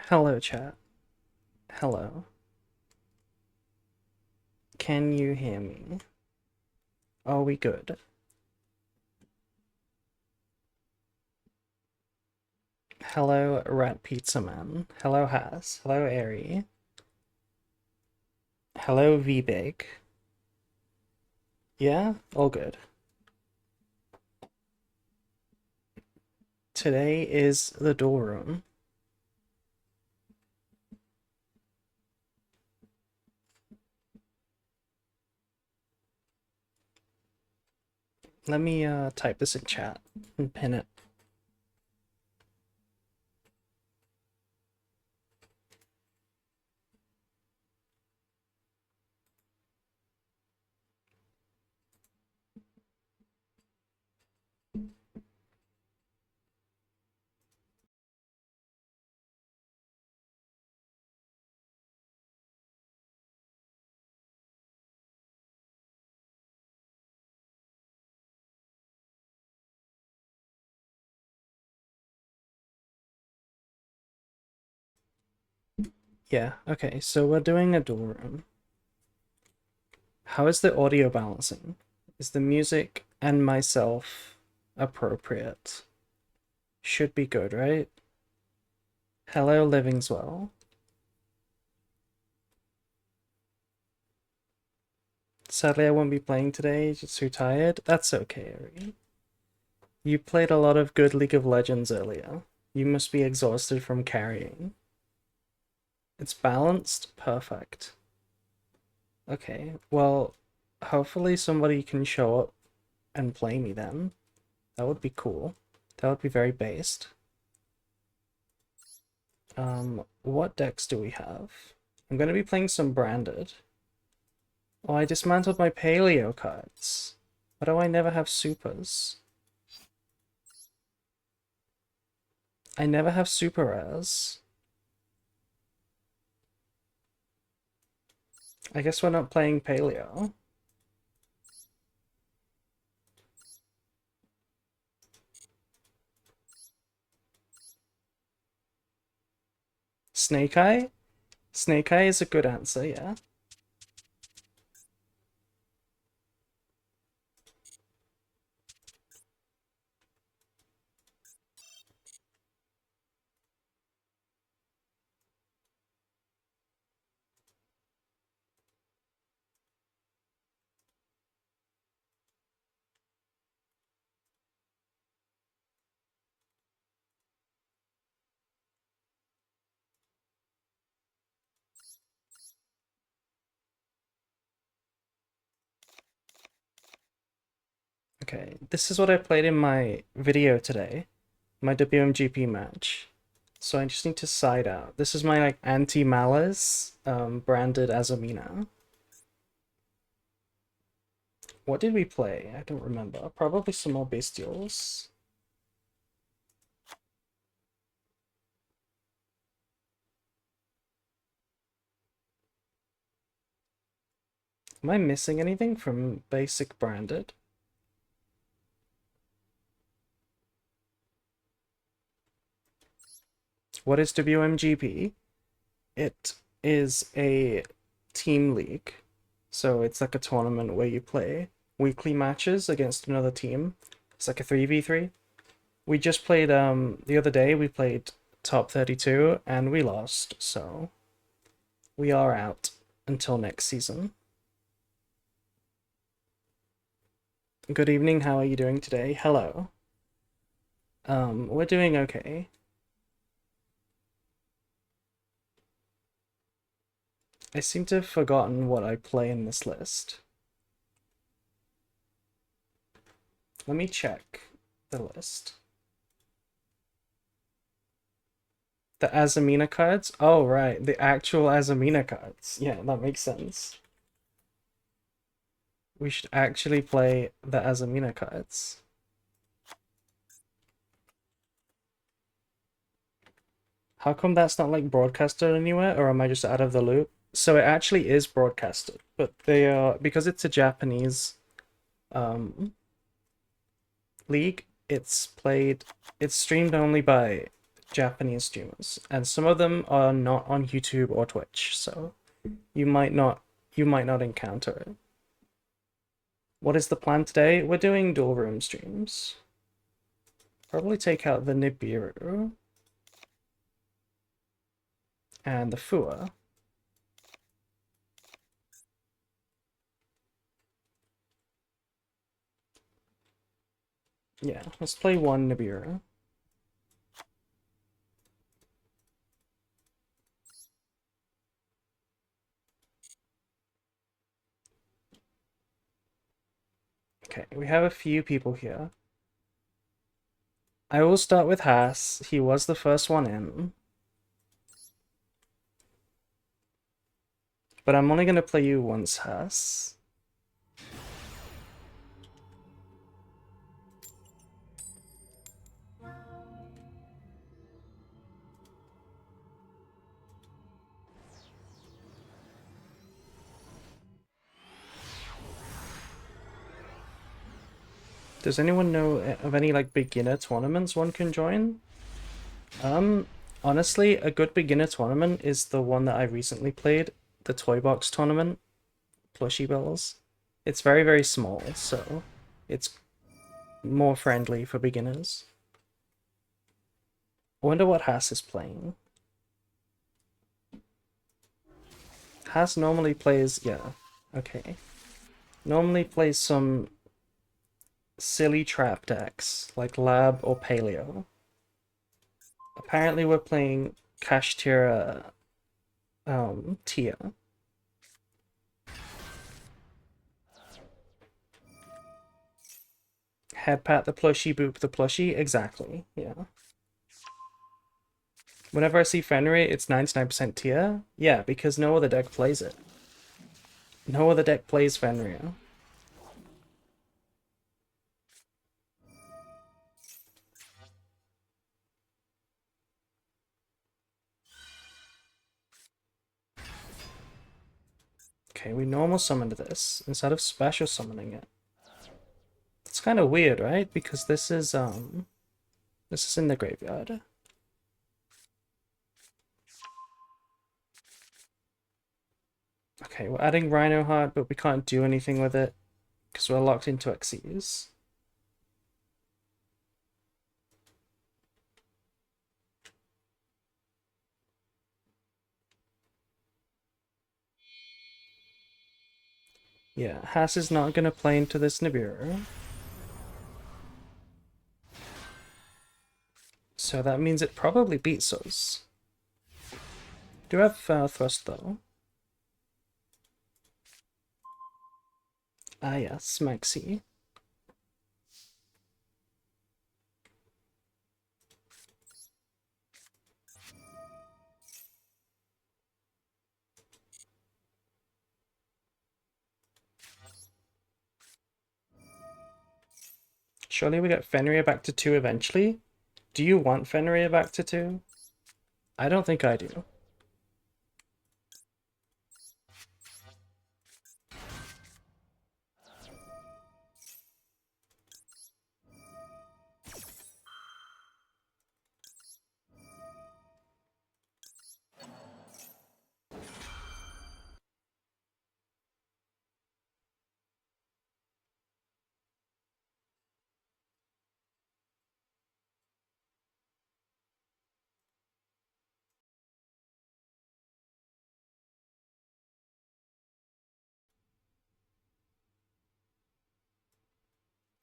Hello, chat. Hello. Can you hear me? Are we good? Hello, Rat Pizza Man. Hello, Has. Hello, Airy. Hello, V-Big. Yeah? All good. Today is the duel room. Let me type this in chat and pin it. Yeah, okay, so we're doing a duel room. How is the audio balancing? Is the music and myself appropriate? Should be good, right? Hello, Livingswell. Sadly, I won't be playing today, just too tired. That's okay, Ari. You played a lot of good League of Legends earlier. You must be exhausted from carrying. It's balanced? Perfect. Okay, well, hopefully somebody can show up and play me then. That would be cool. That would be very based. What decks do we have? I'm gonna be playing some branded. Oh, I dismantled my paleo cards. Why do I never have supers? I never have super rares. I guess we're not playing paleo. Snake Eye? Snake Eye is a good answer, yeah. Okay, this is what I played in my video today, my WMGP match. So I just need to side out. This is my like anti-malice branded as Amina. What did we play? I don't remember. Probably some more bestials. Am I missing anything from basic branded? What is WMGP? It is a team league. So it's like a tournament where you play weekly matches against another team. It's like a 3v3. We just played the other day we played top 32 and we lost, so we are out until next season. Good evening, how are you doing today? Hello. We're doing okay. I seem to have forgotten what I play in this list. Let me check the list. The Azamina cards? Oh, right, the actual Azamina cards. Yeah, that makes sense. We should actually play the Azamina cards. How come that's not like broadcasted anywhere, or am I just out of the loop? So it actually is broadcasted, but they are because it's a Japanese league, it's streamed only by Japanese streamers, and some of them are not on YouTube or Twitch, so you might not encounter it. What is the plan today? We're doing dual room streams. Probably take out the Nibiru and the Fua. Yeah, let's play one Nibiru. Okay, we have a few people here. I will start with Haas. He was the first one in. But I'm only going to play you once, Haas. Does anyone know of any like beginner tournaments one can join? Honestly, a good beginner tournament is the one that I recently played, the Toy Box tournament, Plushy Bells. It's very, very small, so it's more friendly for beginners. I wonder what Haas is playing. Haas normally plays, yeah, okay. Normally plays some silly trap decks, like Lab or Paleo. Apparently we're playing Kashtira Tia. Head pat the plushie, boop the plushie. Exactly, yeah. Whenever I see Fenrir, it's 99% Tia. Yeah, because no other deck plays it. No other deck plays Fenrir. Okay, we normal summoned this instead of special summoning it. It's kind of weird, right? Because this is in the graveyard. Okay, we're adding Rhino Heart, but we can't do anything with it because we're locked into Xyz. Yeah, Haas is not going to play into this Nibiru. So that means it probably beats us. Do have Thrust though. Ah yes, Maxi. Surely we get Fenrir back to 2 eventually. Do you want Fenrir back to 2? I don't think I do.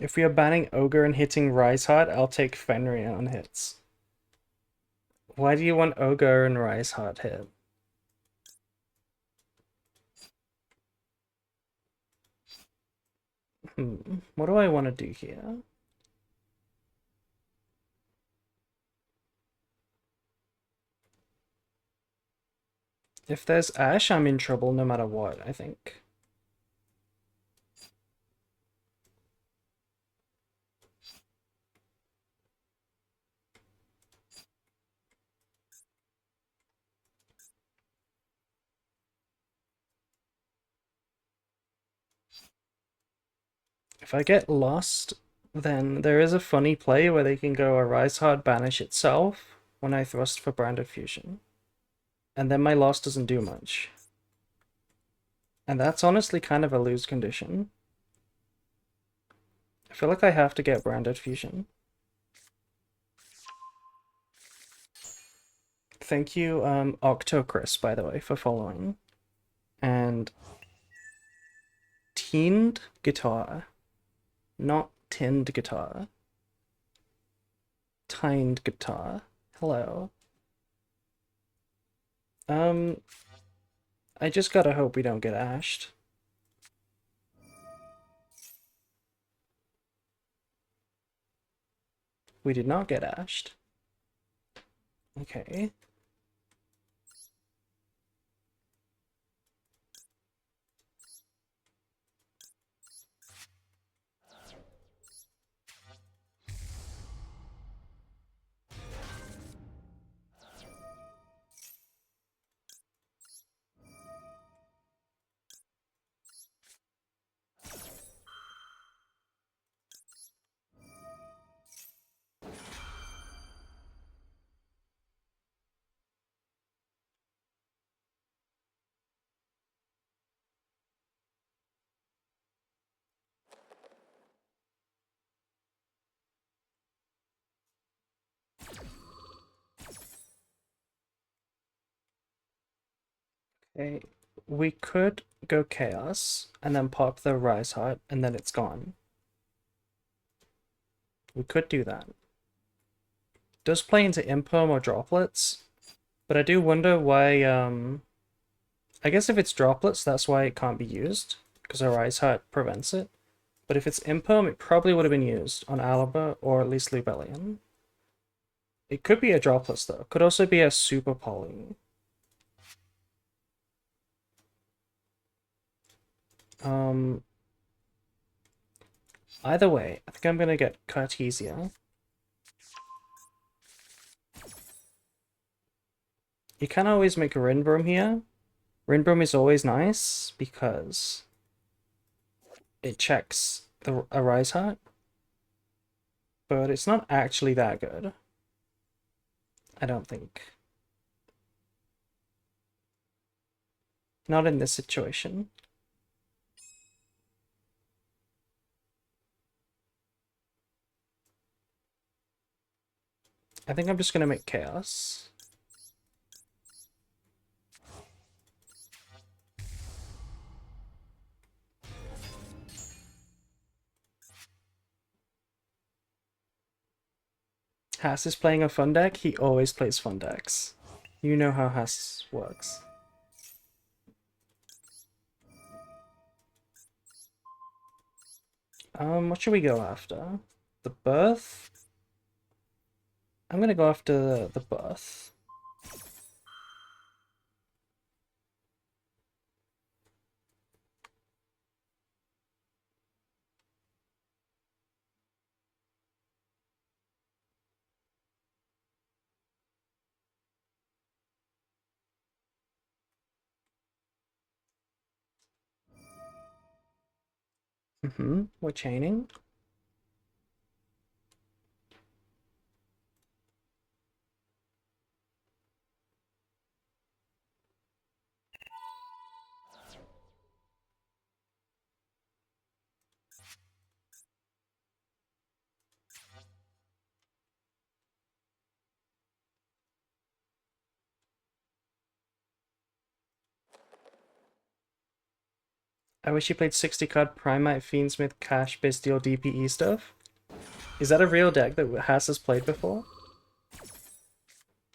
If we are banning Ogre and hitting Rise Heart, I'll take Fenrir on hits. Why do you want Ogre and Rise Heart hit? What do I want to do here? If there's Ash, I'm in trouble no matter what, I think. If I get lost, then there is a funny play where they can go a Rise Heart banish itself, when I thrust for Branded Fusion. And then my loss doesn't do much. And that's honestly kind of a lose condition. I feel like I have to get Branded Fusion. Thank you, Octocris, by the way, for following. And Tinned Guitar. Not Tinned Guitar. Tined Guitar. Hello. I just gotta hope we don't get ashed. We did not get ashed. Okay. Okay, we could go Chaos and then pop the Rise Heart and then it's gone. We could do that. Does play into Imperm or Droplets, but I do wonder why, I guess if it's Droplets, that's why it can't be used, because our Rise Heart prevents it. But if it's Imperm, it probably would have been used on Alaba or at least Lubellion. It could be a Droplets though. Could also be a Super Poly. Either way, I think I'm gonna get Cartesia. You can always make a Rinbroom here. Rinbroom is always nice because it checks a Rise Heart, but it's not actually that good. I don't think. Not in this situation. I think I'm just gonna make Chaos. Haas is playing a fun deck. He always plays fun decks. You know how Haas works. What should we go after? The Birth? I'm gonna go after the Birth. We're chaining. I wish you played 60 card Primite, Fiendsmith, Cash, Bestial, DPE stuff. Is that a real deck that Haas has played before?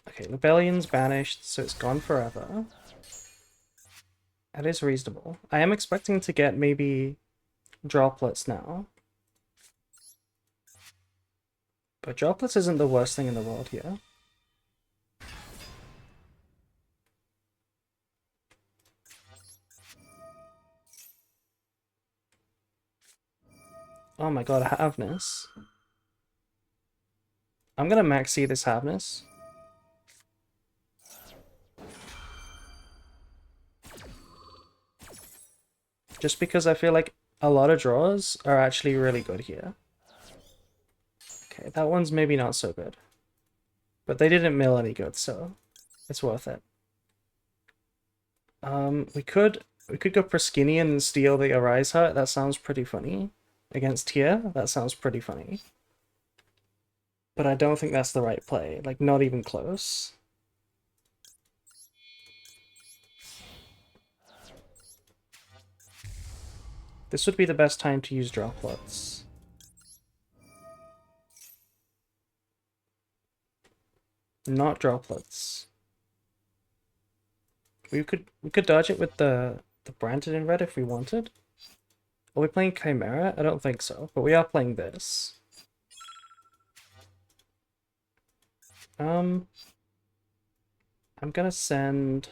Okay, Rebellion's banished, so it's gone forever. That is reasonable. I am expecting to get maybe Droplets now. But Droplets isn't the worst thing in the world here. Oh my god, Havness. I'm gonna maxi this Havness. Just because I feel like a lot of draws are actually really good here. Okay, that one's maybe not so good. But they didn't mill any good, so it's worth it. We could go Praskinian and steal the Arise Hut. That sounds pretty funny. Against Tyr, that sounds pretty funny. But I don't think that's the right play. Like, not even close. This would be the best time to use droplets. Not droplets. We could dodge it with the Branded in red if we wanted. Are we playing Chimera? I don't think so, but we are playing this. I'm gonna send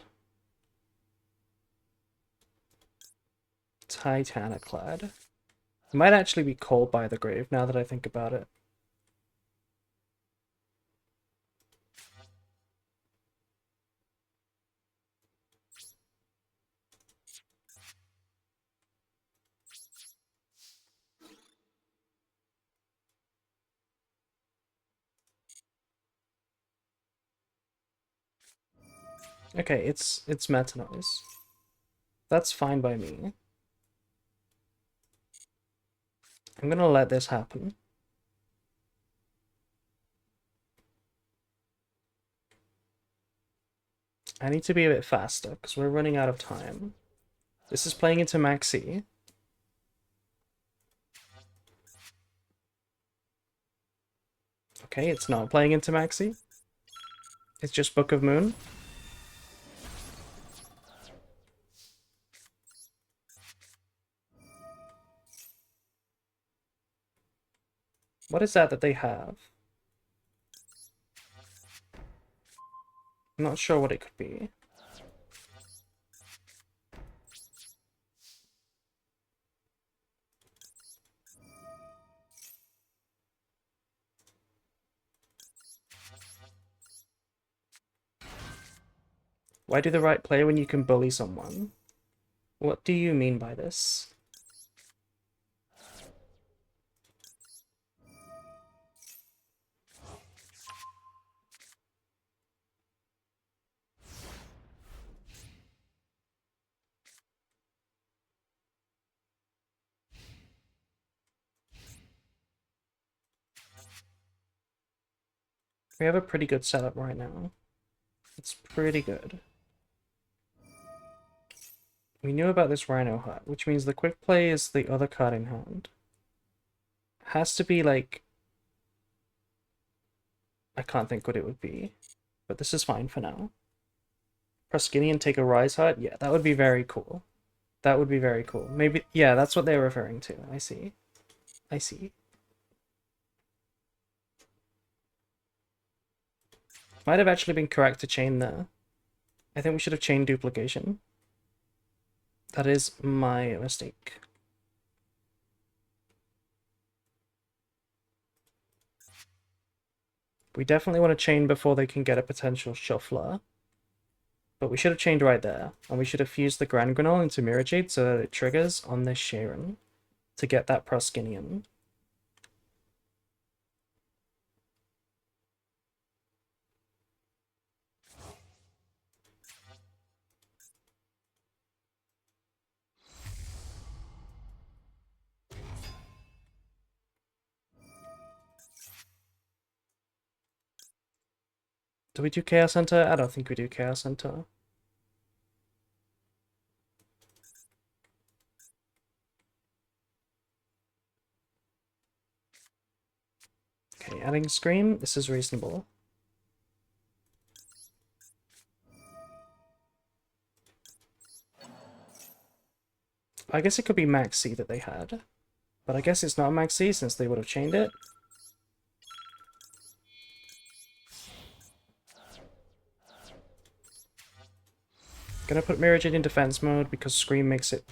Titaniclad. It might actually be Cold by the Grave now that I think about it. Okay, it's meta noise. That's fine by me. I'm gonna let this happen. I need to be a bit faster because we're running out of time. This is playing into Maxi. Okay, it's not playing into Maxi. It's just Book of Moon. What is that they have? I'm not sure what it could be. Why do the right play when you can bully someone? What do you mean by this? We have a pretty good setup right now. It's pretty good. We knew about this Rhino Hut, which means the quick play is the other card in hand. Has to be like... I can't think what it would be, but this is fine for now. Praskinian take a Rise Hut? Yeah, that would be very cool. That would be very cool. Maybe, yeah, that's what they're referring to. I see. I see. Might have actually been correct to chain there. I think we should have chained duplication. That is my mistake. We definitely want to chain before they can get a potential shuffler. But we should have chained right there. And we should have fused the Grand Granol into Mirror Jade so that it triggers on this Sharon to get that Proskinian. Do we do Chaos Center? I don't think we do Chaos Center. Okay, adding Scream. This is reasonable. I guess it could be Max C that they had. But I guess it's not Max C since they would have chained it. Gonna put Mirror Jade in defense mode because Scream makes it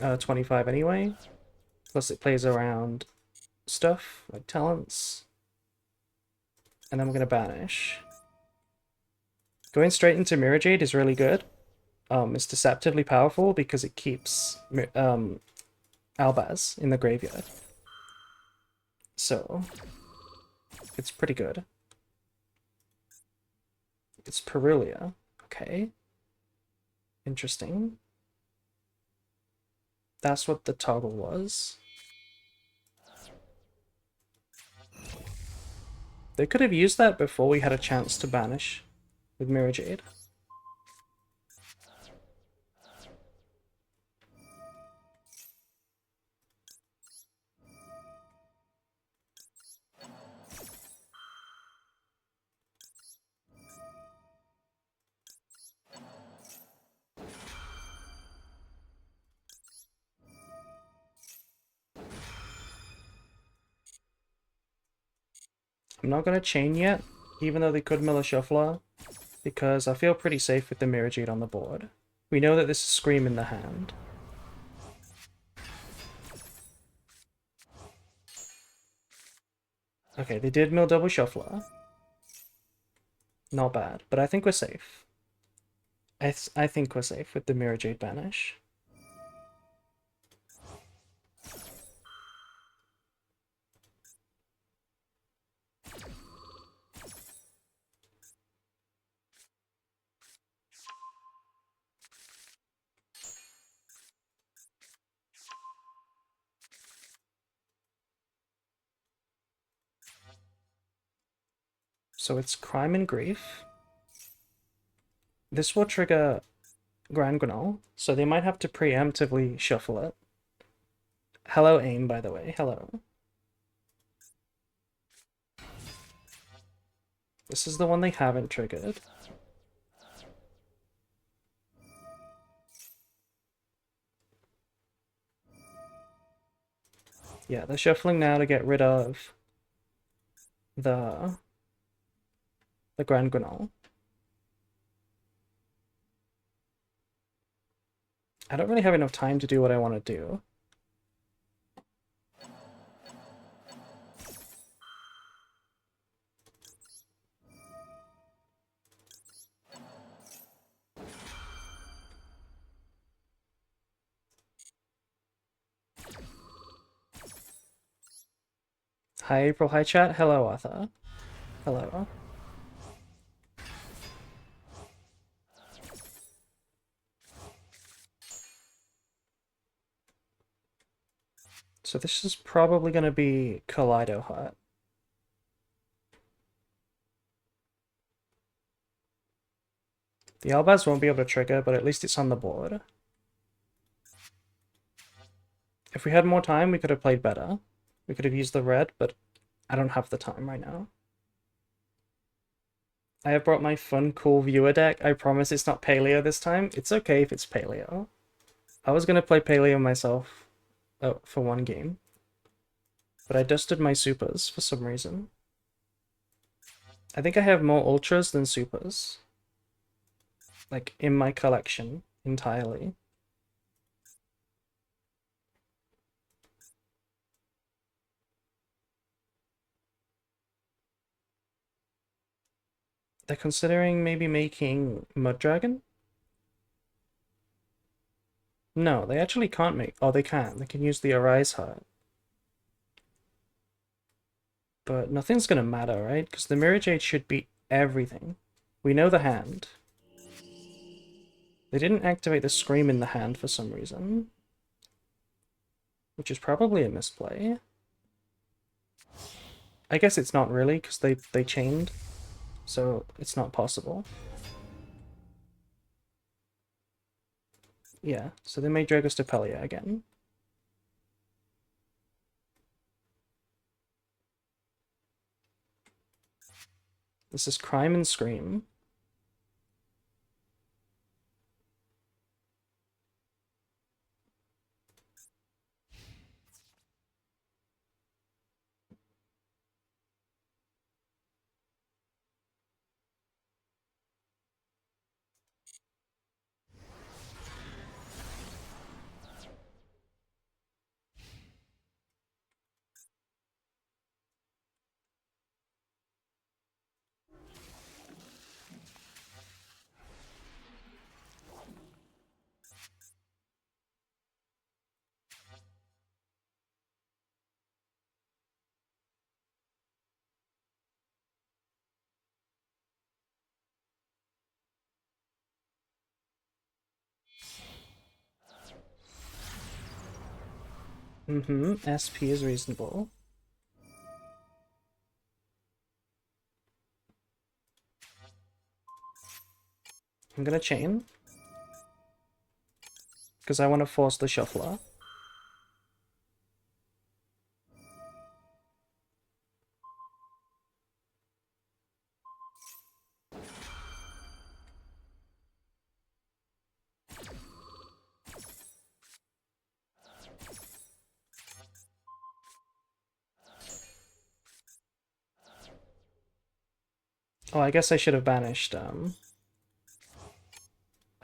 25 anyway. Plus it plays around stuff like talents. And then we're gonna banish. Going straight into Mirror Jade is really good. It's deceptively powerful because it keeps Albaz in the graveyard. So it's pretty good. It's Perulia. Okay. Interesting. That's what the toggle was. They could have used that before we had a chance to banish with Mirror Jade. I'm not going to chain yet, even though they could mill a Shuffler, because I feel pretty safe with the Mirror Jade on the board. We know that this is Scream in the hand. Okay, they did mill double Shuffler. Not bad, but I think we're safe. I think we're safe with the Mirror Jade banish. So it's Crime and Grief. This will trigger Grand Granol, so they might have to preemptively shuffle it. Hello, AIM, by the way. Hello. This is the one they haven't triggered. Yeah, they're shuffling now to get rid of the Grand Granol. I don't really have enough time to do what I want to do. Hi April, hi chat, hello Arthur. Hello. So this is probably going to be Kaleido Heart. The Albaz won't be able to trigger, but at least it's on the board. If we had more time, we could have played better. We could have used the red, but I don't have the time right now. I have brought my fun, cool viewer deck. I promise it's not Paleo this time. It's okay if it's Paleo. I was going to play Paleo myself for one game, but I dusted my supers for some reason. I think I have more ultras than supers, like in my collection entirely. They're considering maybe making Mud Dragon? No, they actually can't make... Oh, they can. They can use the Arise Heart. But nothing's gonna matter, right? Because the Mirror Jade should beat everything. We know the hand. They didn't activate the Scream in the hand for some reason, which is probably a misplay. I guess it's not really, because they chained, so it's not possible. Yeah, so they made Dragos Depelia again. This is Crime and Scream. SP is reasonable. I'm gonna chain. Because I want to force the shuffler. Oh, I guess I should have banished, I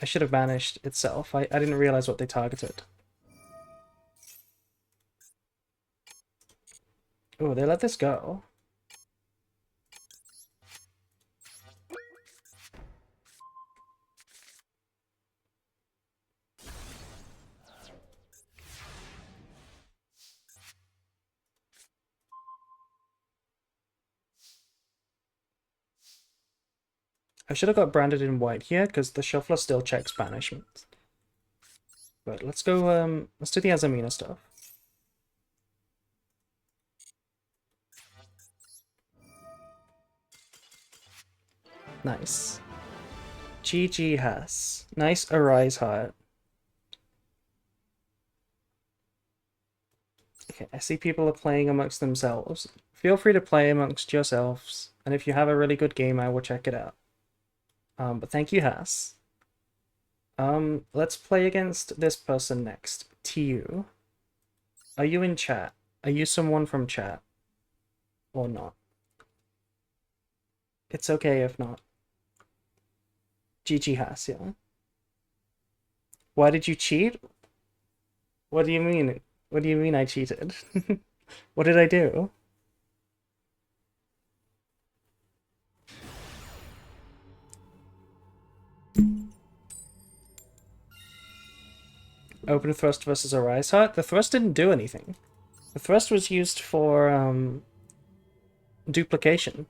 should have banished itself. I didn't realize what they targeted. Oh, they let this go. I should have got branded in white here, because the shuffler still checks banishment. But let's go, let's do the Azamina stuff. Nice. GG has. Nice Arise Heart. Okay, I see people are playing amongst themselves. Feel free to play amongst yourselves, and if you have a really good game, I will check it out. But thank you, Haas. Let's play against this person next. TU. Are you in chat? Are you someone from chat? Or not? It's okay if not. GG Haas, yeah. Why did you cheat? What do you mean? What do you mean I cheated? What did I do? Open thrust versus a rise heart? The thrust didn't do anything. The thrust was used for, duplication.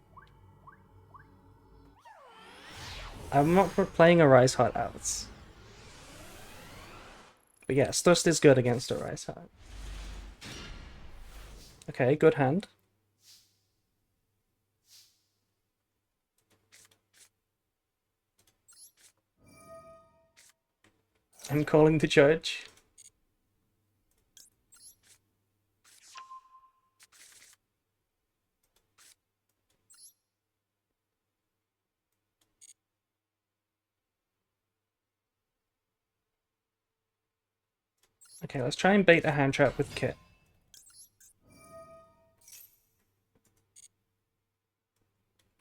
I'm not playing a rise heart outs. But yes, thrust is good against a rise heart. Okay, good hand. I'm calling the judge. Okay, let's try and bait a hand trap with Kit.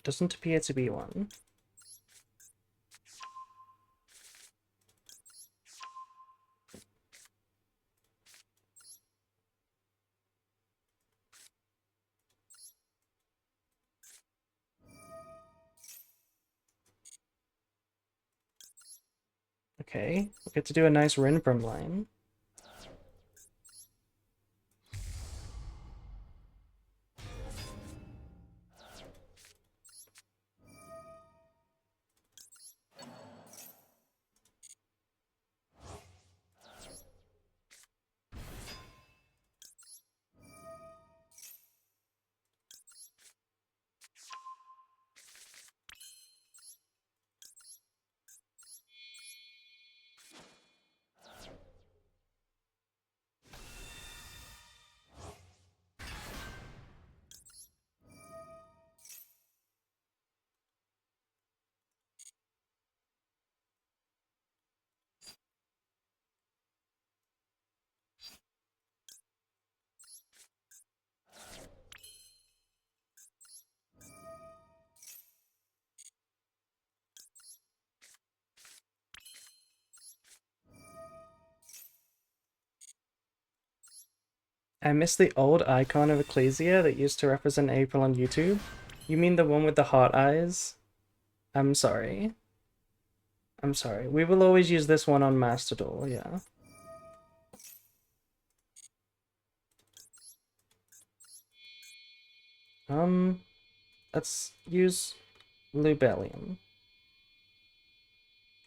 Doesn't appear to be one. Okay, we get to do a nice Rinbrim line. I miss the old icon of Ecclesia that used to represent April on YouTube. You mean the one with the heart eyes? I'm sorry. I'm sorry. We will always use this one on Master Duel, yeah. Let's use Lubellium.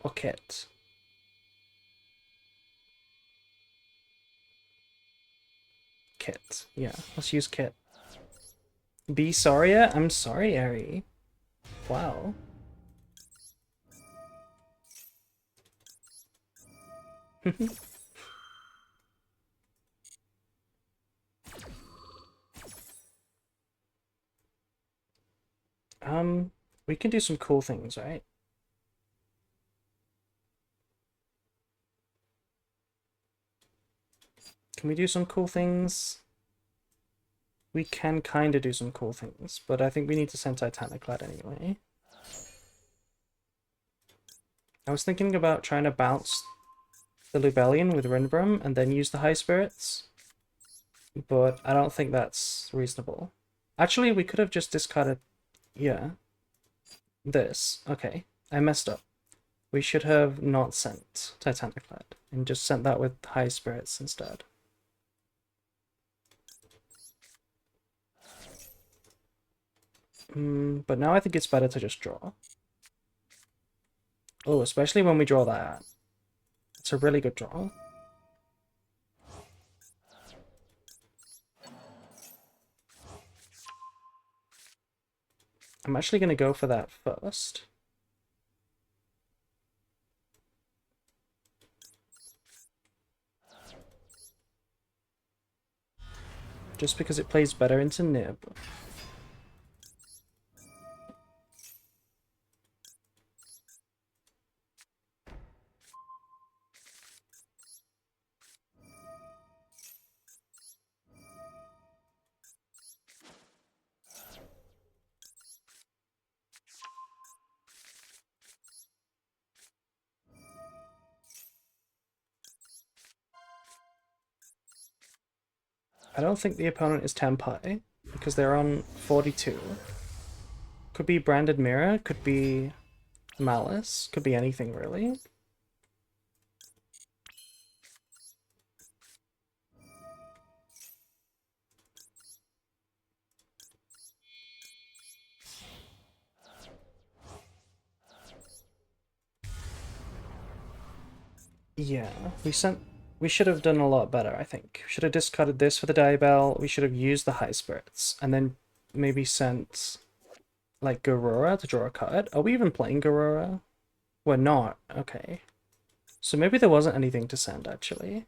Or Kit. . Kit. Yeah, let's use Kit. Be sorrier? I'm sorry, Ari. Wow. We can do some cool things, right? Can we do some cool things? We can kind of do some cool things, but I think we need to send Titanic Lad anyway. I was thinking about trying to bounce the Lubellion with Rinbrum and then use the High Spirits, but I don't think that's reasonable. Actually, we could have just discarded, yeah, this. Okay, I messed up. We should have not sent Titanic Lad and just sent that with High Spirits instead. But now I think it's better to just draw. Oh, especially when we draw that. It's a really good draw. I'm actually going to go for that first. Just because it plays better into Nib. I don't think the opponent is Tempai, because they're on 42. Could be Branded Mirror, could be Malice, could be anything really. Yeah, we should have done a lot better, I think. We should have discarded this for the Diabell, we should have used the High Spirits, and then maybe sent like Garura to draw a card. Are we even playing Garura? We're not, okay. So maybe there wasn't anything to send actually.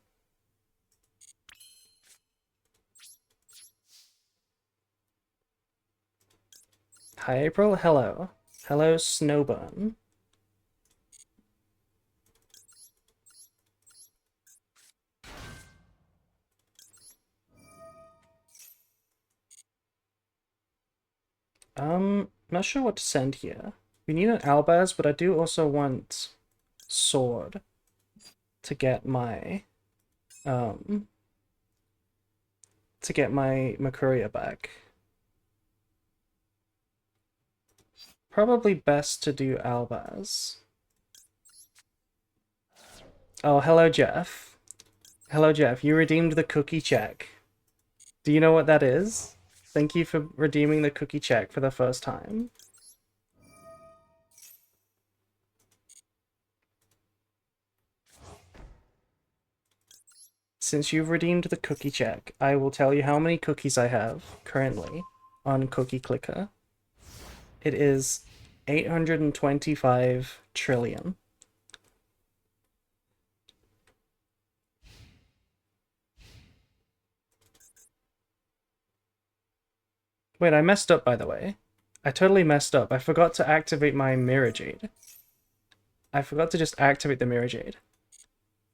Hi April, hello. Hello Snowburn. Not sure what to send here. We need an Albaz, but I do also want Sword to get my Makuria back. Probably best to do Albaz. Oh, hello Jeff. Hello Jeff, you redeemed the cookie check. Do you know what that is? Thank you for redeeming the cookie check for the first time. Since you've redeemed the cookie check, I will tell you how many cookies I have currently on Cookie Clicker. It is 825 trillion. Wait, I messed up, by the way. I totally messed up. I forgot to activate my Mirror Jade. I forgot to just activate the Mirror Jade.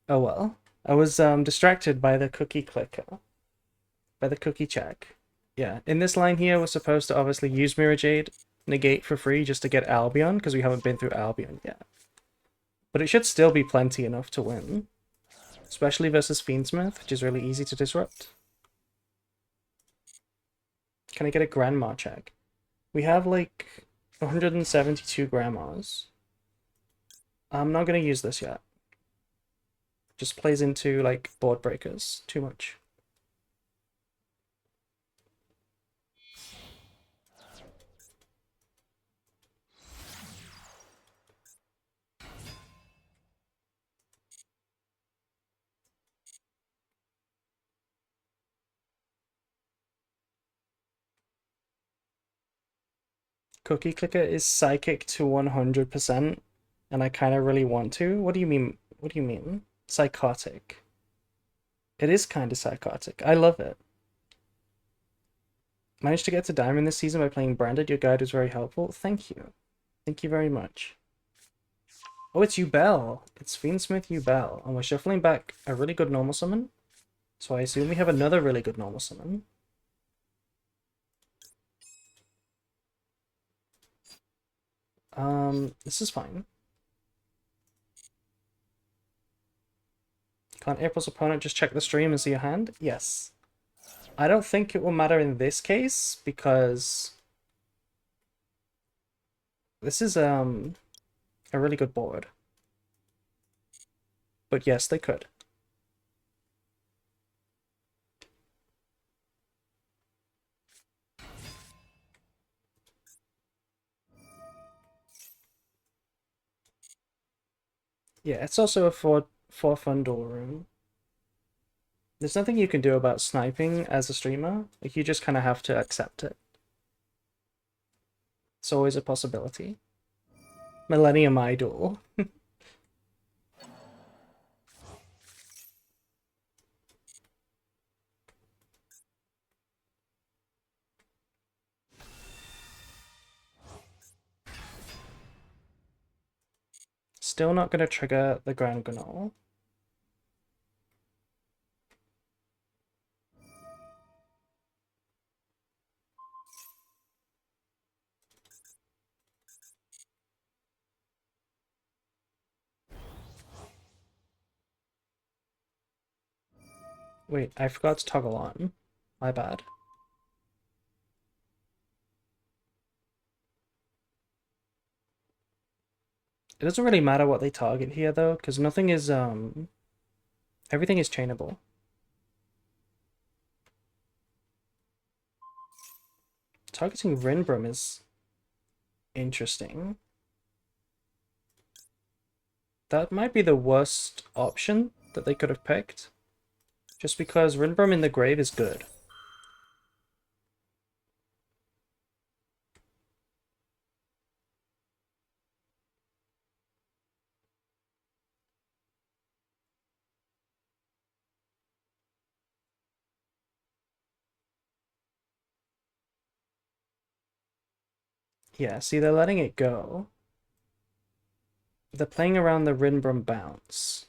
Oh well. I was distracted by the cookie clicker. By the cookie check. Yeah, in this line here, we're supposed to obviously use Mirror Jade, negate for free just to get Albion, because we haven't been through Albion yet. But it should still be plenty enough to win. Especially versus Fiendsmith, which is really easy to disrupt. Can I get a Grandma check? We have like 172 Grandmas. I'm not going to use this yet. Just plays into like board breakers too much. Cookie Clicker is psychic to 100%, and I kind of really want to. What do you mean? What do you mean? Psychotic. It is kind of psychotic. I love it. Managed to get to Diamond this season by playing Branded. Your guide was very helpful. Thank you. Thank you very much. Oh, it's Ubel. It's Fiendsmith Ubel. And we're shuffling back a really good normal summon. So I assume we have another really good normal summon. This is fine. Can't April's opponent just check the stream and see your hand? Yes. I don't think it will matter in this case because this is a really good board. But yes, they could. Yeah, it's also a for fun duel room. There's nothing you can do about sniping as a streamer. Like, you just kind of have to accept it. It's always a possibility. Millennium Idol. Still not going to trigger the Grand Gnoll. Wait, I forgot to toggle on. My bad. It doesn't really matter what they target here though, because nothing is everything is chainable. Targeting Rinbrum is interesting. That might be the worst option that they could have picked. Just because Rinbrum in the grave is good. Yeah, see, they're letting it go. They're playing around the Rinbrum bounce.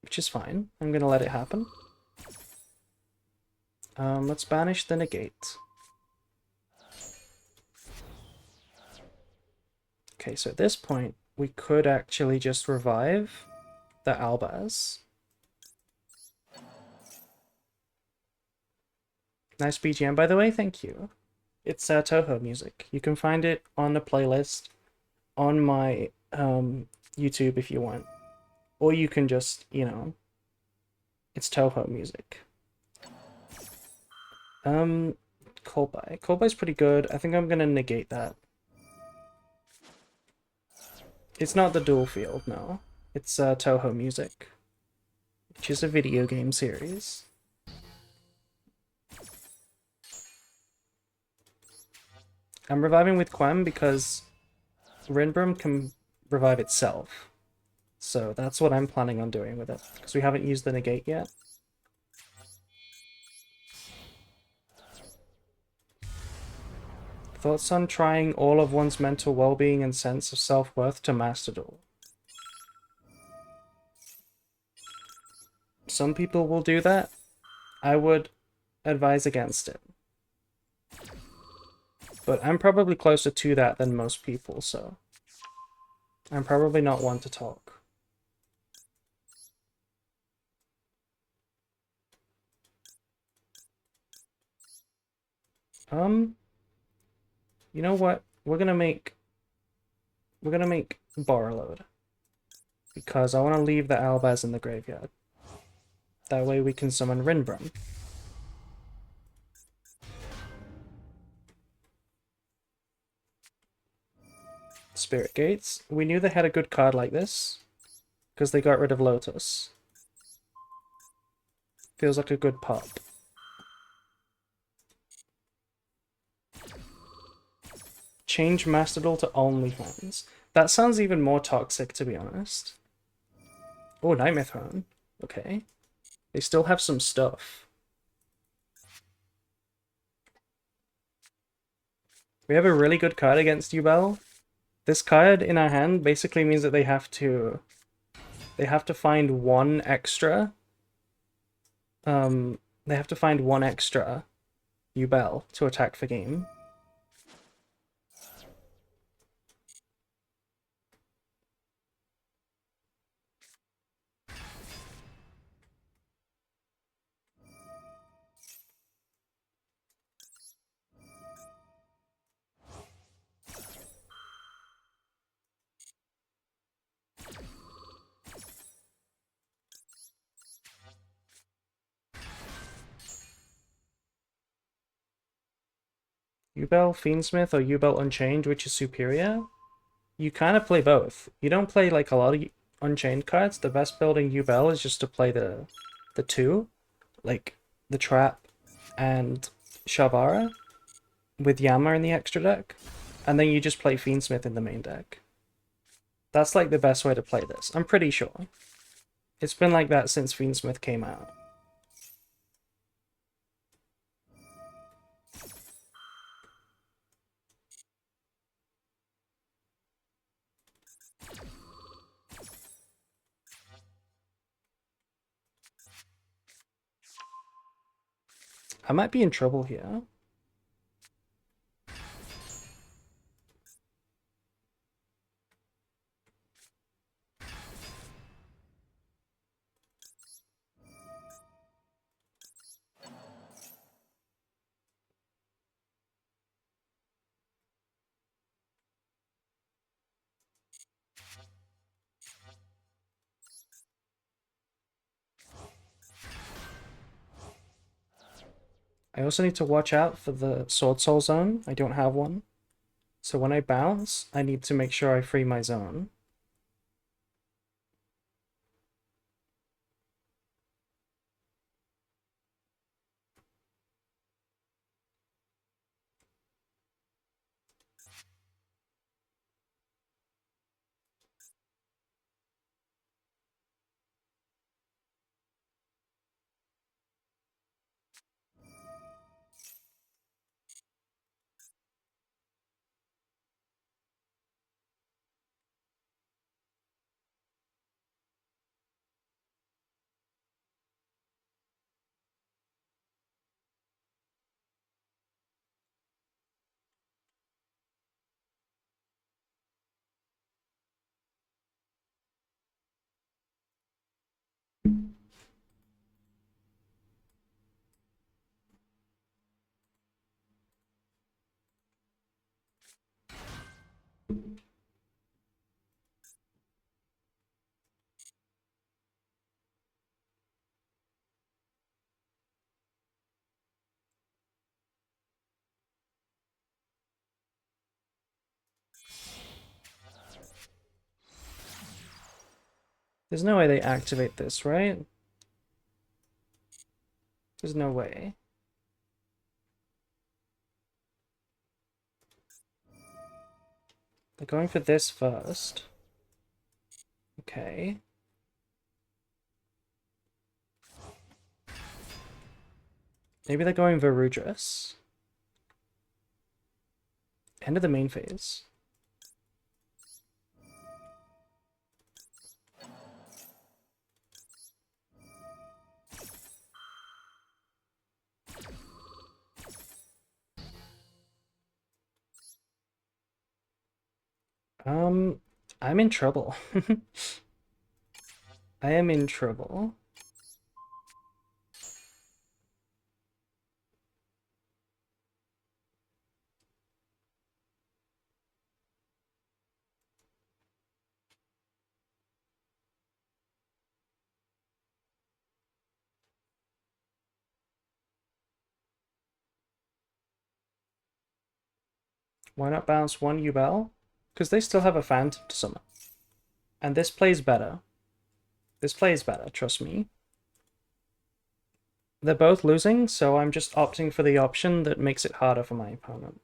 Which is fine. I'm gonna let it happen. Let's banish the negate. Okay, so at this point, we could actually just revive the Albaz. Nice BGM, by the way, thank you. It's Toho music. You can find it on a playlist on my YouTube if you want. Or you can just, you know, it's Toho music. Kolbai. Kolbai's pretty good. I think I'm gonna negate that. It's not the dual field, no. It's Toho music, which is a video game series. I'm reviving with Quem because Rinbrum can revive itself. So that's what I'm planning on doing with it, because we haven't used the negate yet. Thoughts on trying all of one's mental well-being and sense of self-worth to master duel? Some people will do that. I would advise against it. But I'm probably closer to that than most people, so I'm probably not one to talk. You know what? We're gonna make Borreload. Because I want to leave the Albaz in the graveyard. That way we can summon Rinbrum. Spirit Gates. We knew they had a good card like this, because they got rid of Lotus. Feels like a good pop. Change Master Duel to OnlyFans. That sounds even more toxic, to be honest. Oh, Nightmare Throne. Okay. They still have some stuff. We have a really good card against you, Bell. This card in our hand basically means that they have to find one extra. They have to find one extra Ubel to attack for game. Ubel Fiendsmith or Ubel Unchained, which is superior? You kind of play both. You don't play like a lot of Unchained cards. The best build in Ubel is just to play the two, like the Trap and Shavara with Yama in the extra deck, and then you just play Fiendsmith in the main deck. That's like the best way to play this. I'm pretty sure. It's been like that since Fiendsmith came out. I might be in trouble here. I also need to watch out for the Sword Soul zone. I don't have one. So when I bounce, I need to make sure I free my zone. There's no way they activate this, right? There's no way. They're going for this first. Okay. Maybe they're going Varudras. End of the main phase. I'm in trouble. I am in trouble. Why not bounce one Ubel? Because they still have a Phantom to summon. And this plays better. This plays better, trust me. They're both losing, so I'm just opting for the option that makes it harder for my opponent.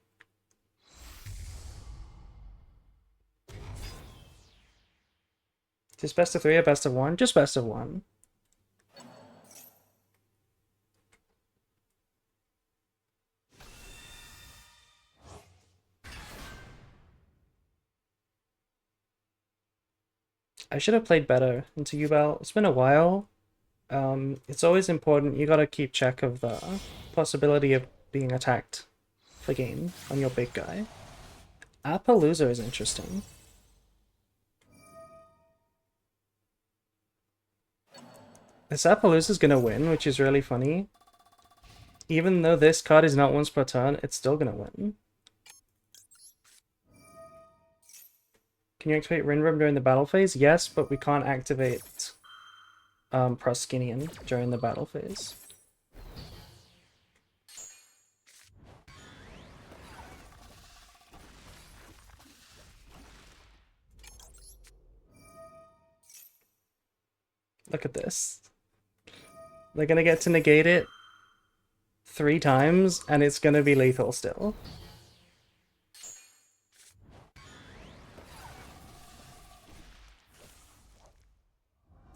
Is best of 3 or best of 1? Just best of 1. I should have played better into Yubel. It's been a while. It's always important. You gotta keep check of the possibility of being attacked for game on your big guy. Appaloosa is interesting. This Appaloosa's gonna win, which is really funny. Even though this card is not once per turn, it's still gonna win. Can you activate Rinrum during the battle phase? Yes, but we can't activate Proskinian during the battle phase. Look at this. They're gonna get to negate it 3 times, and it's gonna be lethal still.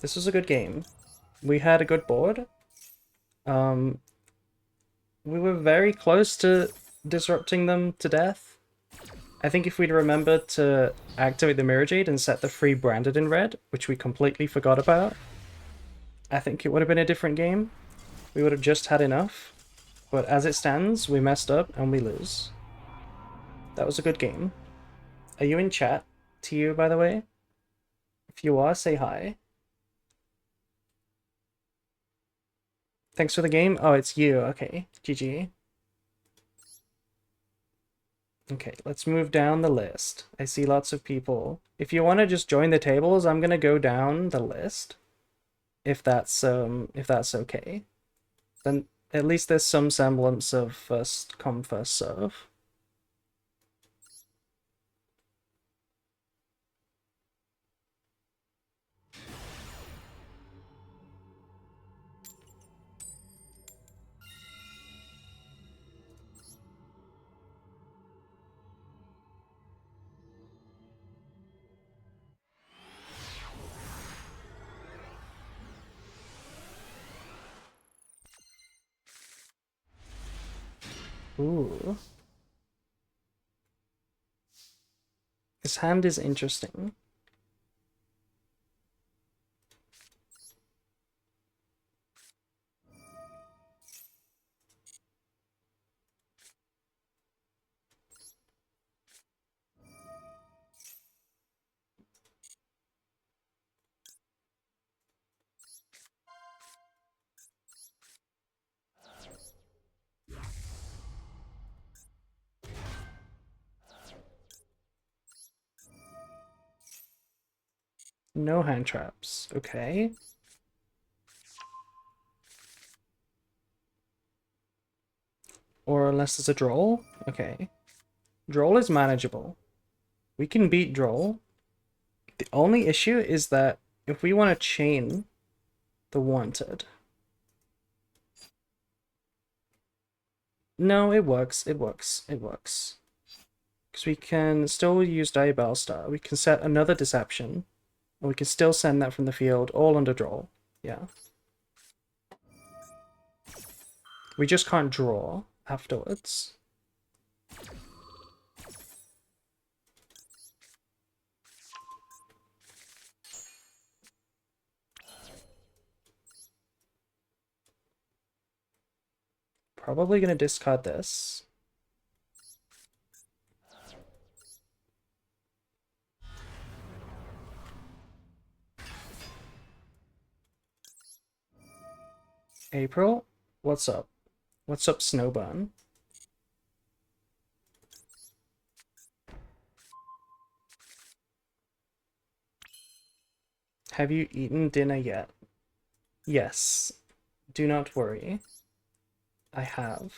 This was a good game. We had a good board. We were very close to disrupting them to death. I think if we'd remembered to activate the Mirror Jade and set the free branded in red, which we completely forgot about, I think it would have been a different game. We would have just had enough. But as it stands, we messed up and we lose. That was a good game. Are you in chat? To you, by the way? If you are, say hi. Thanks for the game. Oh, it's you. Okay. GG. Okay, let's move down the list. I see lots of people. If you want to just join the tables, I'm gonna go down the list. If that's okay. Then at least there's some semblance of first come, first serve. Ooh. This hand is interesting. No hand traps. Okay. Or unless there's a Droll? Okay. Droll is manageable. We can beat Droll. The only issue is that if we want to chain the Wanted... No, it works. It works. It works. Because we can still use Diabell Star. We can set another Deception. And we can still send that from the field, all under Droll. Yeah. We just can't draw afterwards. Probably gonna discard this. April? What's up? What's up, Snowburn? Have you eaten dinner yet? Yes. Do not worry. I have.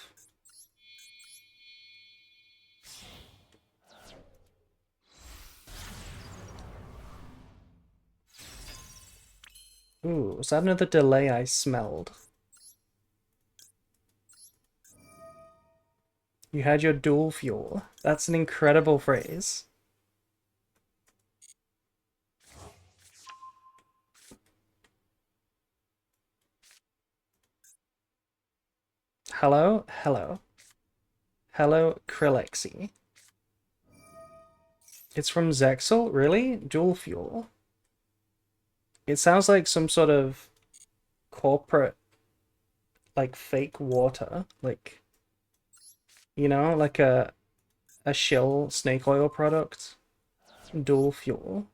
Ooh, was that another delay I smelled? You had your dual fuel. That's an incredible phrase. Hello? Hello. Hello, Krillexy. It's from Zexal? Really? Dual fuel? It sounds like some sort of corporate, like, fake water. Like, you know, like a shill snake oil product. Dual fuel.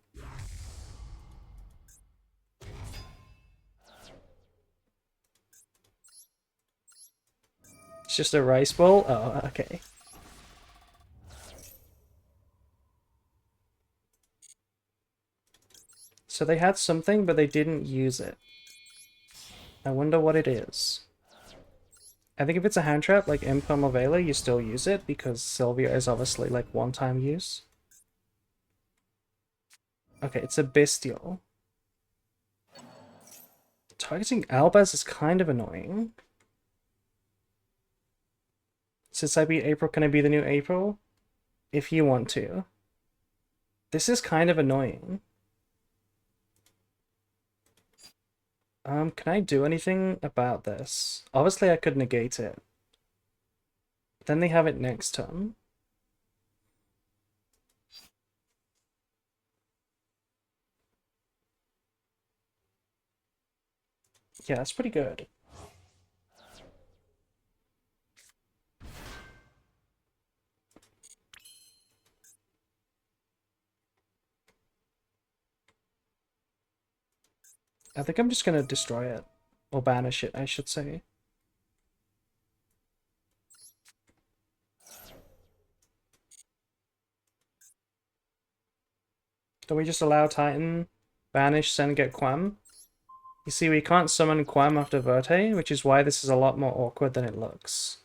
It's just a rice bowl? Oh, okay. So they had something, but they didn't use it. I wonder what it is. I think if it's a hand trap, like Imperm or Veiler, you still use it, because Sylvia is obviously, like, one-time use. Okay, it's a Bestial. Targeting Albaz is kind of annoying. Since I beat April, can I be the new April? If you want to. This is kind of annoying. Can I do anything about this? Obviously I could negate it. Then they have it next turn. Yeah, that's pretty good. I think I'm just gonna destroy it. Or banish it, I should say. Do we just allow Titan, banish, send, get Quam? You see, we can't summon Quam after Verte, which is why this is a lot more awkward than it looks.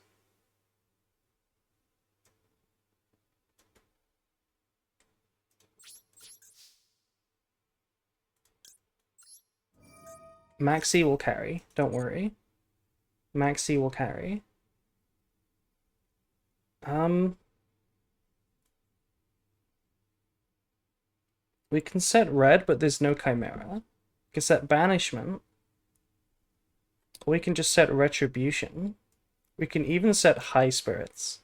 Maxi will carry, don't worry. Maxi will carry. We can set red, but there's no Chimera. We can set banishment. Or we can just set retribution. We can even set high spirits.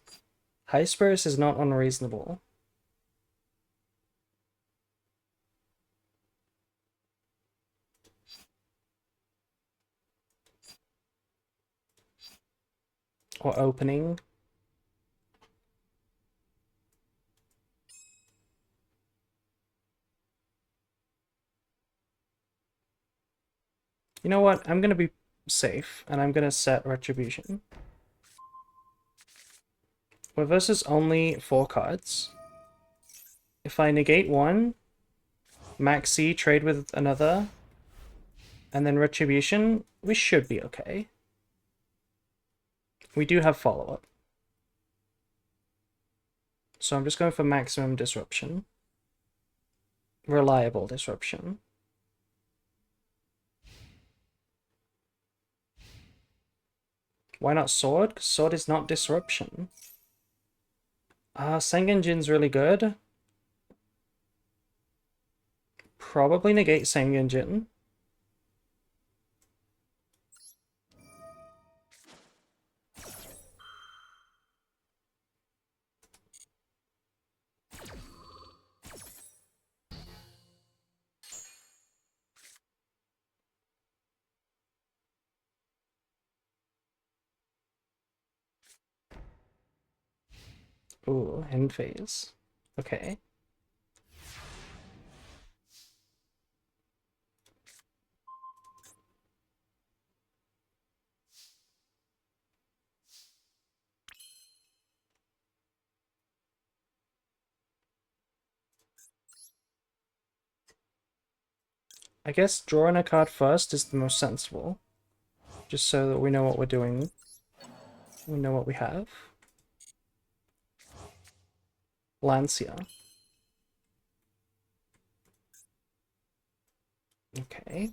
High spirits is not unreasonable. Or opening. You know what? I'm gonna be safe, and I'm gonna set retribution. We're versus only 4 cards. If I negate one, Maxi, trade with another, and then retribution, we should be okay. We do have follow-up. So I'm just going for maximum disruption. Reliable disruption. Why not sword? Because sword is not disruption. Sengenjin's really good. Probably negate Sengenjin. Ooh, end phase. Okay. I guess drawing a card first is the most sensible. Just so that we know what we're doing. We know what we have. Lancia. Okay.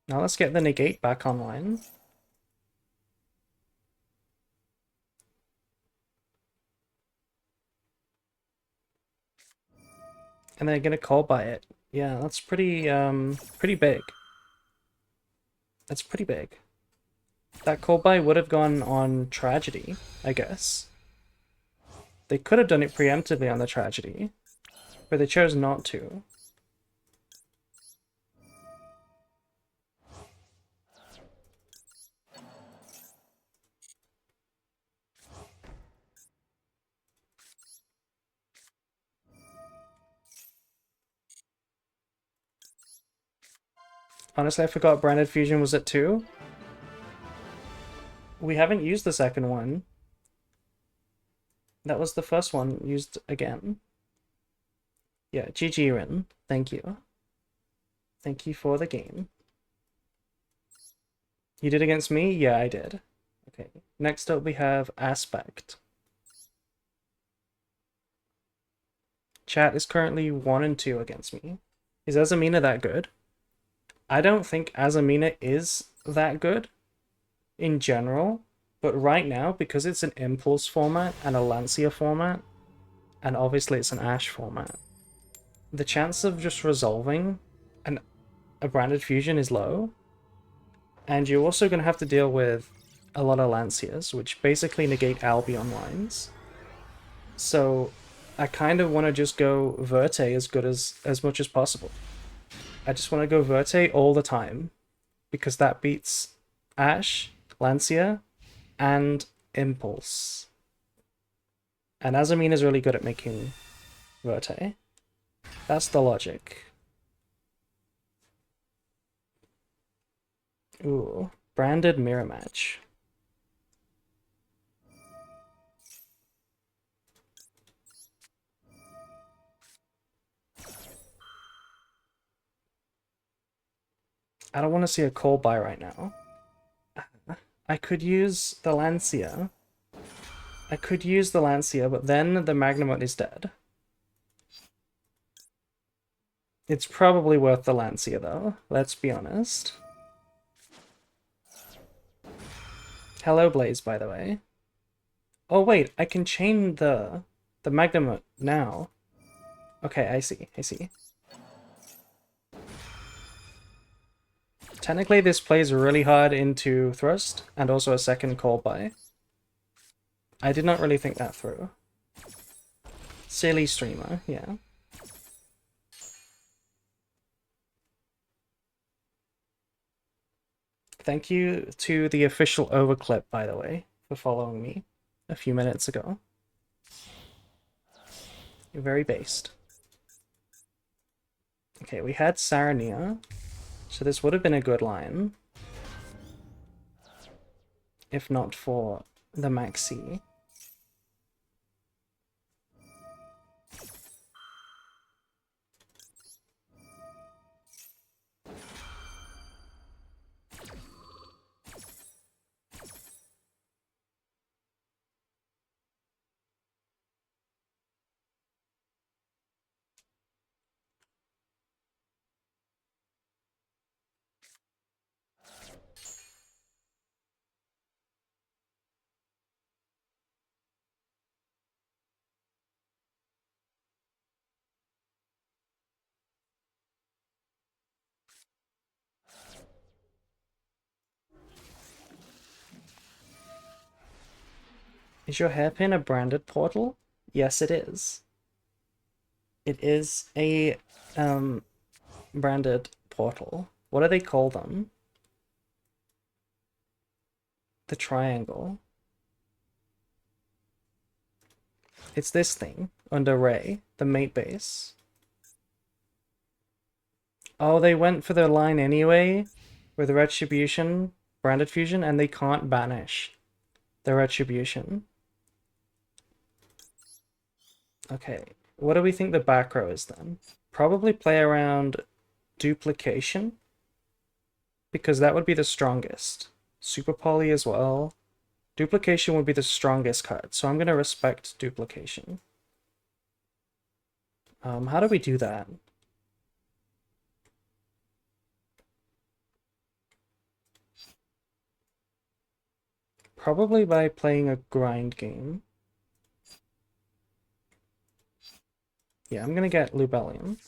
Now let's get the negate back online. And they're gonna call by it. Yeah, that's pretty pretty big. That's pretty big. That call by would have gone on Tragedy, I guess. They could have done it preemptively on the Tragedy, but they chose not to. Honestly, I forgot Branded Fusion was at 2. We haven't used the second one. That was the first one used again. Yeah, GG Rin. Thank you. Thank you for the game. You did against me? Yeah, I did. Okay, next up we have Aspect. Chat is currently 1 and 2 against me. Is Azamina that good? I don't think Azamina is that good in general, but right now, because it's an Impulse format and a Lancia format, and obviously it's an Ash format, the chance of just resolving a Branded Fusion is low, and you're also going to have to deal with a lot of Lancias, which basically negate Albion lines. So I kind of want to just go Verte as good as much as possible. I just want to go Verte all the time, because that beats Ash, Lancia, and Impulse. And Azamine is really good at making Verte. That's the logic. Ooh, branded mirror match. I don't want to see a call by right now. I could use the Lancia. But then the Magnamut is dead. It's probably worth the Lancia, though. Let's be honest. Hello, Blaze, by the way. Oh, wait, I can chain the Magnamut now. Okay, I see. Technically, this plays really hard into Thrust, and also a second call by. I did not really think that through. Silly streamer, yeah. Thank you to the official Overclip, by the way, for following me a few minutes ago. You're very based. Okay, we had Sarania, so this would have been a good line. If not for the Maxi. Is your hairpin a branded portal? Yes, it is. It is a branded portal. What do they call them? The triangle. It's this thing under Ray, the mate base. Oh, they went for the line anyway with the Retribution, Branded Fusion, and they can't banish the Retribution. Okay, what do we think the back row is then? Probably play around Duplication, because that would be the strongest. Super Poly as well. Duplication would be the strongest card, so I'm going to respect Duplication. How do we do that? Probably by playing a grind game. Yeah, I'm gonna get Lubellium.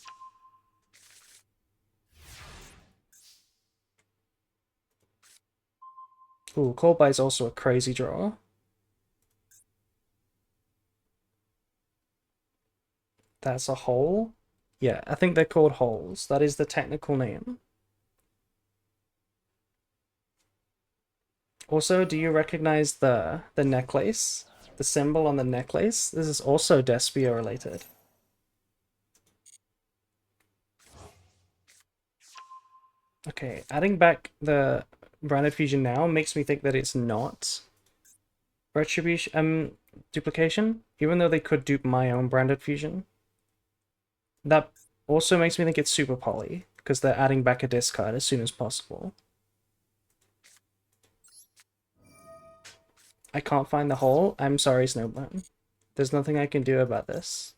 Ooh, Call By is also a crazy draw. That's a hole? Yeah, I think they're called holes. That is the technical name. Also, do you recognize the necklace? The symbol on the necklace? This is also Despia related. Okay, adding back the branded fusion now makes me think that it's not retribution duplication, even though they could dupe my own branded fusion. That also makes me think it's super poly, because they're adding back a discard as soon as possible. I can't find the hole. I'm sorry, Snowburn. There's nothing I can do about this.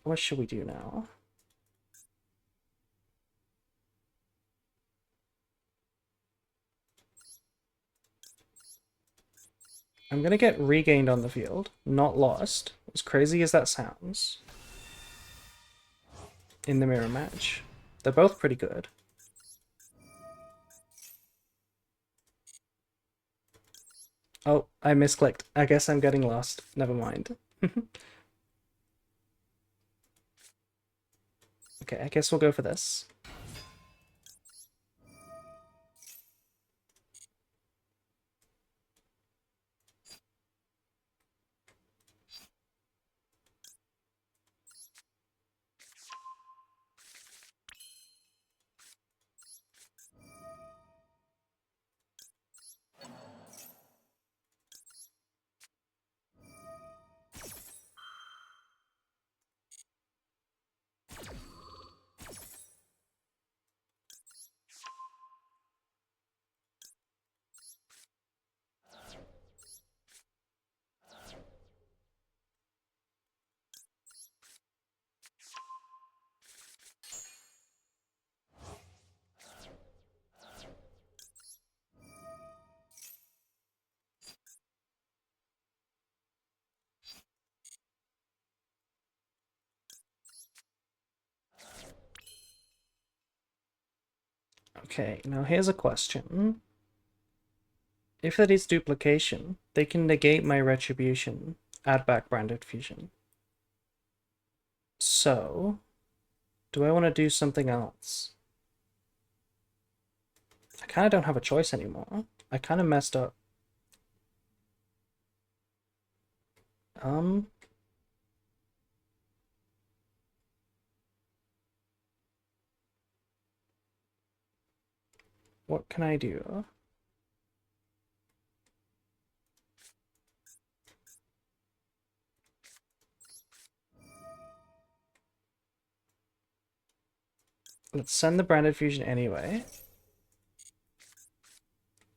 What should we do now? I'm gonna get regained on the field, not lost, as crazy as that sounds, in the mirror match. They're both pretty good. Oh, I misclicked. I guess I'm getting lost. Never mind. Okay, I guess we'll go for this. Okay, now here's a question. If that is duplication, they can negate my retribution, add back branded fusion. So, do I want to do something else? I kind of don't have a choice anymore. I kind of messed up. What can I do? Let's send the branded fusion anyway.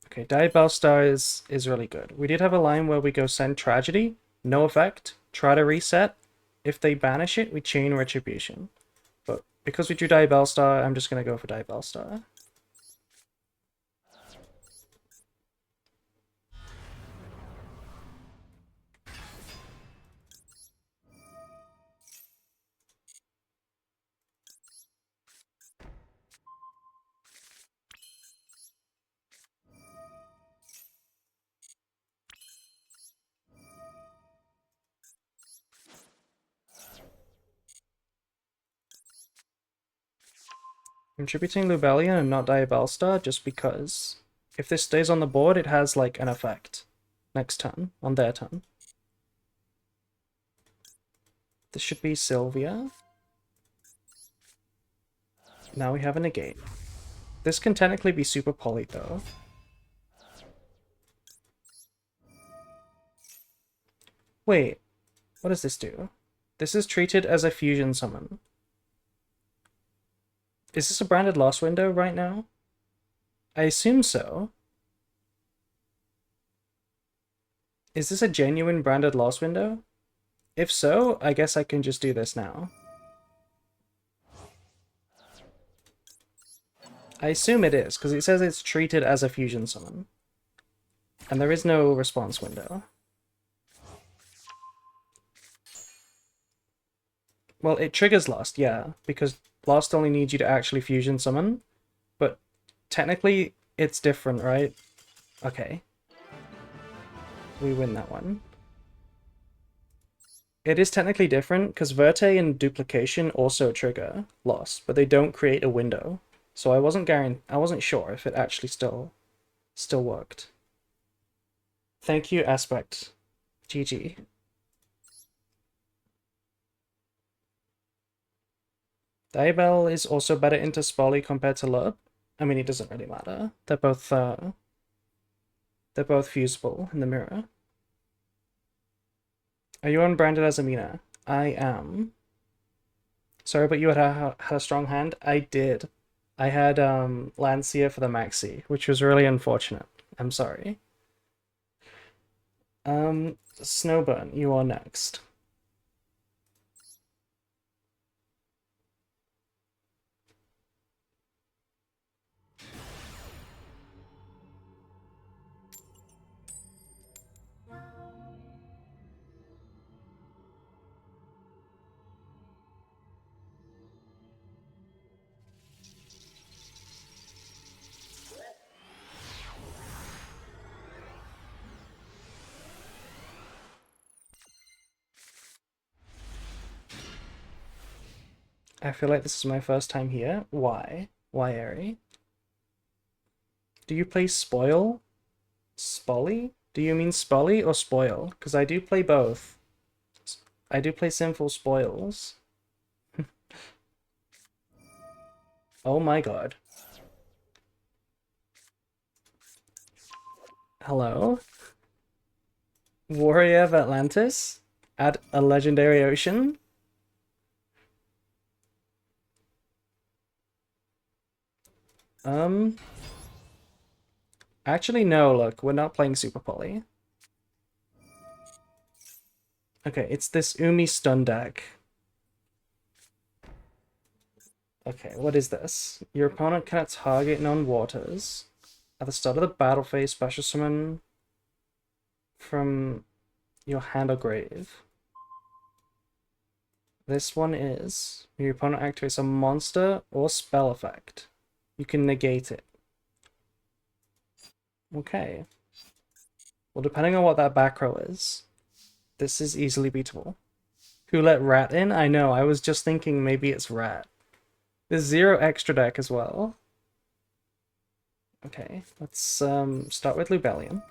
Okay, Diabell Star is really good. We did have a line where we go send Tragedy, no effect, try to reset. If they banish it, we chain Retribution. But because we drew Diabell Star, I'm just going to go for Diabell Star. I'm tributing Lubellion and not Diabell Star just because if this stays on the board, it has like an effect next turn, on their turn. This should be Sylvia. Now we have a negate. This can technically be super poly though. Wait, what does this do? This is treated as a fusion summon. Is this a branded loss window right now? I assume so. Is this a genuine branded loss window? If so, I guess I can just do this now. I assume it is, because it says it's treated as a fusion summon. And there is no response window. Well, it triggers Lost, yeah, because Lost only needs you to actually fusion summon, but technically it's different, right? Okay. We win that one. It is technically different because Verte and Duplication also trigger Lost, but they don't create a window. So I wasn't sure if it actually still worked. Thank you, Aspect. GG. Diabell is also better into Spolly compared to Lurp. I mean, it doesn't really matter. They're both fusible in the mirror. Are you unbranded as Amina? I am. Sorry, but you had a strong hand? I did. I had Lancia for the maxi, which was really unfortunate. I'm sorry. Snowburn, you are next. I feel like this is my first time here. Why? Why, Eri? Do you play Spoil? Spolly? Do you mean Spolly or Spoil? Because I do play both. I do play Sinful Spoils. Oh my god. Hello? Warrior of Atlantis? Add a legendary ocean? Actually, no, look, we're not playing Super Poly. Okay, it's this Umi stun deck. Okay, what is this? Your opponent cannot target non-waters. At the start of the battle phase, special summon from your hand or grave. This one is, your opponent activates a monster or spell effect. You can negate it. Okay. Well, depending on what that back row is, this is easily beatable. Who let Rat in? I know, I was just thinking maybe it's Rat. There's 0 extra deck as well. Okay, let's start with Lubellion.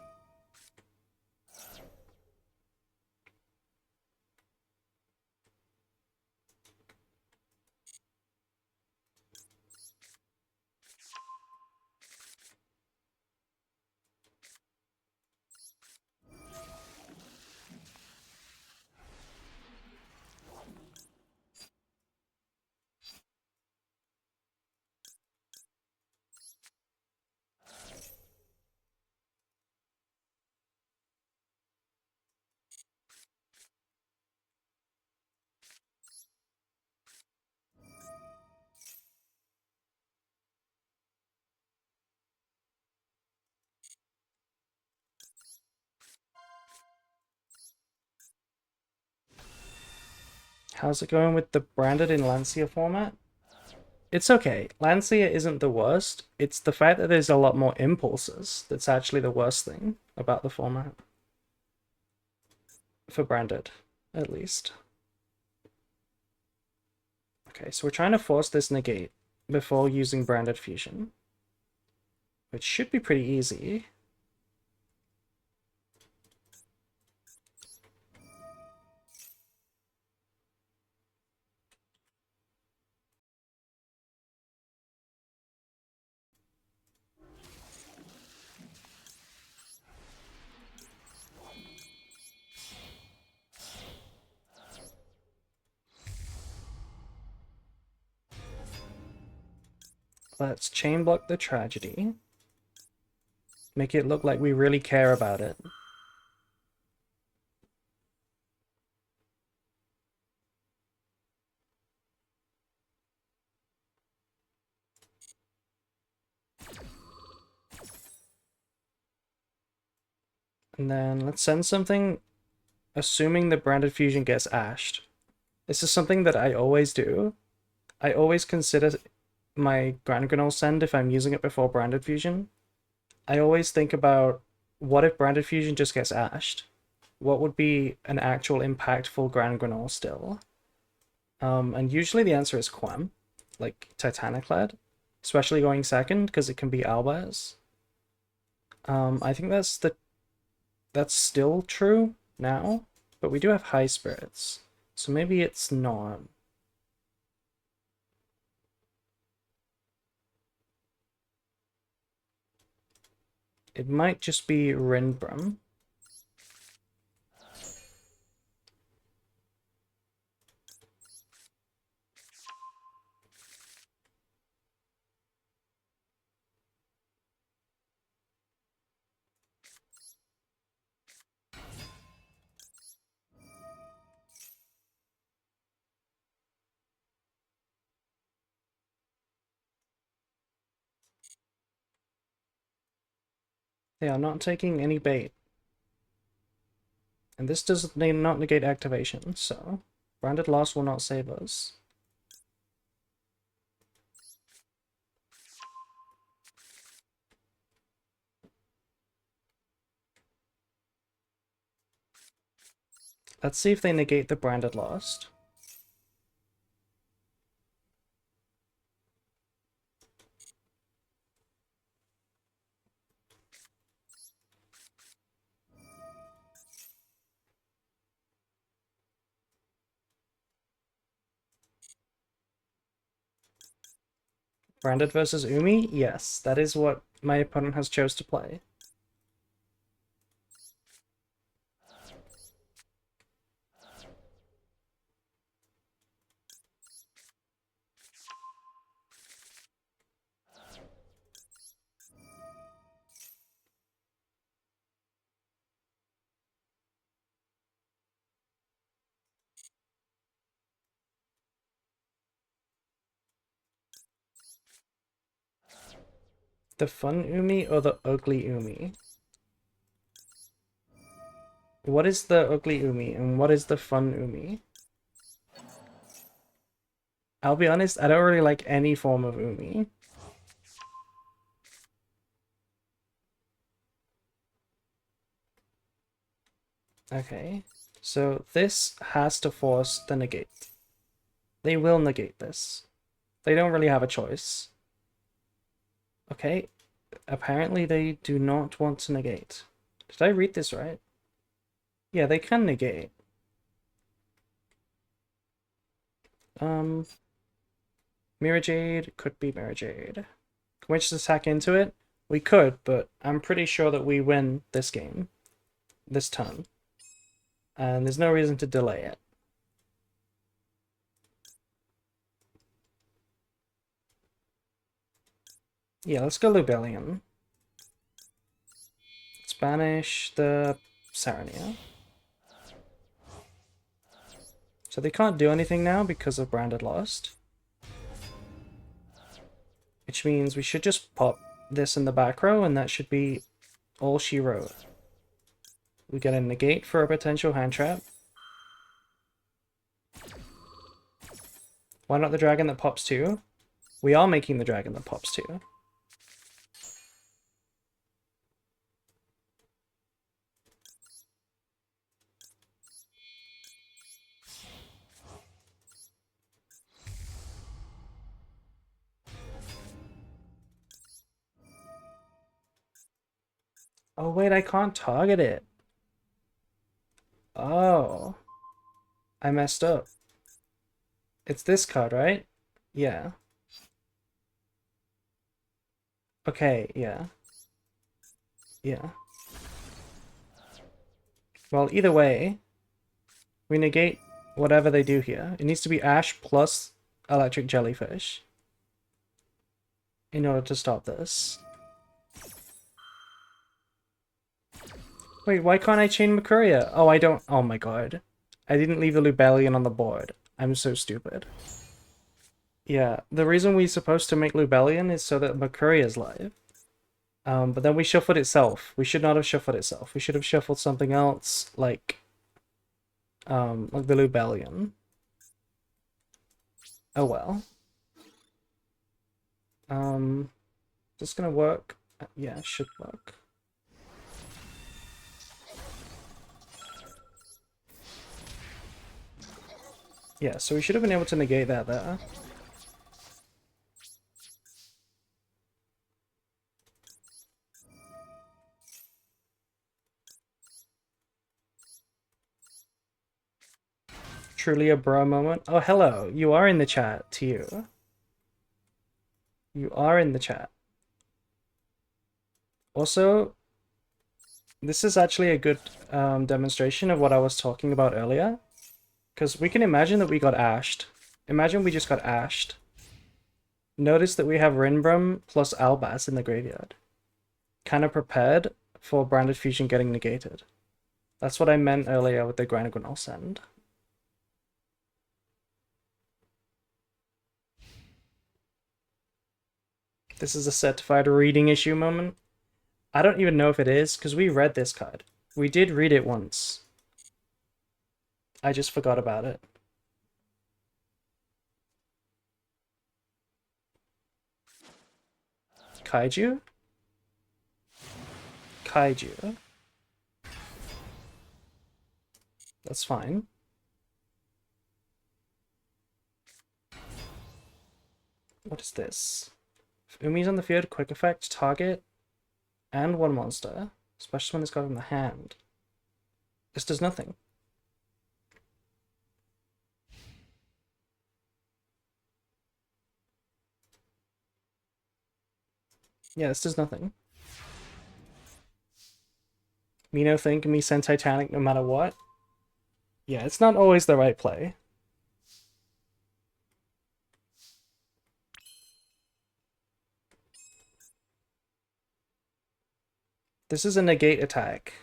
How's it going with the branded in Lancia format? It's okay. Lancia isn't the worst. It's the fact that there's a lot more impulses that's actually the worst thing about the format. For branded, at least. Okay, so we're trying to force this negate before using branded fusion, which should be pretty easy. Let's chain block the tragedy. Make it look like we really care about it. And then let's send something, assuming the branded fusion gets ashed. This is something that I always do. I always consider my Grand Granol send if I'm using it before Branded Fusion. I always think about what if Branded Fusion just gets ashed? What would be an actual impactful Grand Granol still? And usually the answer is Quem, like Titaniclad, especially going second because it can be Albaz. I think that's still true now, but we do have high spirits, so maybe it's not. It might just be Rinbrum. They are not taking any bait. And this does not negate activation, so Branded Loss will not save us. Let's see if they negate the Branded Lost. Branded versus Umi? Yes, that is what my opponent has chose to play. The fun Umi or the ugly Umi? What is the ugly Umi and what is the fun Umi? I'll be honest, I don't really like any form of Umi. Okay, so this has to force the negate. They will negate this. They don't really have a choice. Okay, apparently they do not want to negate. Did I read this right? Yeah, they can negate. Mirror Jade could be Mirror Jade. Can we just attack into it? We could, but I'm pretty sure that we win this game. This turn. And there's no reason to delay it. Yeah, let's go Lubellion. Let's banish the Sarania. So they can't do anything now because of Branded Lost. Which means we should just pop this in the back row and that should be all she wrote. We get a negate for a potential hand trap. Why not the dragon that pops too? We are making the dragon that pops too. Oh wait, I can't target it. Oh. I messed up. It's this card, right? Yeah. Okay, yeah. Yeah. Well, either way, we negate whatever they do here. It needs to be Ash plus Electric Jellyfish in order to stop this. Wait, why can't I chain Makuria? Oh, I don't. Oh my god. I didn't leave the Lubellion on the board. I'm so stupid. Yeah, the reason we're supposed to make Lubellion is so that Makuria is live. But then we shuffled itself. We should not have shuffled itself. We should have shuffled something else, like the Lubellion. Oh well. Just gonna work. Yeah, should work. Yeah, so we should have been able to negate that there. Truly a bro moment. Oh, hello. You are in the chat, to you. You are in the chat. Also, this is actually a good demonstration of what I was talking about earlier. Because we can imagine that we got ashed. Imagine we just got ashed. Notice that we have Rinbrum plus Albaz in the graveyard. Kind of prepared for Branded Fusion getting negated. That's what I meant earlier with the Granagonal send. This is a certified reading issue moment. I don't even know if it is, because we read this card. We did read it once. I just forgot about it. Kaiju? Kaiju. That's fine. What is this? If Umi's on the field, quick effect, target, and one monster. Special when it's got in the hand. This does nothing. Yeah, this does nothing. Me no think, me send Titanic no matter what. Yeah, it's not always the right play. This is a negate attack.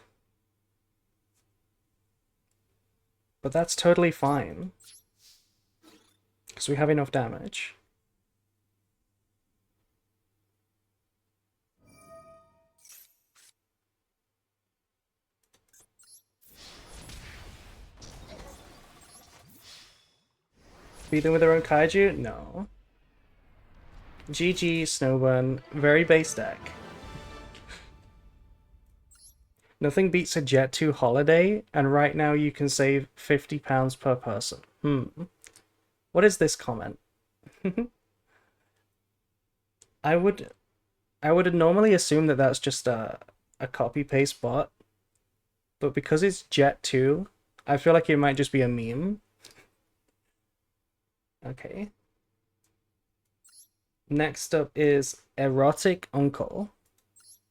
But that's totally fine. Because we have enough damage. Beat them with their own kaiju? No. GG, Snowburn. Very base deck. Nothing beats a Jet 2 holiday, and right now you can save £50 per person. What is this comment? I would normally assume that that's just a copy-paste bot, but because it's Jet 2, I feel like it might just be a meme. Okay. Next up is Erotic Uncle.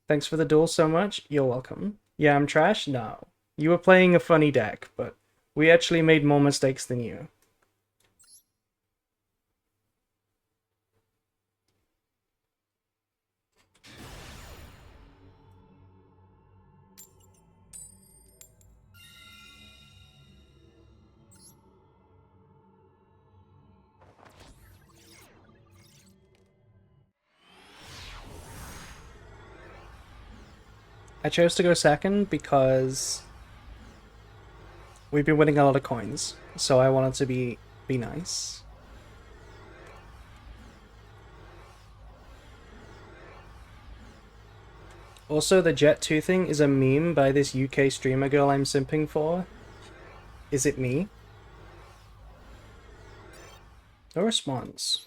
Thanks for the duel so much. You're welcome. Yeah, I'm trash? No. You were playing a funny deck, but we actually made more mistakes than you. I chose to go second because we've been winning a lot of coins, so I wanted to be nice. Also, the Jet 2 thing is a meme by this UK streamer girl I'm simping for. Is it me? No response.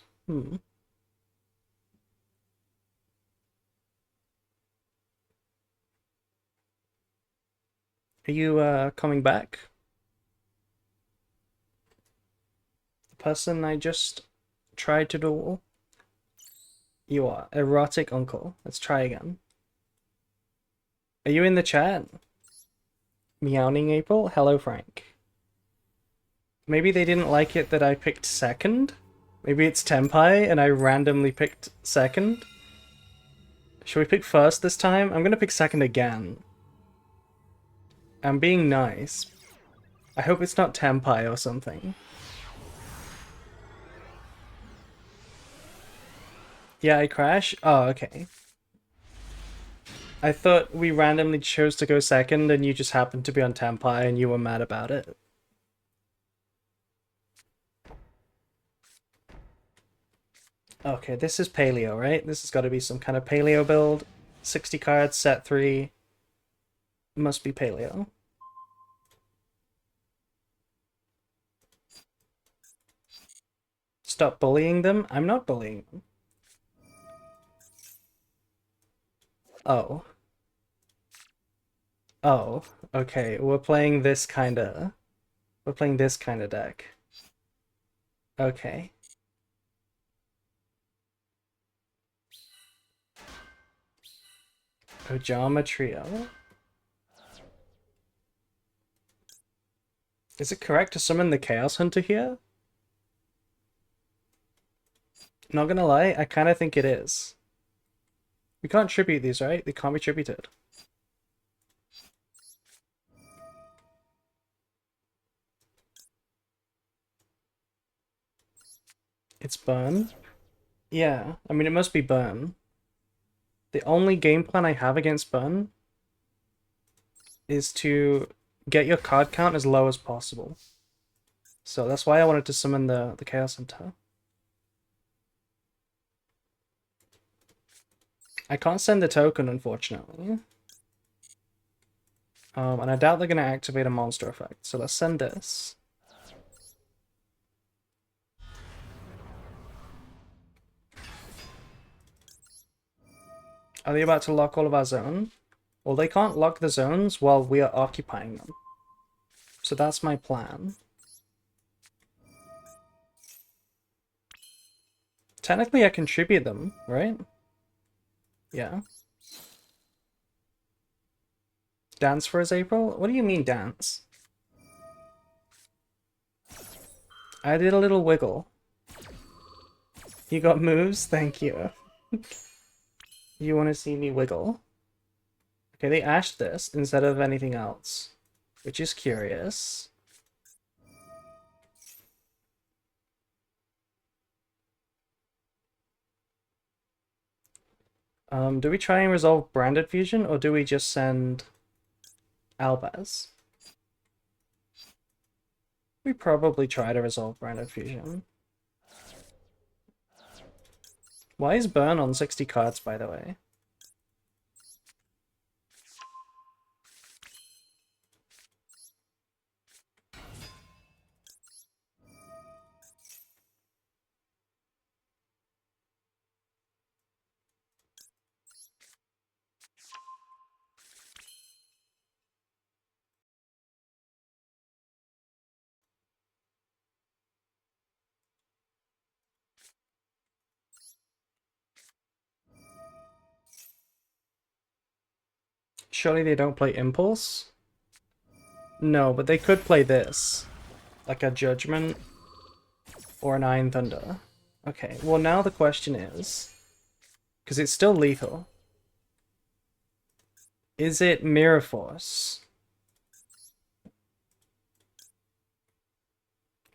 Are you coming back? The person I just tried to duel? You are. Erotic Uncle. Let's try again. Are you in the chat? Meowing April? Hello, Frank. Maybe they didn't like it that I picked second? Maybe it's Tenpai and I randomly picked second? Should we pick first this time? I'm gonna pick second again. I'm being nice. I hope it's not Tenpai or something. Yeah, I crash? Oh, okay. I thought we randomly chose to go second and you just happened to be on Tenpai and you were mad about it. Okay, this is paleo, right? This has got to be some kind of paleo build. 60 cards, set 3. Must be paleo. Stop bullying them? I'm not bullying them. Oh. Oh, okay. We're playing this kinda deck. Okay. Ojama Trio. Is it correct to summon the Chaos Hunter here? Not gonna lie, I kinda think it is. We can't tribute these, right? They can't be tributed. It's burn? Yeah, I mean, it must be burn. The only game plan I have against burn is to get your card count as low as possible. So that's why I wanted to summon the Chaos Hunter. I can't send the token, unfortunately. And I doubt they're going to activate a monster effect. So let's send this. Are they about to lock all of our zone? Well, they can't lock the zones while we are occupying them. So that's my plan. Technically, I contribute them, right? Yeah. Dance for his April? What do you mean dance? I did a little wiggle. You got moves? Thank you. You want to see me wiggle? Okay, they ashed this instead of anything else, which is curious. Do we try and resolve Branded Fusion, or do we just send Albaz? We probably try to resolve Branded Fusion. Why is Burn on 60 cards, by the way? Surely they don't play Impulse? No, but they could play this. Like a Judgment or an Iron Thunder. Okay, well now the question is... because it's still lethal. Is it Mirror Force?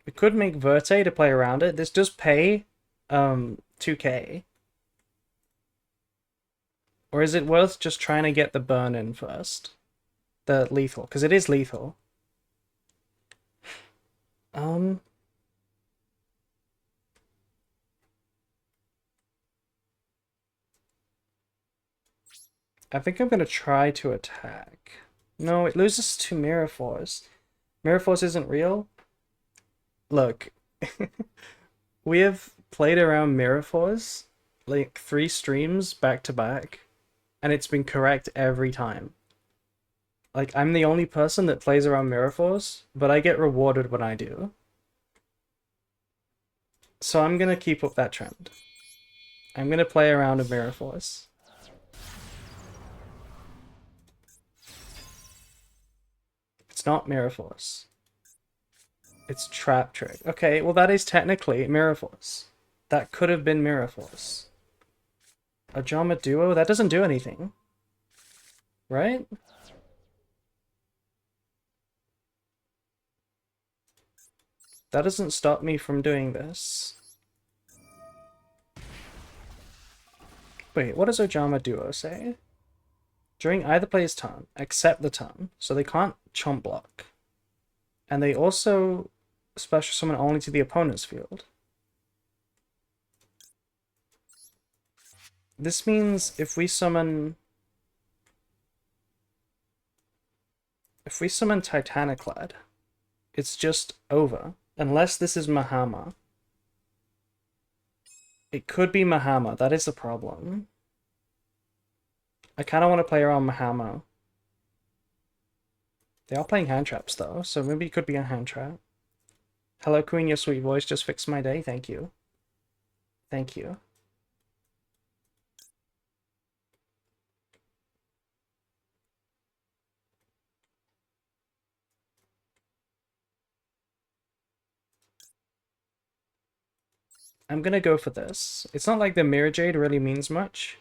We could make Verte to play around it. This does pay 2k. Or is it worth just trying to get the burn in first? The lethal, because it is lethal. I think I'm gonna try to attack. No, it loses to Mirror Force. Mirror Force isn't real? Look, we have played around Mirror Force like 3 streams back to back, and it's been correct every time. Like, I'm the only person that plays around Mirror Force, but I get rewarded when I do. So I'm gonna keep up that trend. I'm gonna play around a Mirror Force. It's not Mirror Force. It's Trap Trick. Okay, well that is technically Mirror Force. That could have been Mirror Force. A Jama Duo? That doesn't do anything. Right? That doesn't stop me from doing this. Wait, what does Ojama Duo say? During either player's turn, accept the turn, so they can't chump block. And they also special summon only to the opponent's field. This means if we summon Titaniclad, it's just over. Unless this is Mahama. It could be Mahama, that is the problem. I kinda wanna play around Mahama. They are playing hand traps though, so maybe it could be a hand trap. Hello Queen, your sweet voice just fixed my day, thank you. Thank you. I'm gonna go for this. It's not like the Mirror Jade really means much.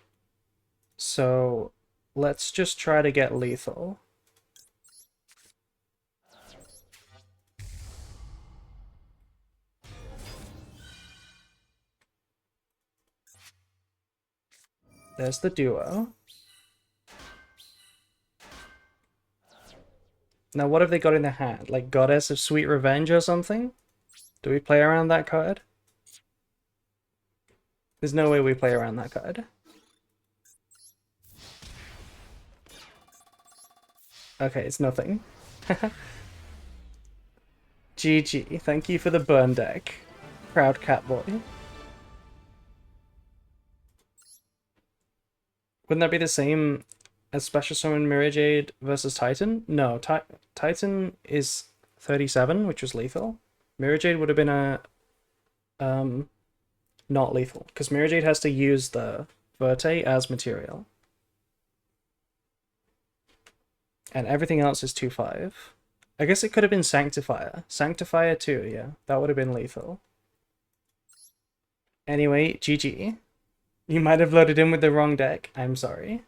So let's just try to get lethal. There's the duo. Now what have they got in their hand? Like Goddess of Sweet Revenge or something? Do we play around that card? There's no way we play around that card. Okay, it's nothing. GG, thank you for the burn deck. Proud Catboy. Wouldn't that be the same as Special Summon Mirror Jade versus Titan? No, Titan is 37, which was lethal. Mirror Jade would have been a not lethal, because Mirror Jade has to use the Verte as material. And everything else is 2-5. I guess it could have been Sanctifier. Sanctifier too, yeah. That would have been lethal. Anyway, GG. You might have loaded in with the wrong deck. I'm sorry.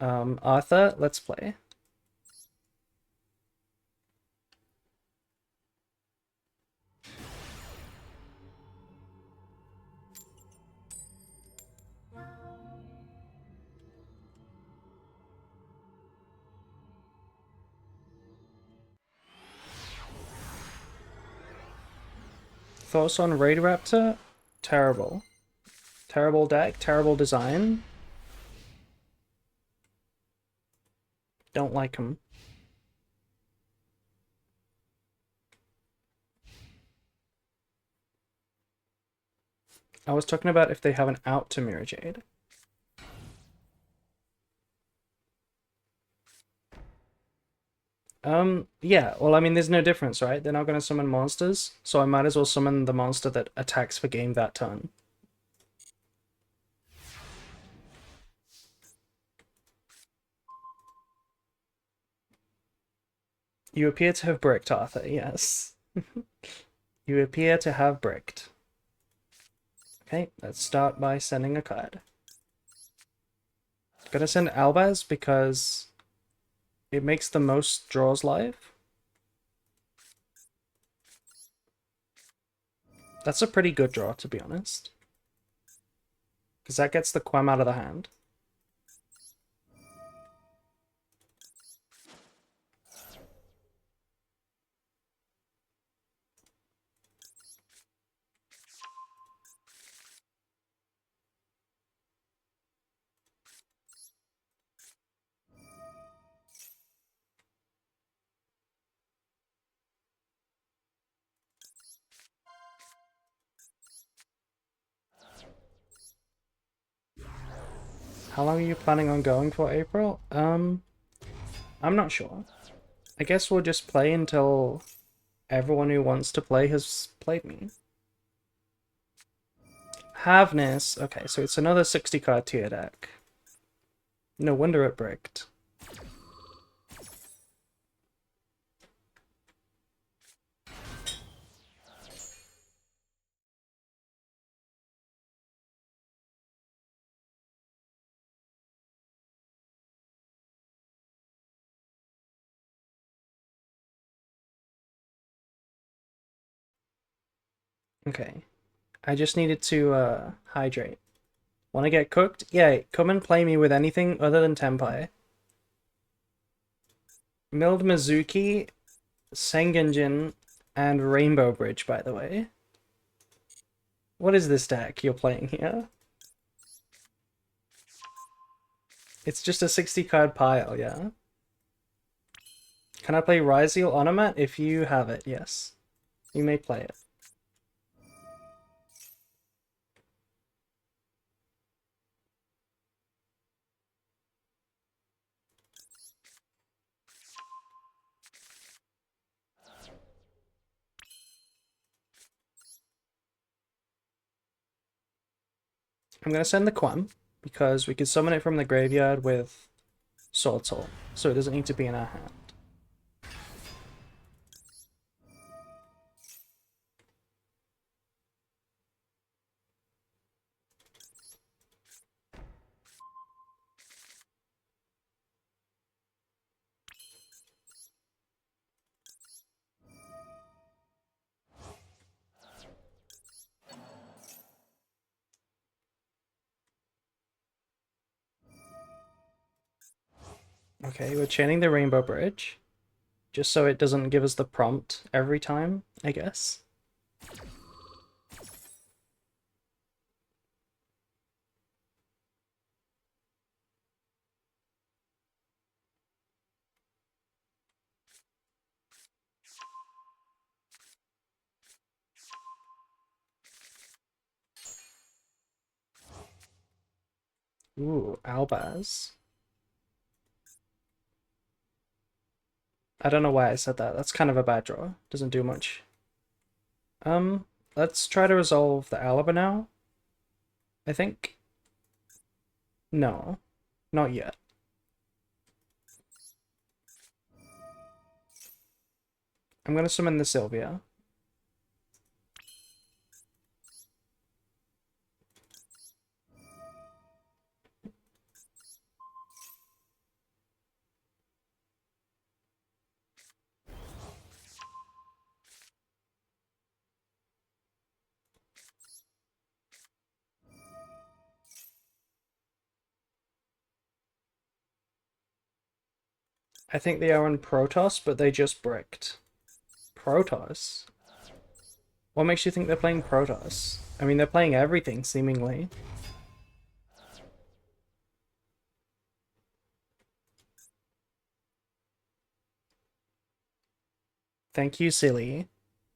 Arthur, let's play. Thoughts on Raid Raptor? Terrible. Terrible deck, terrible design. Don't like him. I was talking about if they have an out to Mirror Jade. Yeah, well, I mean, there's no difference, right? They're not going to summon monsters, so I might as well summon the monster that attacks for game that turn. You appear to have bricked, Arthur, yes. You appear to have bricked. Okay, let's start by sending a card. Gonna send Albaz because it makes the most draws live. That's a pretty good draw, to be honest. Because that gets the Quem out of the hand. How long are you planning on going for, April? I'm not sure. I guess we'll just play until everyone who wants to play has played me. Havness. Okay, so it's another 60 card tier deck. No wonder it bricked. Okay. I just needed to hydrate. Wanna get cooked? Yeah, come and play me with anything other than Tenpai. Milled Mizuki, Sengenjin, and Rainbow Bridge, by the way. What is this deck you're playing here? It's just a 60 card pile, yeah? Can I play Ryzeal Onomat? If you have it, yes. You may play it. I'm gonna send the Quem, because we can summon it from the graveyard with Sword Soul, so it doesn't need to be in our hand. Okay, we're chaining the Rainbow Bridge, just so it doesn't give us the prompt every time, I guess. Ooh, Albaz. I don't know why I said that. That's kind of a bad draw. Doesn't do much. Um, let's try to resolve the Alaba now. I think. No, not yet. I'm gonna summon the Sylvia. I think they are on Protoss, but they just bricked. Protoss? What makes you think they're playing Protoss? I mean, they're playing everything, seemingly. Thank you, silly.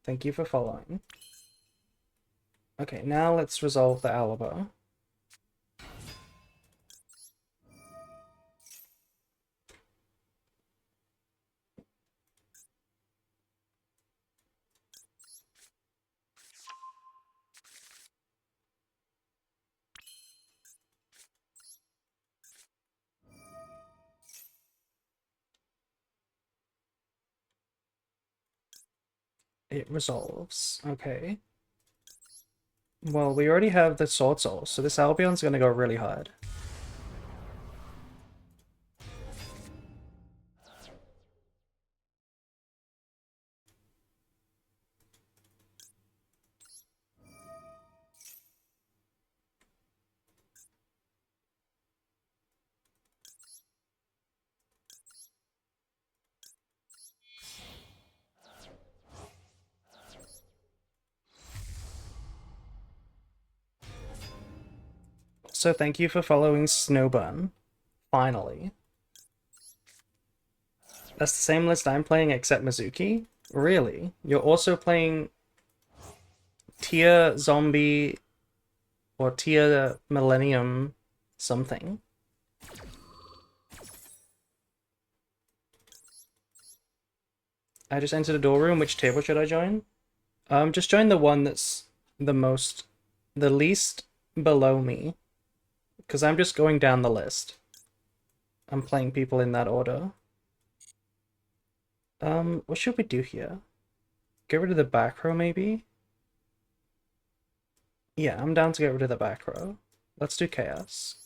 Thank you for following. Okay, now let's resolve the Alaba. It resolves. Okay. Well, we already have the Sword Soul, so this Albion's gonna go really hard. So thank you for following Snowburn. Finally. That's the same list I'm playing except Mizuki? Really? You're also playing Tier Zombie or Tier Millennium something? I just entered a door room. Which table should I join? Just join the one that's the least below me. Because I'm just going down the list. I'm playing people in that order. What should we do here? Get rid of the back row, maybe? Yeah, I'm down to get rid of the back row. Let's do Chaos.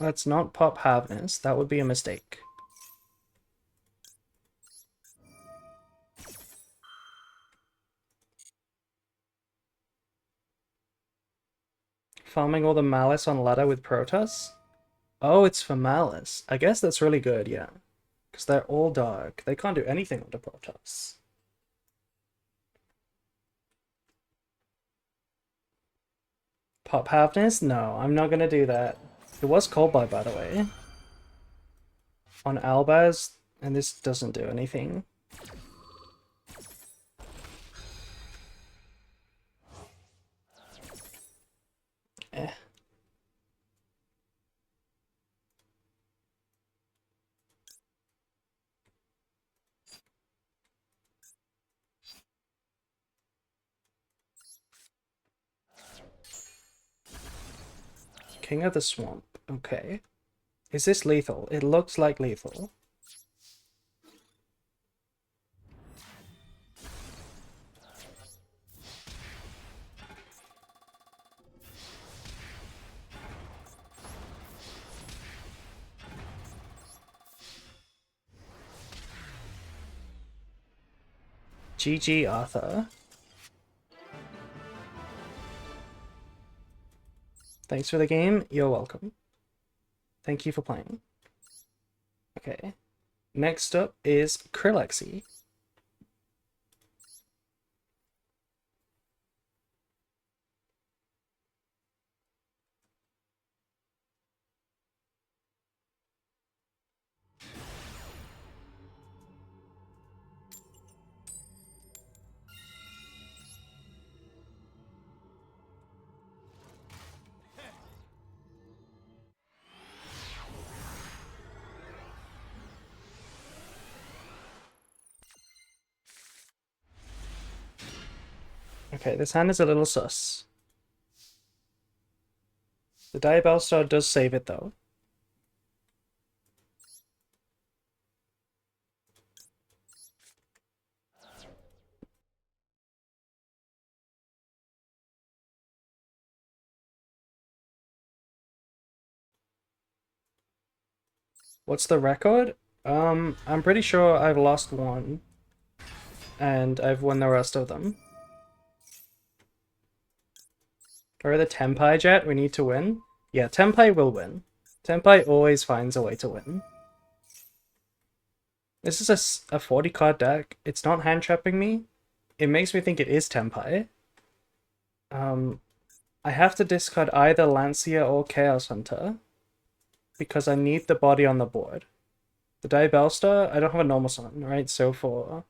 Let's not pop Havness. That would be a mistake. Farming all the Malice on ladder with Protoss? Oh, it's for Malice. I guess that's really good, yeah. Because they're all dark. They can't do anything with the Protoss. Pop Havness? No, I'm not gonna do that. It was Cold Blood, by the way. On Albaz, and this doesn't do anything. Eh. King of the Swamp. Okay. Is this lethal? It looks like lethal. GG, Arthur. Thanks for the game. You're welcome. Thank you for playing. Okay. Next up is Krillexy. Okay, this hand is a little sus. The Diabell Star does save it, though. What's the record? I'm pretty sure I've lost one. And I've won the rest of them. Or the Tenpai Jet, we need to win. Yeah, Tenpai will win. Tenpai always finds a way to win. This is a 40 card deck. It's not hand trapping me. It makes me think it is Tenpai. I have to discard either Lancia or Chaos Hunter because I need the body on the board. The Diabell Star, I don't have a normal summon, right? So for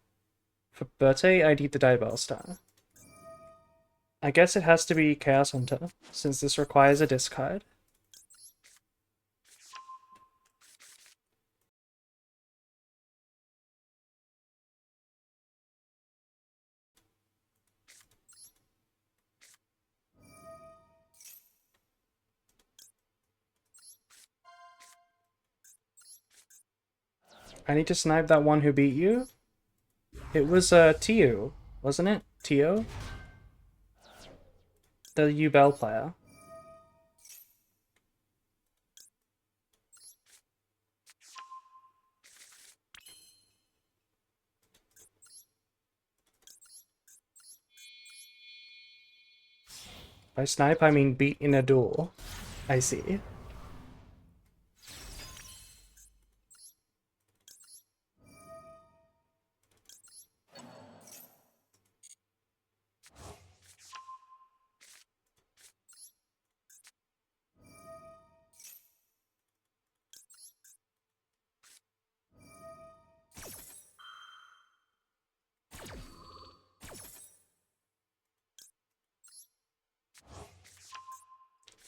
Berthe, I need the Diabell Star. I guess it has to be Chaos Hunter, since this requires a discard. I need to snipe that one who beat you. It was Tio, wasn't it? Tio? The U-Bell player. By snipe, I mean beat in a duel. I see.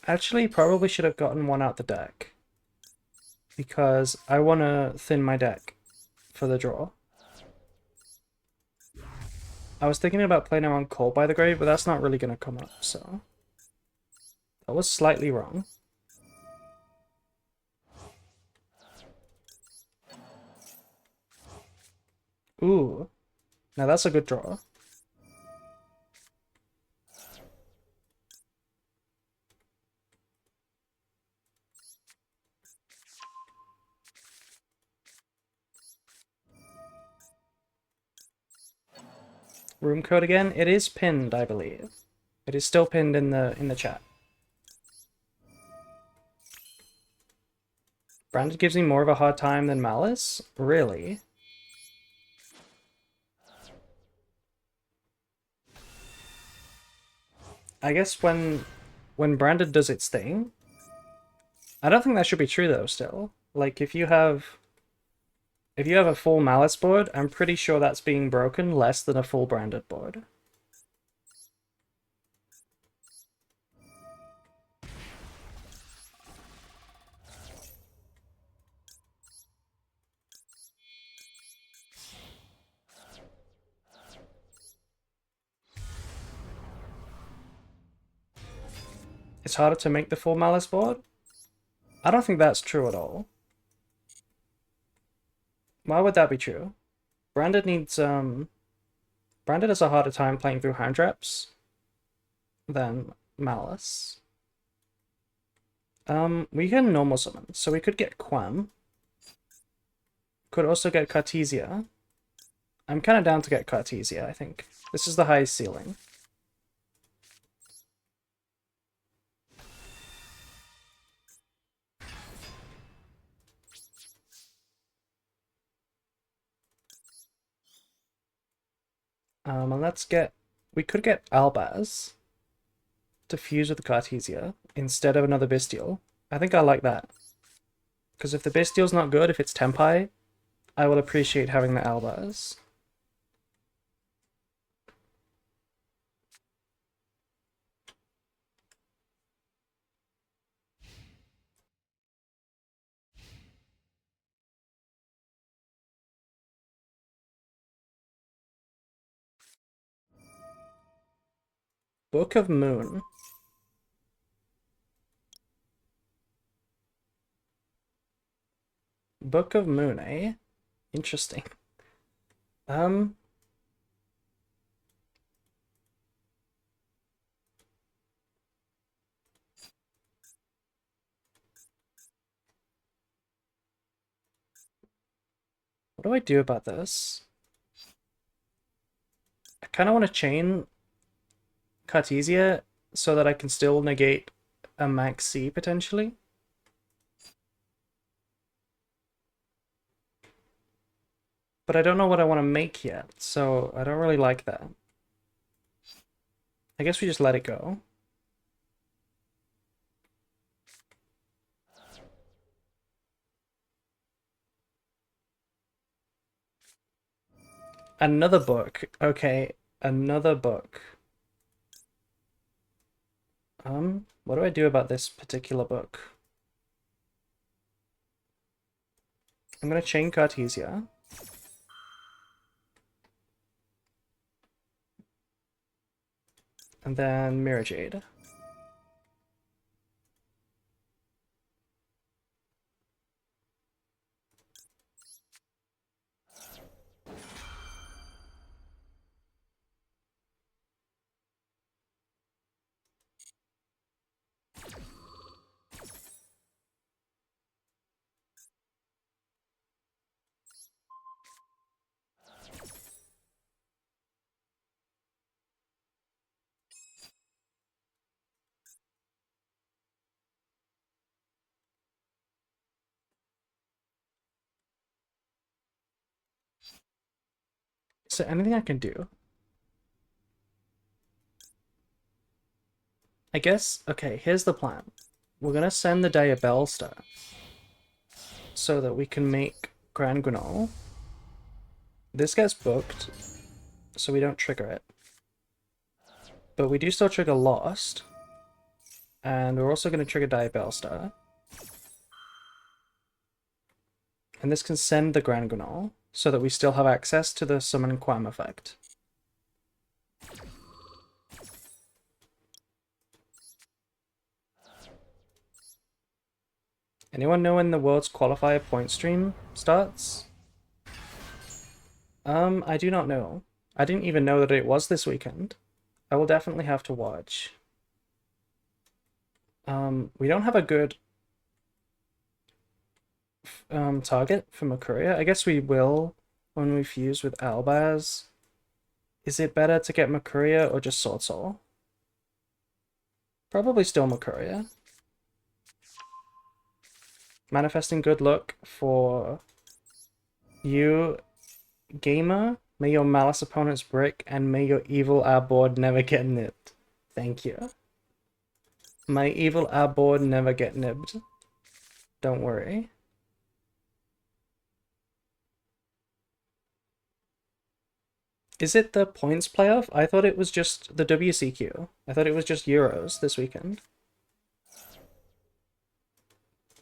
Actually, probably should have gotten one out the deck. Because I want to thin my deck for the draw. I was thinking about playing around Cold by the Grave, but that's not really going to come up, so... That was slightly wrong. Ooh. Now that's a good draw. Room code again? It is pinned, I believe. It is still pinned in the chat. Branded gives me more of a hard time than Malice? Really? I guess when Branded does its thing, I don't think that should be true though still. Like if you have a full Malice board, I'm pretty sure that's being broken less than a full Branded board. It's harder to make the full Malice board? I don't think that's true at all. Why would that be true? Branded needs, Branded has a harder time playing through hand traps than Malice. We can normal summon, so we could get Quam. Could also get Cartesia. I'm kind of down to get Cartesia, I think. This is the highest ceiling. And let's get... We could get Albaz to fuse with the Cartesia instead of another Bestial. I think I like that. Because if the Bestial's not good, if it's Tempai, I will appreciate having the Albaz. Book of Moon. Book of Moon, eh? Interesting. What do I do about this? I kind of want to chain Cartesia so that I can still negate a Max C potentially. But I don't know what I want to make yet, so I don't really like that. I guess we just let it go. Another book. Okay, another book. What do I do about this particular book? I'm gonna chain Cartesia. And then Mirror Jade. Is there anything I can do? I guess, okay, here's the plan. We're gonna send the Diabell Star so that we can make Grand Guignol. This gets booked, so we don't trigger it. But we do still trigger Lost. And we're also going to trigger Diabell Star. And this can send the Grand Guignol, so that we still have access to the Summon Quam effect. Anyone know when the World's Qualifier point stream starts? I do not know. I didn't even know that it was this weekend. I will definitely have to watch. We don't have a good target for Makuria. I guess we will when we fuse with Albaz. Is it better to get Makuria or just Sword Soul? Probably still Makuria. Manifesting good luck for you, gamer. May your malice opponents brick, and may your evil our board never get nipped. Thank you. My evil our board never get nibbed. Don't worry. Is it the points playoff? I thought it was just the WCQ. I thought it was just Euros this weekend.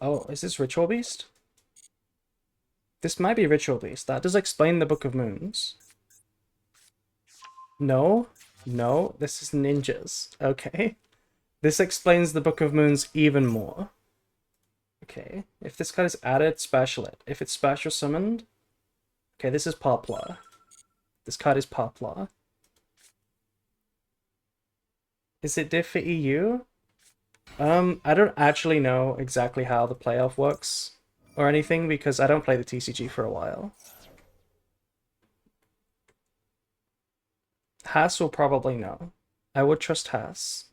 Oh, is this Ritual Beast? This might be Ritual Beast. That does explain the Book of Moons. No? No? This is ninjas. Okay. This explains the Book of Moons even more. Okay. If this card is added, special it. If it's special summoned... Okay, this is Poplar. This card is Poplar. Is it diff for EU? I don't actually know exactly how the playoff works or anything because I don't play the TCG for a while. Haas will probably know. I would trust Haas.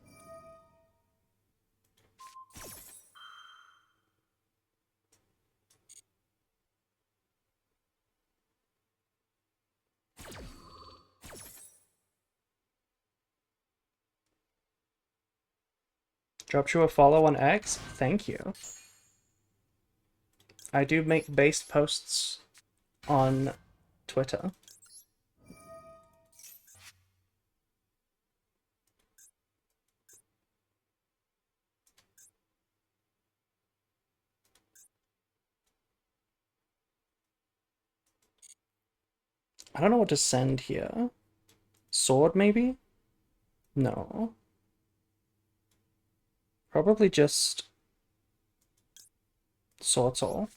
Dropped you a follow on X? Thank you. I do make based posts on Twitter. I don't know what to send here. Sword, maybe? No. Probably just Sword Soul.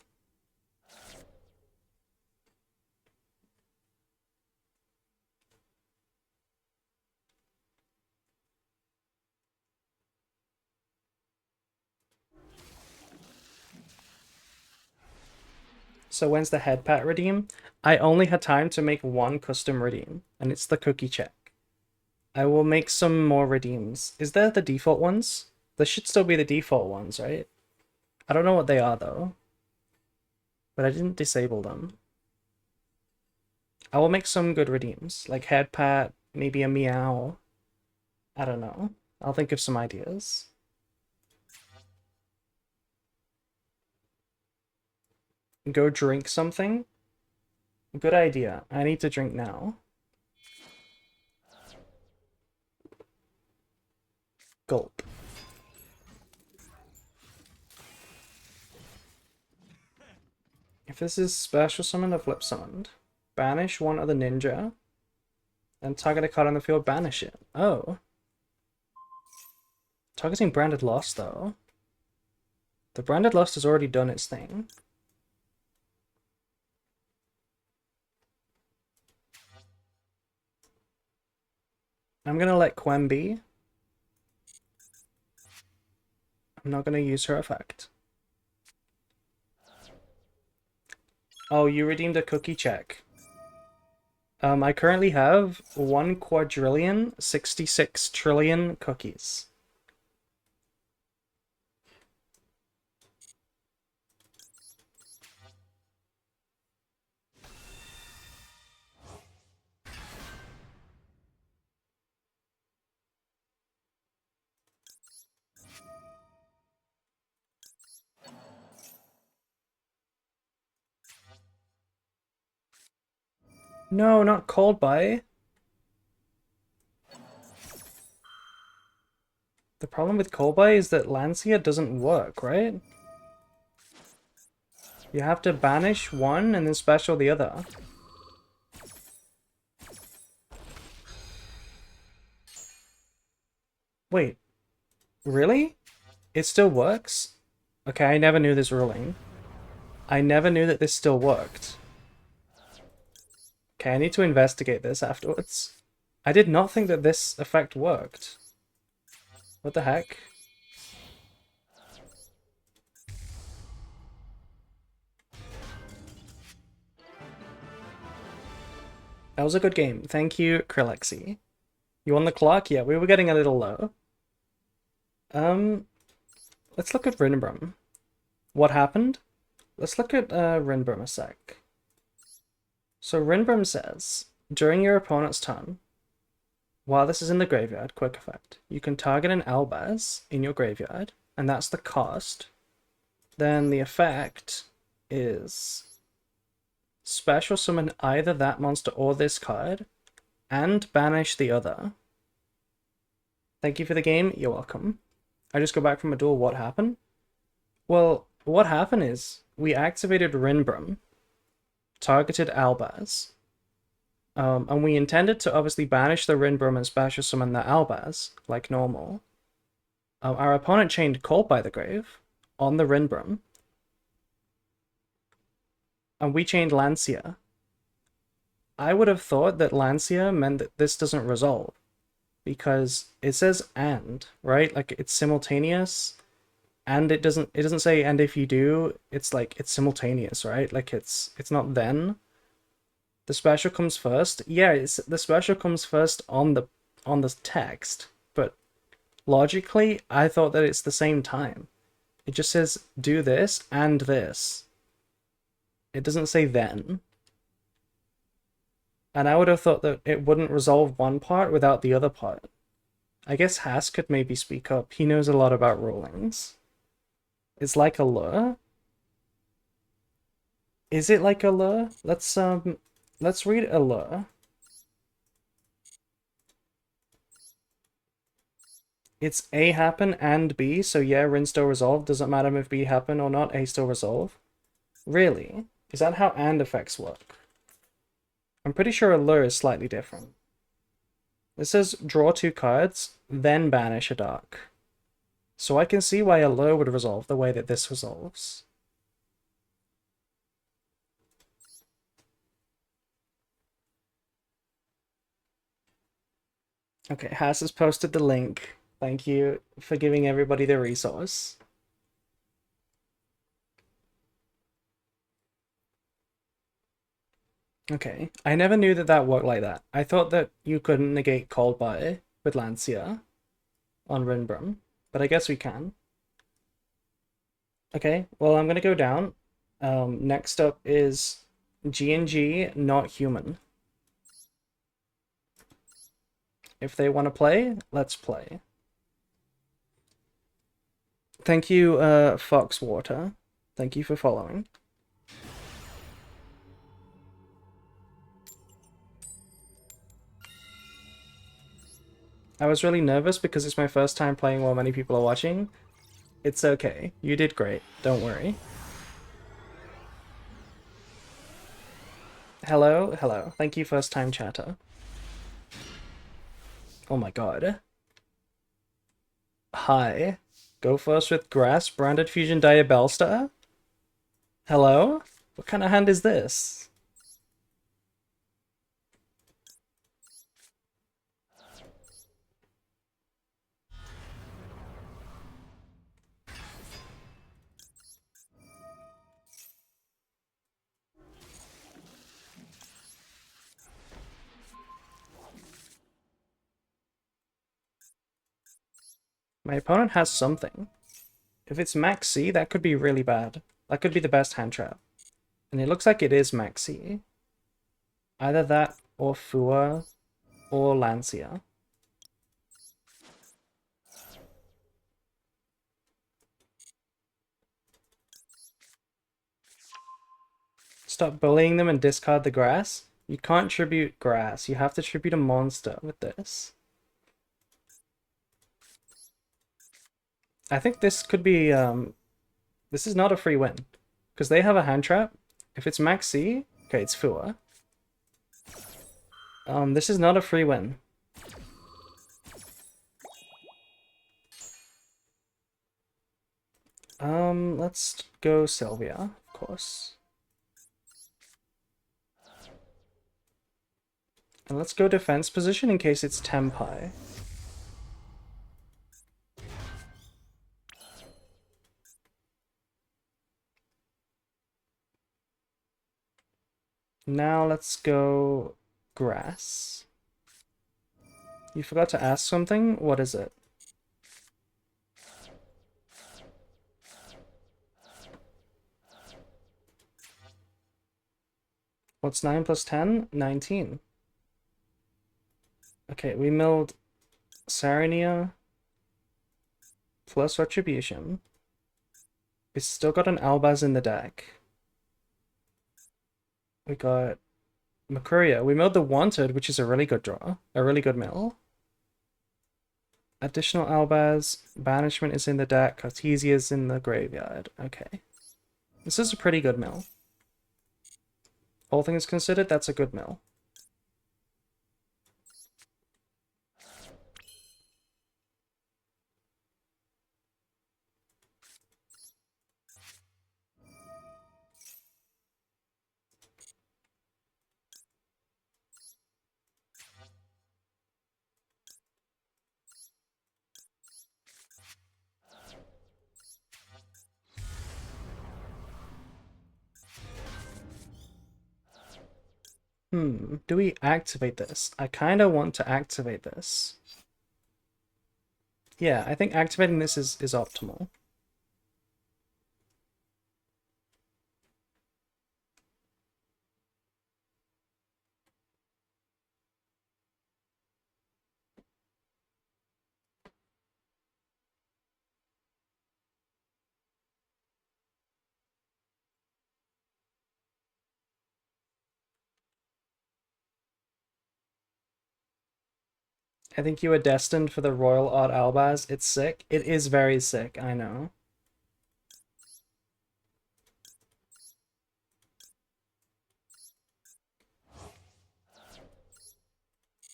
So when's the head pat redeem? I only had time to make one custom redeem, and it's the cookie check. I will make some more redeems. Is there the default ones? There should still be the default ones, right? I don't know what they are, though. But I didn't disable them. I will make some good redeems, like head pat, maybe a meow. I don't know. I'll think of some ideas. Go drink something? Good idea. I need to drink now. Gulp. If this is special summoned or flip summoned, banish one other ninja, and target a card on the field, banish it. Oh. Targeting Branded Lost, though. The Branded Lost has already done its thing. I'm gonna let Quem be. I'm not gonna use her effect. Oh, you redeemed a cookie check. I currently have 1,066,000,000,000,000 cookies. No, not called by. The problem with Kolbai is that Lancia doesn't work, right? You have to banish one and then special the other. Wait, really? It still works? Okay, I never knew this ruling. I never knew that this still worked. Okay, I need to investigate this afterwards. I did not think that this effect worked. What the heck? That was a good game. Thank you, Krillexy. You on the clock? Yeah, we were getting a little low. Let's look at Rinbrum. What happened? let's look at Rinbrim a sec. So Rinbrim says, during your opponent's turn, while this is in the graveyard, quick effect, you can target an Albaz in your graveyard, and that's the cost. Then the effect is special summon either that monster or this card, and banish the other. Thank you for the game, you're welcome. I just got back from a duel, what happened? Well, what happened is, we activated Rinbrim, targeted Albaz, and we intended to obviously banish the Rinbrim and special summon the Albaz, like normal. Our opponent chained Call by the Grave on the Rinbrim, and we chained Lancia. I would have thought that Lancia meant that this doesn't resolve, because it says and, right? Like it's simultaneous, and it doesn't say and if you do, it's like it's simultaneous, right? Like it's not then. The special comes first. Yeah, the special comes first on the text, but logically, I thought that it's the same time. It just says do this and this. It doesn't say then. And I would have thought that it wouldn't resolve one part without the other part. I guess Haas could maybe speak up. He knows a lot about rulings. It's like a lure? Is it like a lure? Let's read a lure. It's A happen and B, so yeah, Rin still resolve. Doesn't matter if B happen or not, A still resolve. Really? Is that how and effects work? I'm pretty sure a lure is slightly different. It says draw 2 cards, then banish a dark. So I can see why a lure would resolve the way that this resolves. Okay, Haas has posted the link. Thank you for giving everybody the resource. Okay, I never knew that that worked like that. I thought that you couldn't negate Called By with Lancia on Rinbrim, but I guess we can. Okay, well, I'm gonna go down. Next up is G&G Not Human. If they want to play, let's play. Thank you, Foxwater. Thank you for following. I was really nervous because it's my first time playing while many people are watching. It's okay. You did great. Don't worry. Hello? Hello. Thank you, first time chatter. Oh my god. Hi. Go first with Grass, Branded Fusion Diabellstar? Hello? What kind of hand is this? My opponent has something. If it's Max C, that could be really bad. That could be the best hand trap. And it looks like it is Max C. Either that, or Fua, or Lancia. Stop bullying them and discard the grass? You can't tribute grass. You have to tribute a monster with this. I think this could be, this is not a free win. Because they have a hand trap. If it's Max C, okay, it's Fua. This is not a free win. Let's go Sylvia, of course. And let's go defense position in case it's Tempai. Now let's go grass. You forgot to ask something? What is it? What's 9 plus 10? 19. Okay, we milled Sarania plus Retribution. We still got an Albaz in the deck. We got Makuria. We milled the Wanted, which is a really good draw. A really good mill. Additional Albaz. Banishment is in the deck. Cartesia is in the graveyard. Okay. This is a pretty good mill. All things considered, that's a good mill. Do we activate this? I kind of want to activate this. Yeah, I think activating this is optimal. I think you are destined for the Royal Art Albaz. It's sick. It is very sick, I know.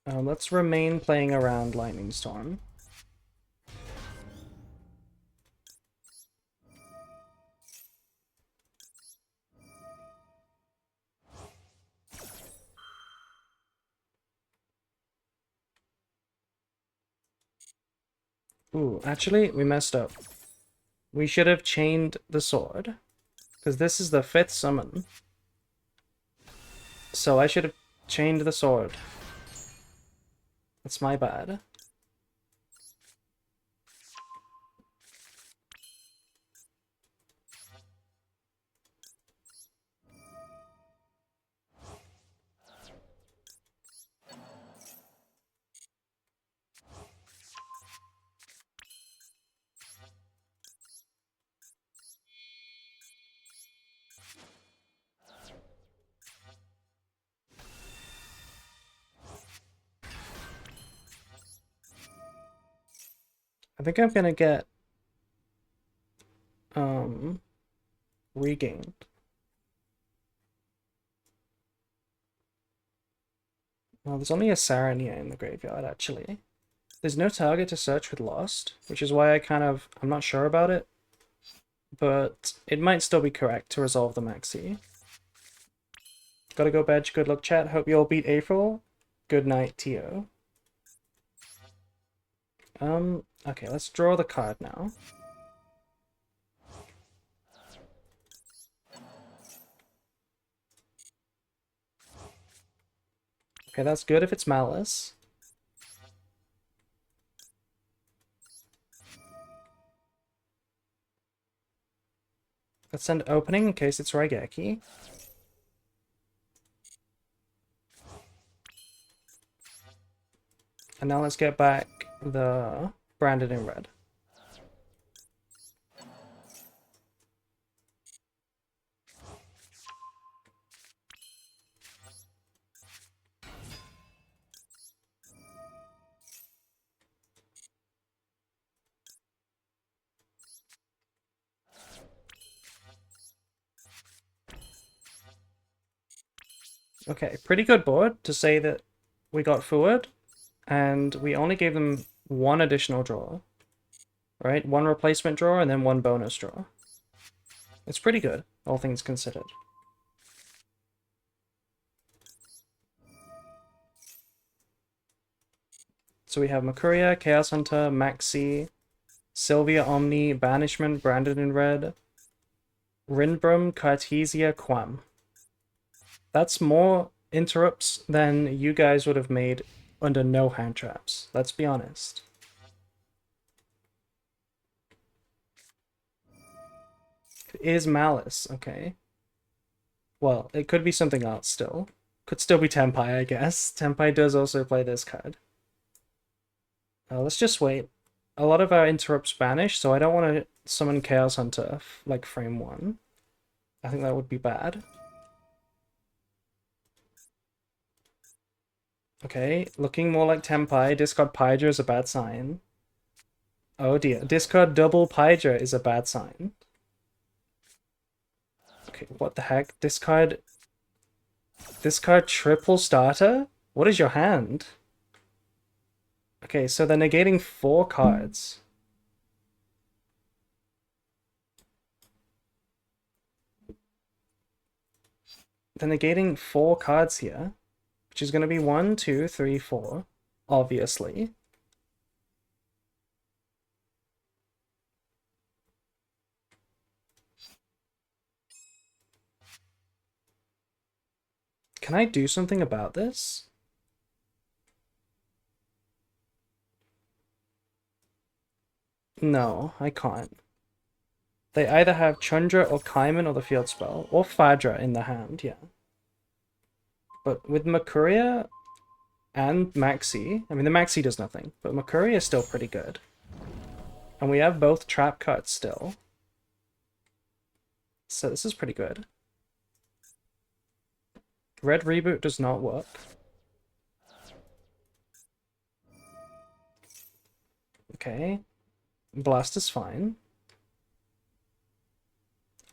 Let's remain playing around Lightning Storm. Ooh, actually, we messed up. We should have chained the sword. Because this is the 5th summon. So I should have chained the sword. That's my bad. I think I'm gonna get regained. Well, there's only a Sarania in the graveyard, actually. There's no target to search with Lost, which is why I'm not sure about it. But it might still be correct to resolve the Maxi. Gotta go, Badge. Good luck, chat. Hope you all beat April. Good night, Tio. Okay, let's draw the card now. Okay, that's good if it's Malice. Let's send opening in case it's Raigeki. And now let's get back the branded in red. Okay, pretty good board to say that we got forward, and we only gave them one additional draw. Right? One replacement draw and then one bonus draw. It's pretty good, all things considered. So we have Makuria, Chaos Hunter, Maxi, Sylvia Omni, Banishment, branded in red, Rinbrum, Cartesia, Quam. That's more interrupts than you guys would have made under no hand traps. Let's be honest. It is Malice, okay. Well, it could be something else still. Could still be Tenpai, I guess. Tenpai does also play this card. Let's just wait. A lot of our interrupts banish, so I don't want to summon Chaos Hunter like frame 1. I think that would be bad. Okay, looking more like Tenpai. Discard Pydra is a bad sign. Oh dear. Discard double Pydra is a bad sign. Okay, what the heck? Discard triple starter? What is your hand? Okay, so they're negating 4 cards. They're negating 4 cards here, which is going to be 1, 2, 3, 4, obviously. Can I do something about this? No, I can't. They either have Chandra or Kaiman or the field spell, or Fadra in the hand, yeah. But with Makuria and Maxi, I mean the Maxi does nothing, but Makuria is still pretty good. And we have both trap cards still. So this is pretty good. Red Reboot does not work. Okay. Blast is fine.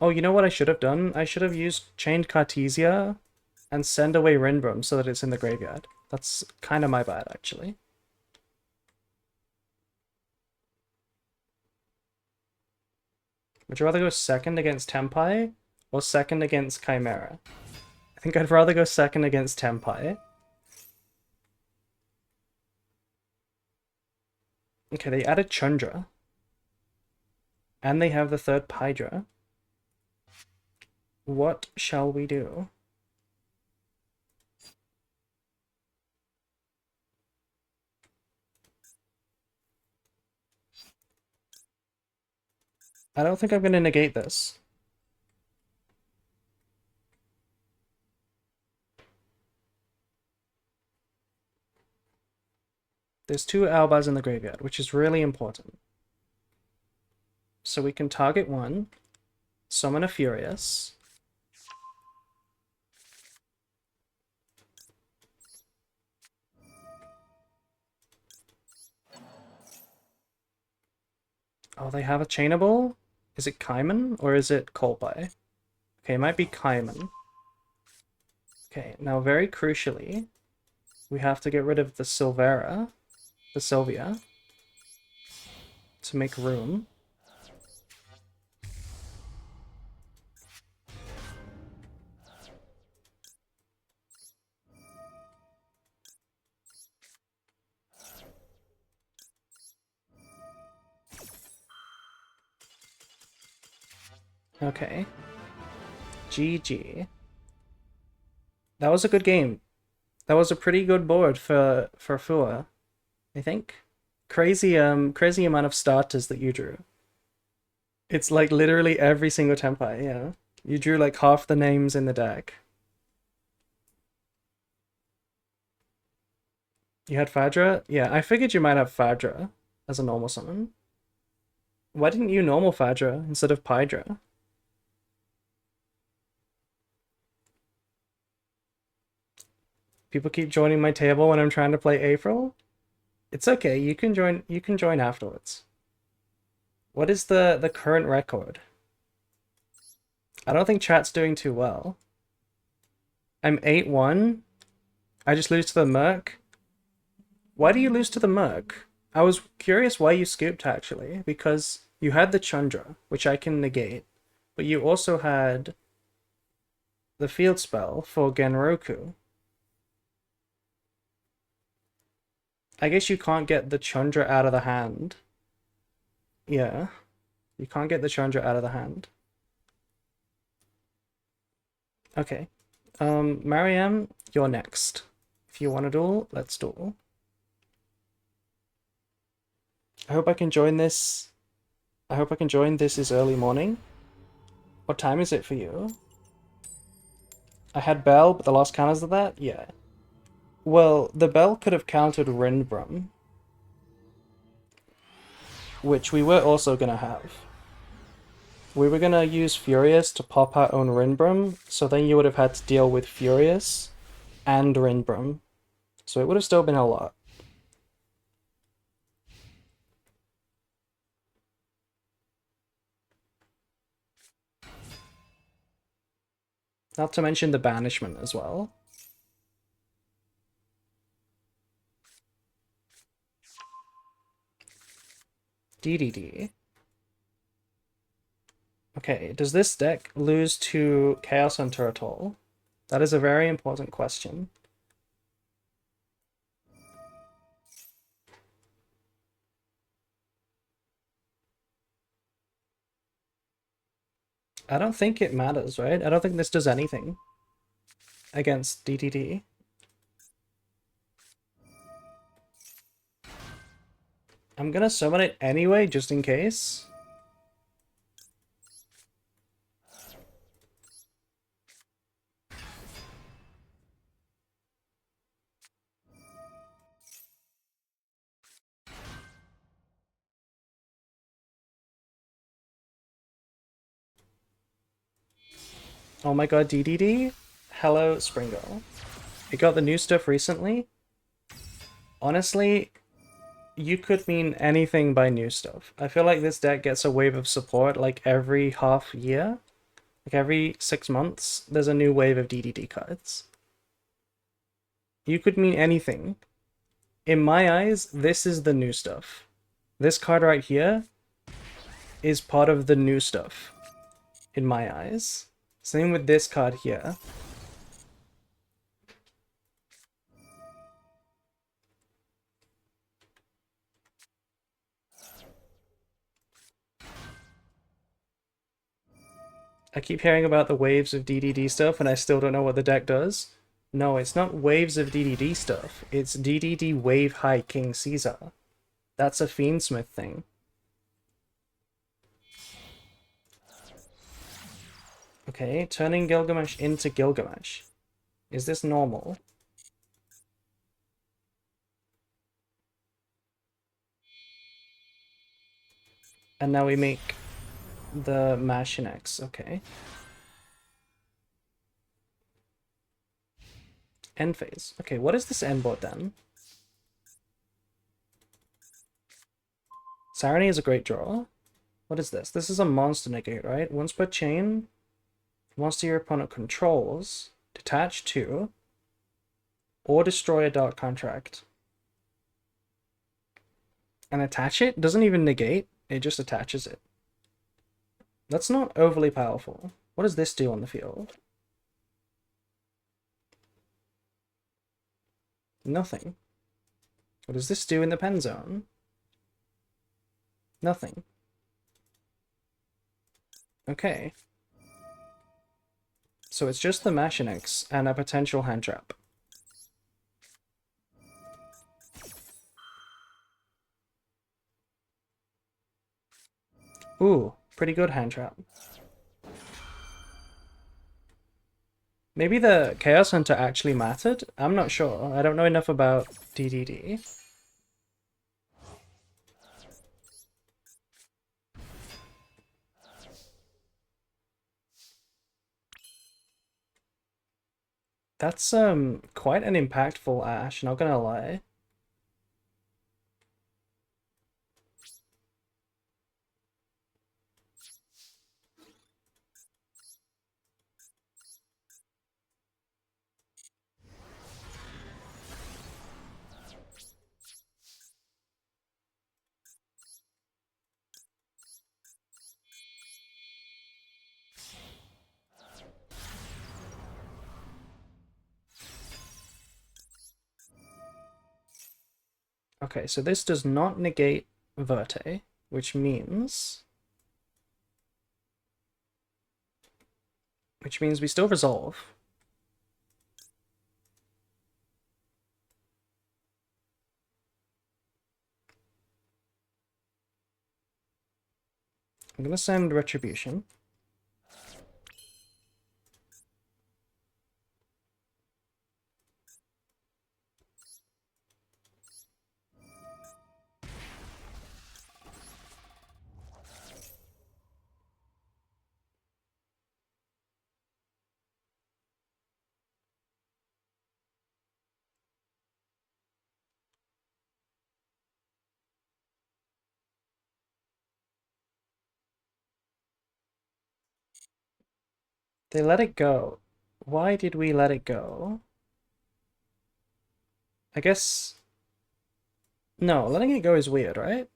Oh, you know what I should have done? I should have used Chained Cartesia and send away Rinbrum so that it's in the graveyard. That's kind of my bad, actually. Would you rather go second against Tenpai or second against Chimera? I think I'd rather go second against Tenpai. Okay, they added Chandra. And they have the third Pydra. What shall we do? I don't think I'm going to negate this. There's 2 Albas in the graveyard, which is really important. So we can target one, summon a Furious. Oh, they have a Chainable? Is it Kaiman or is it Kolbai? Okay, it might be Kaiman. Okay, now very crucially, we have to get rid of the Sylvia, to make room. Okay. GG. That was a good game. That was a pretty good board for Fua, I think. Crazy amount of starters that you drew. It's like literally every single Tenpai, yeah. You drew like half the names in the deck. You had Fadra? Yeah, I figured you might have Fadra as a normal summon. Why didn't you normal Fadra instead of Pydra? People keep joining my table when I'm trying to play April. It's okay, you can join afterwards. What is the current record? I don't think chat's doing too well. I'm 8-1. I just lose to the Merc. Why do you lose to the Merc? I was curious why you scooped, actually, because you had the Chandra, which I can negate, but you also had the field spell for Genroku. I guess you can't get the Chandra out of the hand. Yeah, you can't get the Chandra out of the hand. Okay. Mariam, you're next. If you want to duel, let's duel. I hope I can join this. I hope I can join this early morning. What time is it for you? I had Bell, but the lost counters of that? Yeah. Well, the Bell could have countered Rindbrum, which we were also gonna have. We were gonna use Furious to pop our own Rindbrum, so then you would have had to deal with Furious and Rindbrum. So it would have still been a lot. Not to mention the banishment as well. DDD. Okay, does this deck lose to Chaos Hunter at all? That is a very important question. I don't think it matters, right? I don't think this does anything against DDD. I'm gonna summon it anyway, just in case. Oh my god, DDD? Hello, Springo. It got the new stuff recently. Honestly, you could mean anything by new stuff. I feel like this deck gets a wave of support like every half year. Like every 6 months, there's a new wave of DDD cards. You could mean anything. In my eyes, this is the new stuff. This card right here is part of the new stuff. In my eyes. Same with this card here. I keep hearing about the waves of DDD stuff and I still don't know what the deck does. No, it's not waves of DDD stuff. It's DDD Wave High King Caesar. That's a Fiendsmith thing. Okay, turning Gilgamesh into Gilgamesh. Is this normal? And now we make the Machinex, okay. End phase. Okay, what is this end board then? Sarony is a great draw. What is this? This is a monster negate, right? Once per chain, monster your opponent controls, detach to, or destroy a dark contract. And attach it? Doesn't even negate, it just attaches it. That's not overly powerful. What does this do on the field? Nothing. What does this do in the pen zone? Nothing. Okay. So it's just the Machinex and a potential hand trap. Ooh, pretty good hand trap. Maybe the Chaos Hunter actually mattered? I'm not sure. I don't know enough about DDD. That's quite an impactful Ash, not gonna lie. Okay, so this does not negate Verte, which means we still resolve. I'm gonna send Retribution. They let it go. Why did we let it go? I guess... No, letting it go is weird, right?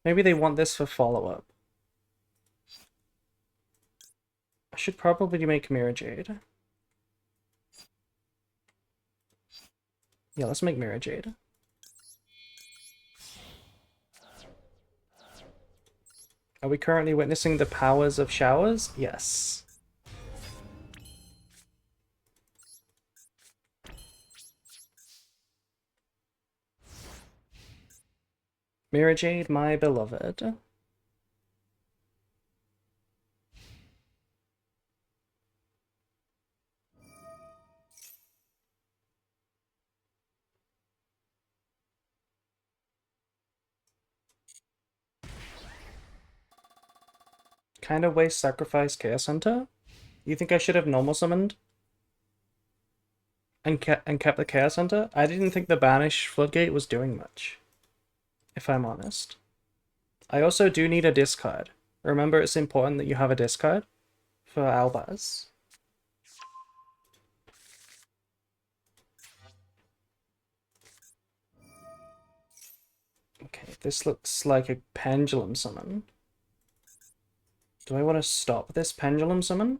Maybe they want this for follow-up. I should probably make Mirror Jade. Yeah, let's make Mirror Jade. Are we currently witnessing the powers of showers? Yes. Mirror Jade, my beloved. Kind of waste sacrifice Chaos Hunter? You think I should have normal summoned? And kept the Chaos Hunter? I didn't think the Banish Floodgate was doing much, if I'm honest. I also do need a discard. Remember, it's important that you have a discard for Albaz. Okay, this looks like a pendulum summon. Do I want to stop this pendulum summon?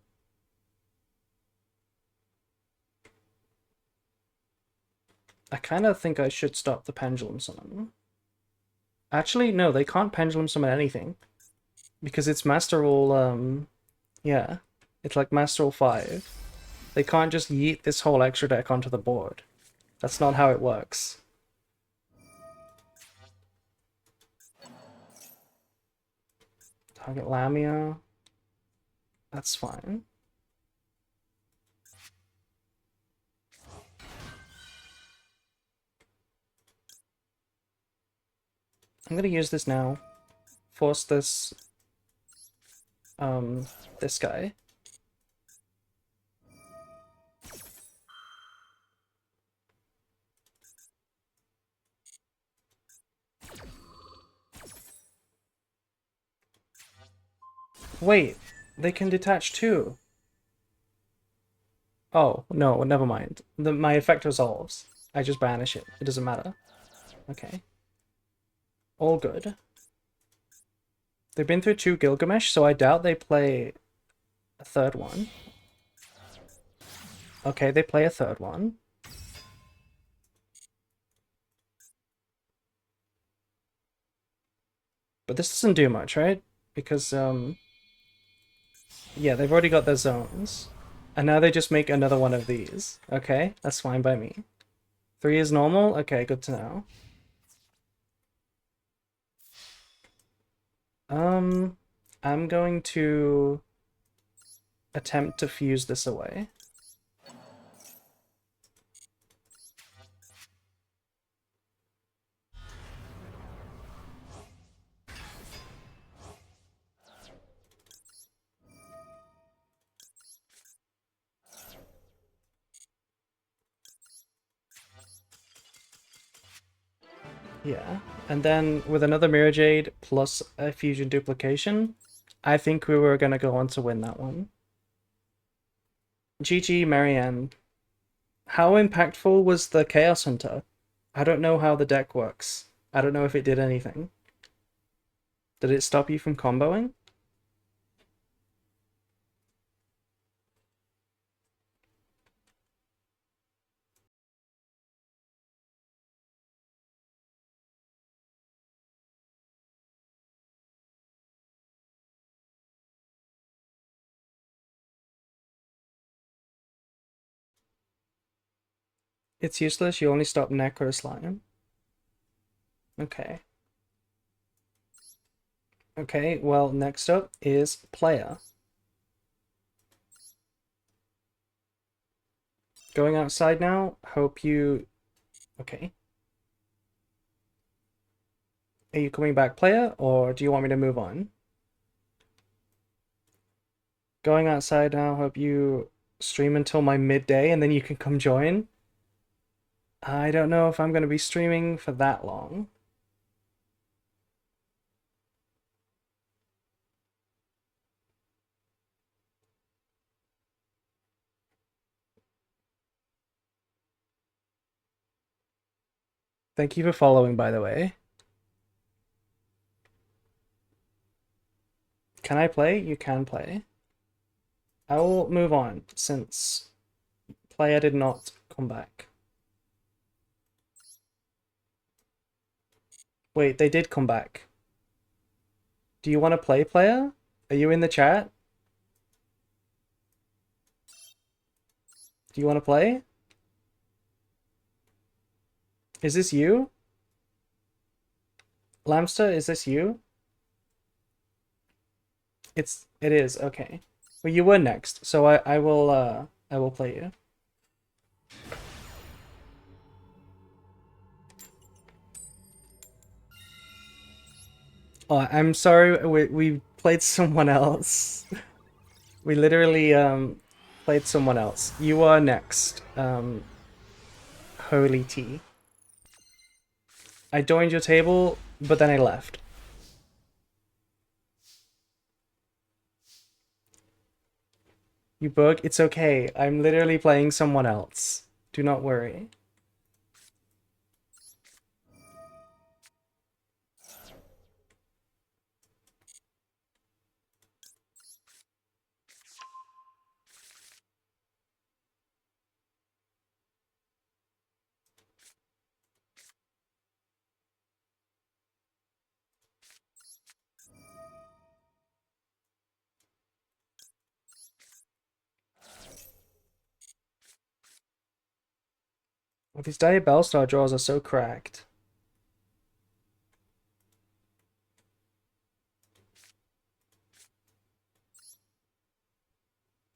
I kind of think I should stop the pendulum summon. Actually, no, they can't pendulum summon anything. Because it's Master Rule, yeah. It's like Master Rule 5. They can't just yeet this whole extra deck onto the board. That's not how it works. Target Lamia. That's fine. I'm gonna use this now. Force this, this guy. Wait, they can detach too. Oh, no, never mind. My effect resolves. I just banish it. It doesn't matter. Okay. All good. They've been through 2 Gilgamesh, so I doubt they play a third one. Okay, they play a third one. But this doesn't do much, right? Because, yeah, they've already got their zones. And now they just make another one of these. Okay, that's fine by me. 3 is normal? Okay, good to know. I'm going to attempt to fuse this away. Yeah, and then with another Mirror Jade plus a Fusion Duplication, I think we were gonna go on to win that one. GG, Marianne. How impactful was the Chaos Hunter? I don't know how the deck works. I don't know if it did anything. Did it stop you from comboing? It's useless, you only stop Necro Slime. Okay. Okay, well, next up is Player. Going outside now, hope you... Okay. Are you coming back, Player, or do you want me to move on? Going outside now, hope you stream until my midday and then you can come join. I don't know if I'm going to be streaming for that long. Thank you for following, by the way. Can I play? You can play. I will move on since player did not come back. Wait, they did come back. Do you want to play, player? Are you in the chat? Do you want to play? Is this you? Lamster, is this you? It is, okay. Well, you were next, so I will play you. Oh, I'm sorry, we played someone else. We literally played someone else. You are next. Holy tea. I joined your table, but then I left. You bug? It's okay. I'm literally playing someone else. Do not worry. Oh, these Dire Bellstar draws are so cracked.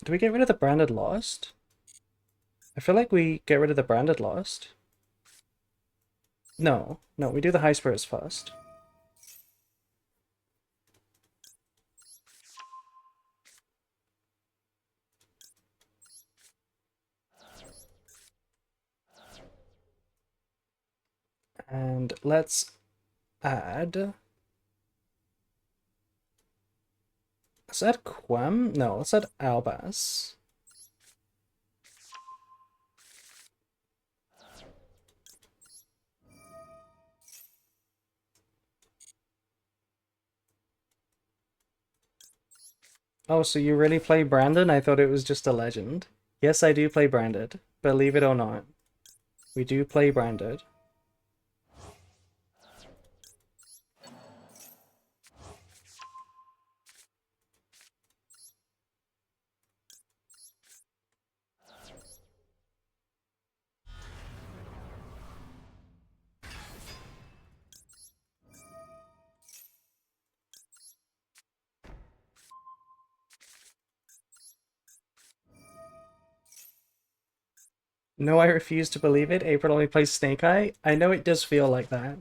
Do we get rid of the branded Lost? I feel like we get rid of the branded Lost. No, we do the high spirits first. And let's add... Let's add Quem? No, let's add Albas. Oh, so you really play Brandon? I thought it was just a legend. Yes, I do play Branded. Believe it or not. We do play Branded. No, I refuse to believe it. April only plays Snake Eye. I know it does feel like that.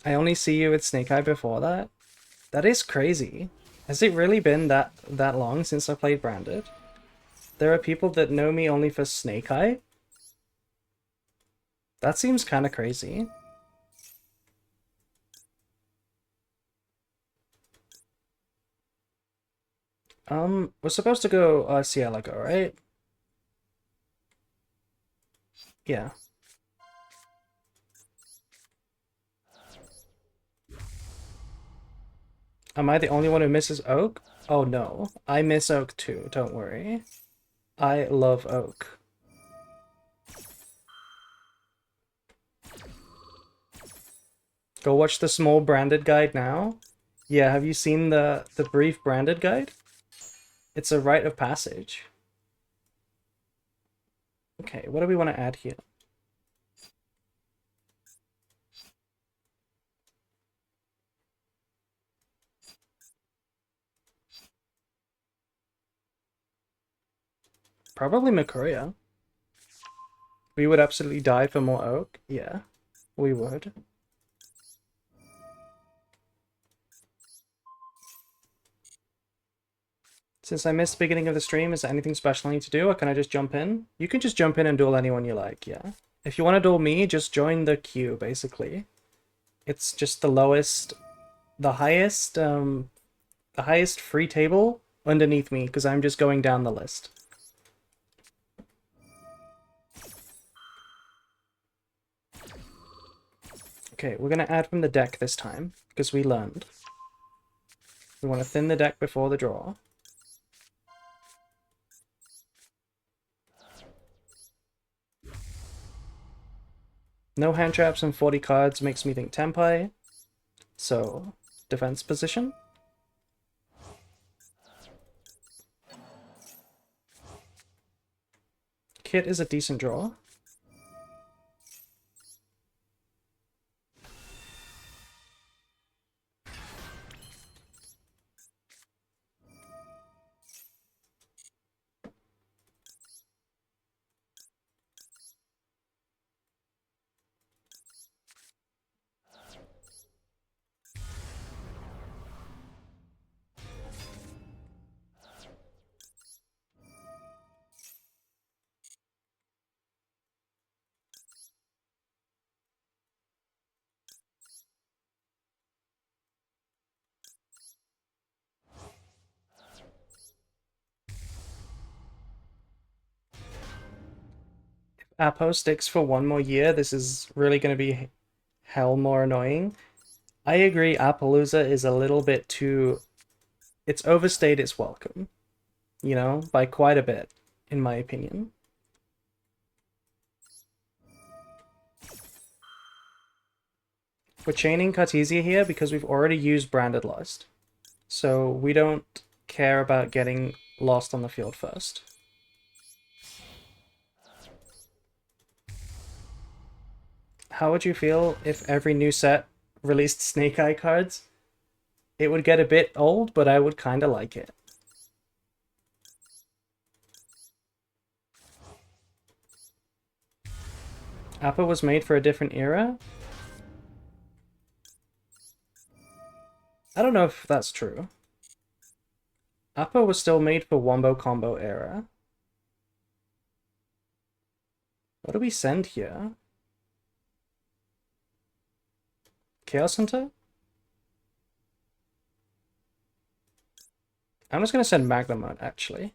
I only see you with Snake Eye before that. That is crazy. Has it really been that long since I played Branded? There are people that know me only for Snake Eye? That seems kind of crazy. We're supposed to go Cielago, right? Yeah. Am I the only one who misses Oak? Oh no, I miss Oak too, don't worry. I love Oak. Go watch the small Branded guide now. Yeah, have you seen the brief Branded guide? It's a rite of passage. Okay, what do we want to add here? Probably Makuria. We would absolutely die for more Oak. Yeah, we would. Since I missed the beginning of the stream, is there anything special I need to do, or can I just jump in? You can just jump in and duel anyone you like, yeah. If you want to duel me, just join the queue, basically. It's just the highest free table underneath me because I'm just going down the list. Okay, we're going to add from the deck this time because we learned. We want to thin the deck before the draw. No hand traps and 40 cards makes me think Tempai. So, defense position. Kit is a decent draw. Apo sticks for one more year, this is really going to be hell more annoying. I agree, Appaloosa is a little bit too... It's overstayed its welcome, you know, by quite a bit, in my opinion. We're chaining Cartesia here because we've already used Branded Lust. So we don't care about getting lost on the field first. How would you feel if every new set released Snake Eye cards? It would get a bit old, but I would kind of like it. Appa was made for a different era? I don't know if that's true. Appa was still made for Wombo Combo era. What do we send here? Chaos Hunter? I'm just going to send Magnemite, actually.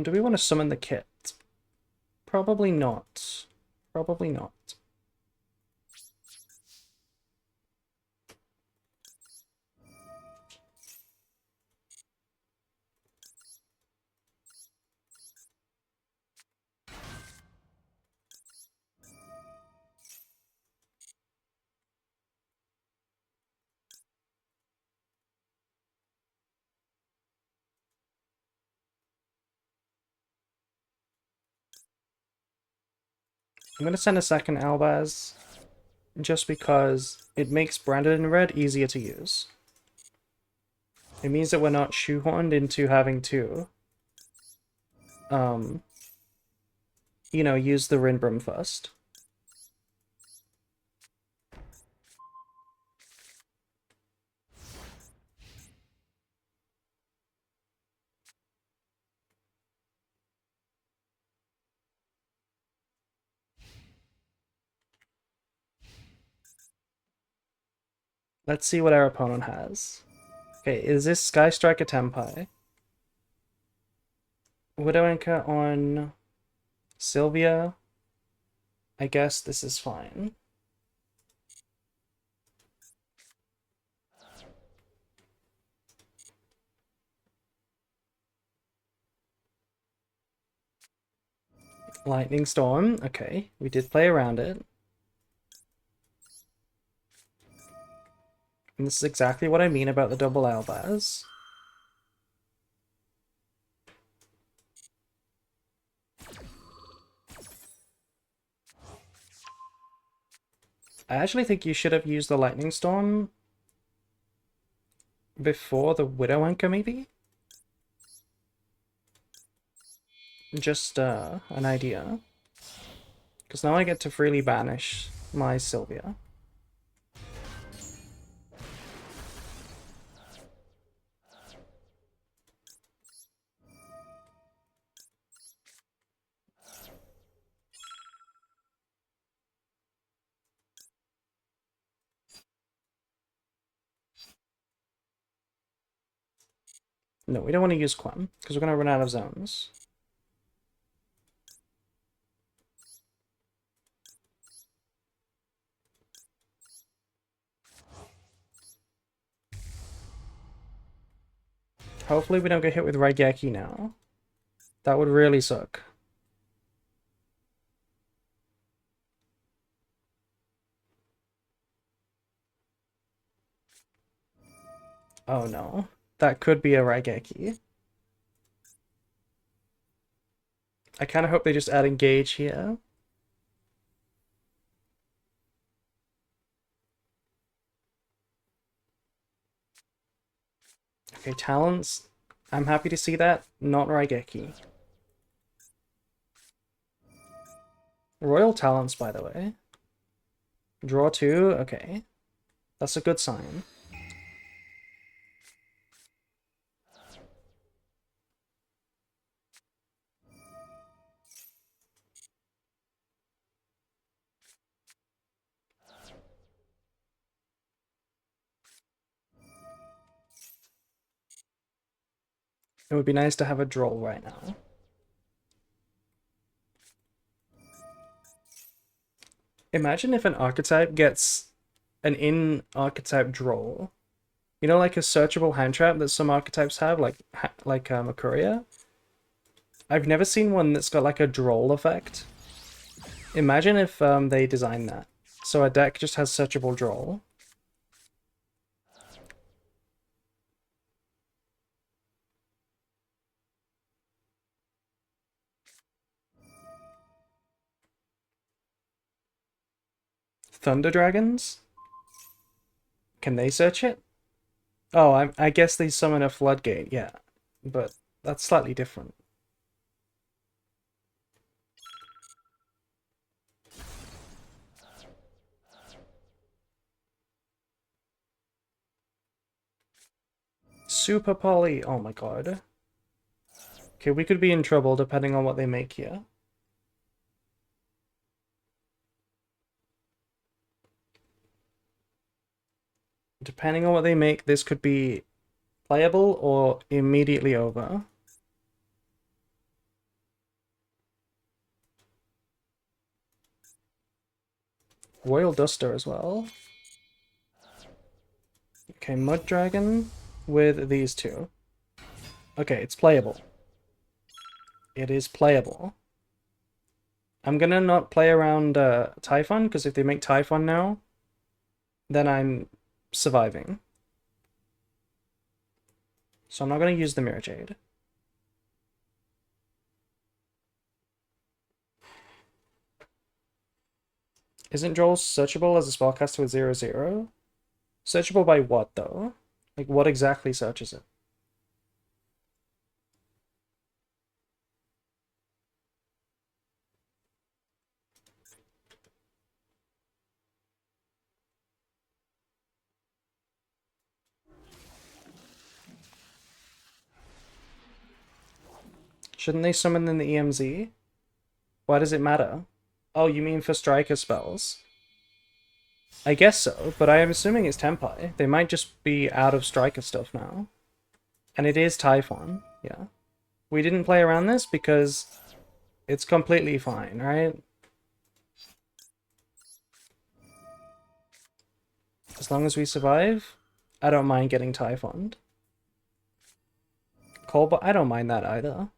Do we want to summon the kit? Probably not. Probably not. I'm going to send a second Albaz, just because it makes Branded in Red easier to use. It means that we're not shoehorned into having to, you know, use the Rinbrim first. Let's see what our opponent has. Okay, is this Sky Striker Tempai? Widow Anchor on Sylvia? I guess this is fine. Lightning Storm, okay, we did play around it. And this is exactly what I mean about the double Albaz. I actually think you should have used the Lightning Storm before the Widow Anchor, maybe? Just an idea. Because now I get to freely banish my Sylvia. No, we don't want to use Quem, because we're going to run out of zones. Hopefully we don't get hit with Raigeki now. That would really suck. Oh no. That could be a Raigeki. I kind of hope they just add Engage here. Okay, Talents. I'm happy to see that. Not Raigeki. Royal Talents, by the way. Draw 2, okay. That's a good sign. It would be nice to have a draw right now. Imagine if an archetype gets an in-archetype draw. You know, like a searchable hand trap that some archetypes have, like a courier? I've never seen one that's got like a droll effect. Imagine if they designed that. So a deck just has searchable droll. Thunder Dragons? Can they search it? Oh, I guess they summon a floodgate, yeah. But that's slightly different. Super Poly, oh my god. Okay, we could be in trouble depending on what they make here. Depending on what they make, this could be playable or immediately over. Royal Duster as well. Okay, Mud Dragon with these two. Okay, it's playable. It is playable. I'm gonna not play around Typhon, because if they make Typhon now, then I'm surviving. So I'm not gonna use the Mirror Jade. Isn't Joel searchable as a spellcaster with 0/0? Searchable by what, though? Like, what exactly searches it? Shouldn't they summon in the EMZ? Why does it matter? Oh, you mean for striker spells? I guess so, but I am assuming it's Tenpai. They might just be out of striker stuff now. And it is Typhon, yeah. We didn't play around this because it's completely fine, right? As long as we survive, I don't mind getting Typhoned. Colbot, I don't mind that either.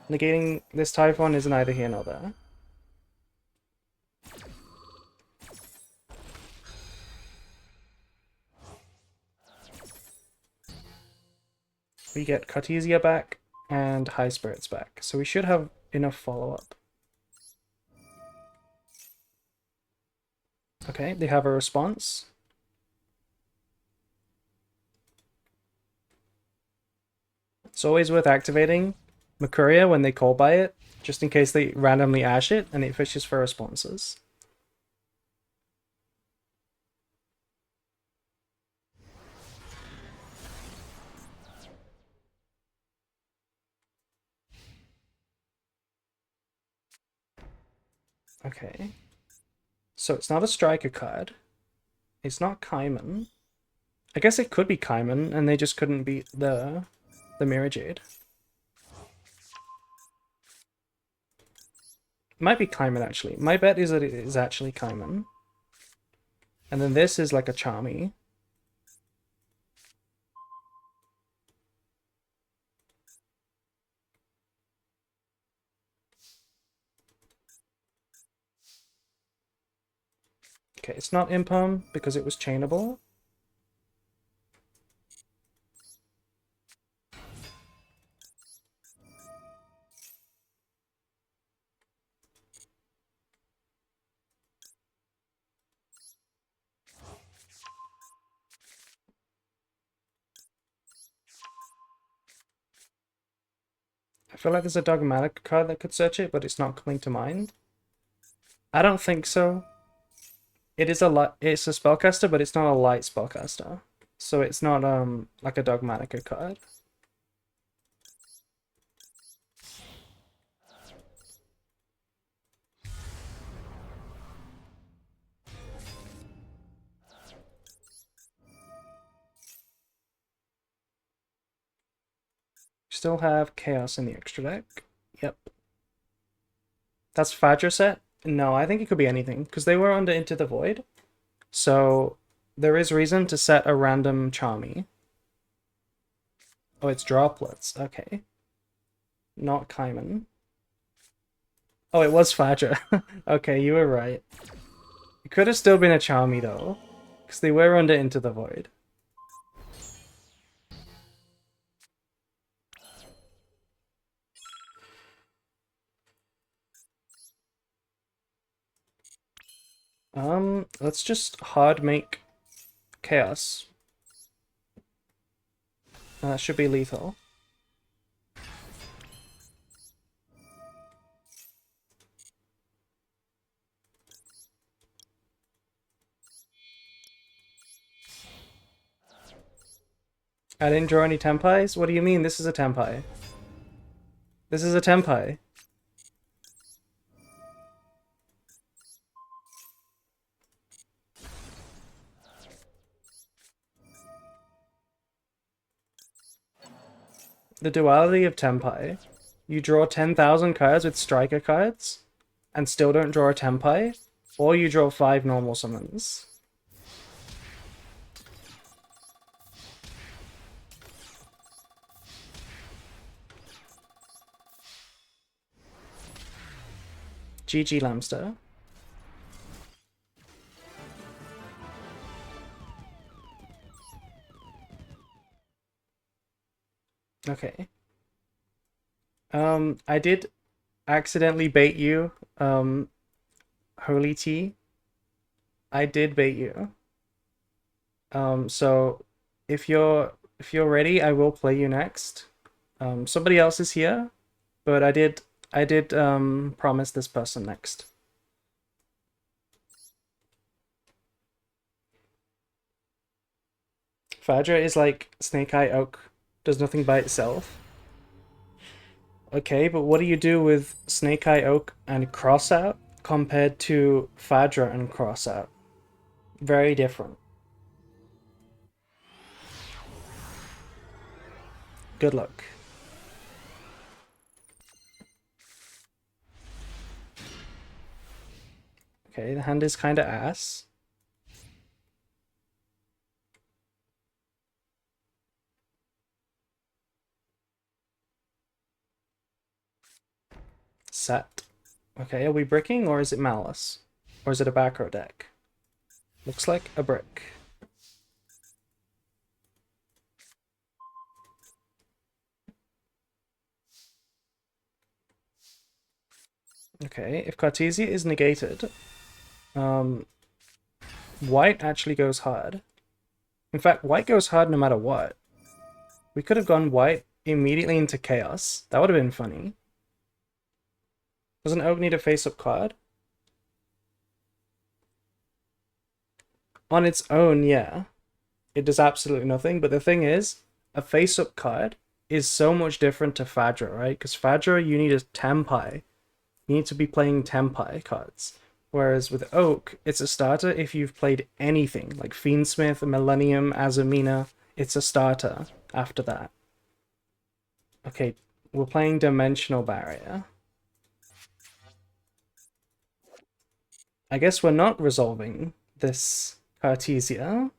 Negating this Typhon is neither here nor there. We get Cartesia back and High Spirits back, so we should have enough follow-up. Okay, they have a response. It's always worth activating Mercuria when they call by it, just in case they randomly ash it and it fishes for responses. Okay. So it's not a striker card. It's not Kaiman. I guess it could be Kaiman, and they just couldn't beat the Mirror Jade. Might be Kaiman, actually. My bet is that it is actually Kaiman. And then this is like a Charmy. Okay, it's not Imperm because it was chainable. I feel like there's a Dogmatic card that could search it, but it's not coming to mind. I don't think so. It's a spellcaster, but it's not a light spellcaster. So it's not like a Dogmatica card. Still have Chaos in the extra deck. Yep. That's Fadra set? No, I think it could be anything, because they were under Into the Void. So there is reason to set a random Charmy. Oh, it's Droplets. Okay. Not Kaiman. Oh, it was Fadra. Okay, you were right. It could have still been a Charmy, though, because they were under Into the Void. Let's just hard make Chaos. That should be lethal. I didn't draw any Tempais? What do you mean? This is a Tempai. This is a Tempai. The duality of Tempai. You draw 10,000 cards with striker cards, and still don't draw a Tempai, or you draw 5 normal summons. GG Lamster. Okay. I did accidentally bait you, Holy Tea. I did bait you. So if you're ready, I will play you next. Somebody else is here, but I did promise this person next. Fadra is like Snake Eye Oak, does nothing by itself. Okay, but what do you do with Snake Eye Oak and Crossout compared to Fadra and Crossout? Very different. Good luck. Okay, the hand is kind of ass. Set. Okay, are we bricking or is it Malice? Or is it a back row deck? Looks like a brick. Okay, if Cartesia is negated, white actually goes hard. In fact, white goes hard no matter what. We could have gone white immediately into chaos. That would have been funny. Doesn't Oak need a face-up card? On its own, yeah. It does absolutely nothing, but the thing is, a face-up card is so much different to Fadra, right? Because Fadra, you need a Tempai. You need to be playing Tempai cards. Whereas with Oak, it's a starter if you've played anything, like Fiendsmith, Millennium, Azamina. It's a starter after that. Okay, we're playing Dimensional Barrier. I guess we're not resolving this Cartesia.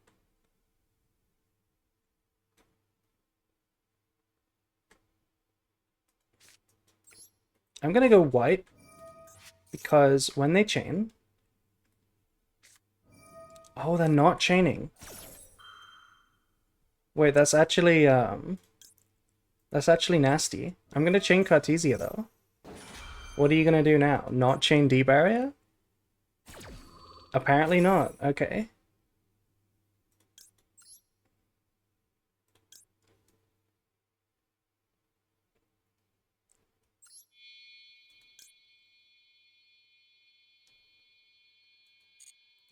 I'm gonna go white because when they chain... Oh, they're not chaining. Wait, that's actually nasty. I'm gonna chain Cartesia though. What are you gonna do now? Not chain D-Barrier? Apparently not. Okay.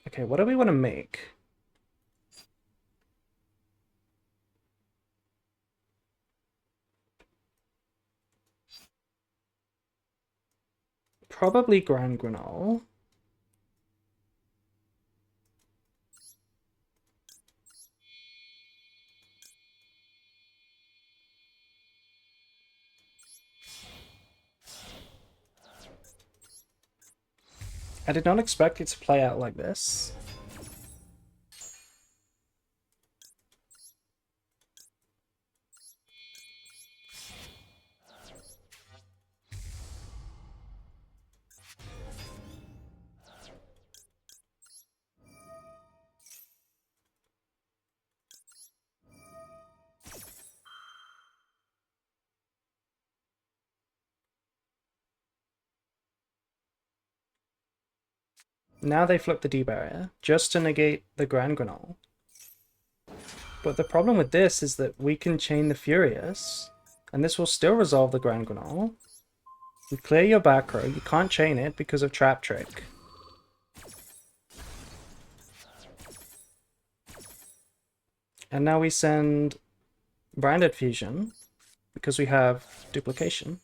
Okay, what do we want to make? Probably Grand Granol. I did not expect it to play out like this. Now they flip the D-Barrier, just to negate the Grand Granol. But the problem with this is that we can chain the Furious, and this will still resolve the Grand Granol. You clear your back row, you can't chain it because of Trap Trick. And now we send Branded Fusion, because we have duplication.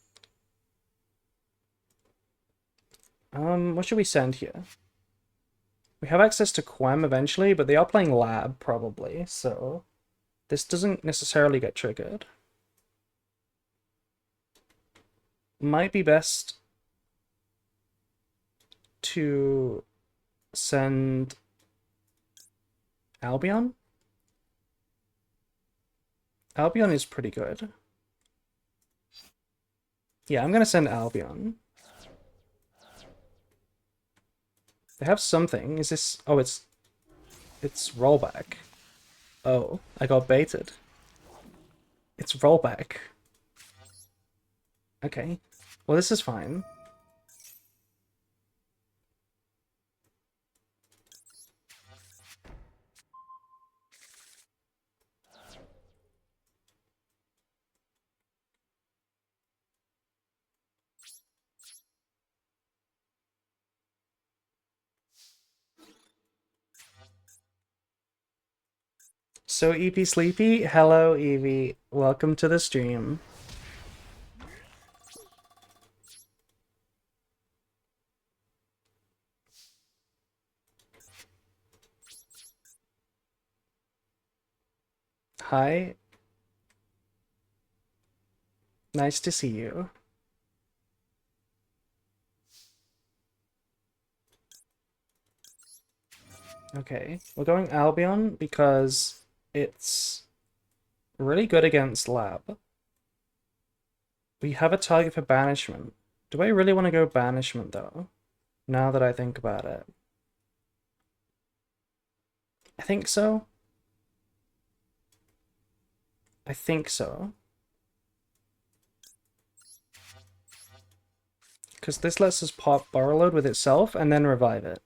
What should we send here? We have access to Quem eventually, but they are playing Lab, probably, so this doesn't necessarily get triggered. Might be best to send Albion? Albion is pretty good. Yeah, I'm gonna send Albion. They have something. Is this... Oh, it's rollback. Oh, I got baited. It's rollback. Okay. Well, this is fine. So, EP Sleepy, hello, Evie. Welcome to the stream. Hi. Nice to see you. Okay, we're going Albion because it's really good against Lab. We have a target for banishment. Do I really want to go banishment though? Now that I think about it. I think so. I think so. Because this lets us pop Borrowload with itself and then revive it.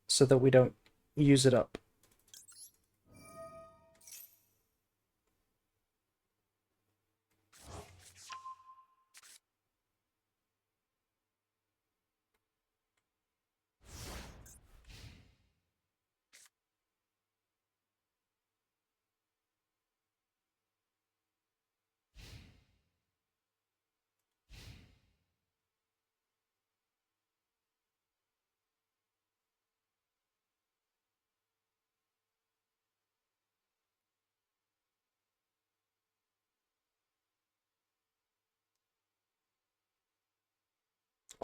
So that we don't use it up.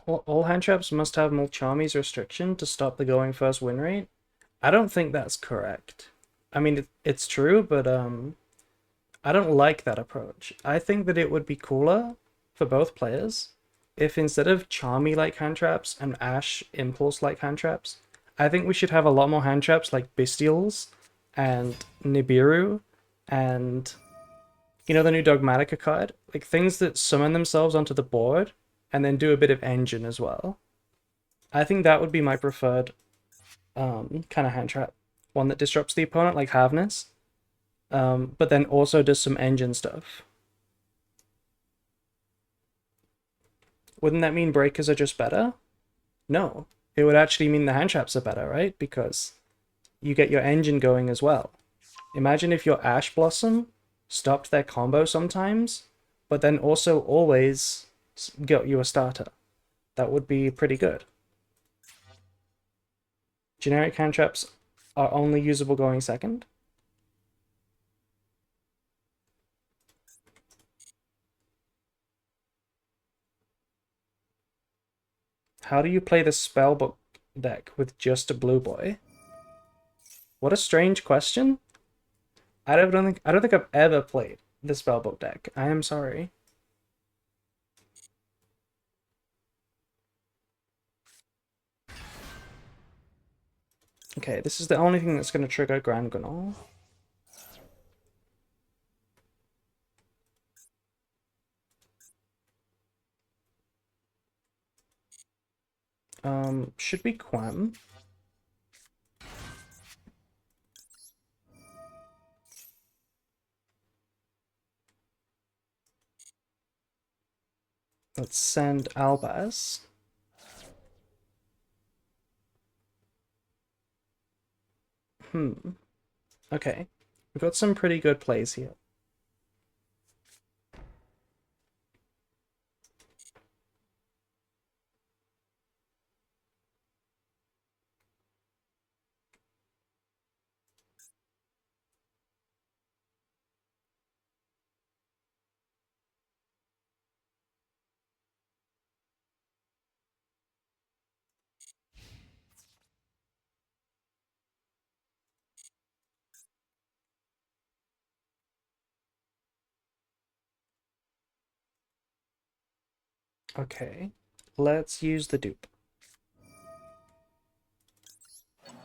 All hand traps must have Mulchami's restriction to stop the going first win rate. I don't think that's correct. I mean, it's true, but I don't like that approach. I think that it would be cooler for both players if instead of Charmy like hand traps and Ash Impulse like hand traps, I think we should have a lot more hand traps like Bestials and Nibiru and you know the new Dogmatica card? Like things that summon themselves onto the board and then do a bit of engine as well. I think that would be my preferred kind of hand trap. One that disrupts the opponent like Havness, but then also does some engine stuff. Wouldn't that mean breakers are just better? No. It would actually mean the hand traps are better, right? Because you get your engine going as well. Imagine if your Ash Blossom stopped their combo sometimes, but then also always got you a starter. That would be pretty good. Generic hand traps are only usable going second. How do you play the spellbook deck with just a blue boy? What a strange question. I don't think I've ever played the spellbook deck. I am sorry. Okay, this is the only thing that's going to trigger Grand Gunal. Should be Quem. Let's send Albaz. Okay. We've got some pretty good plays here. Okay. Let's use the dupe.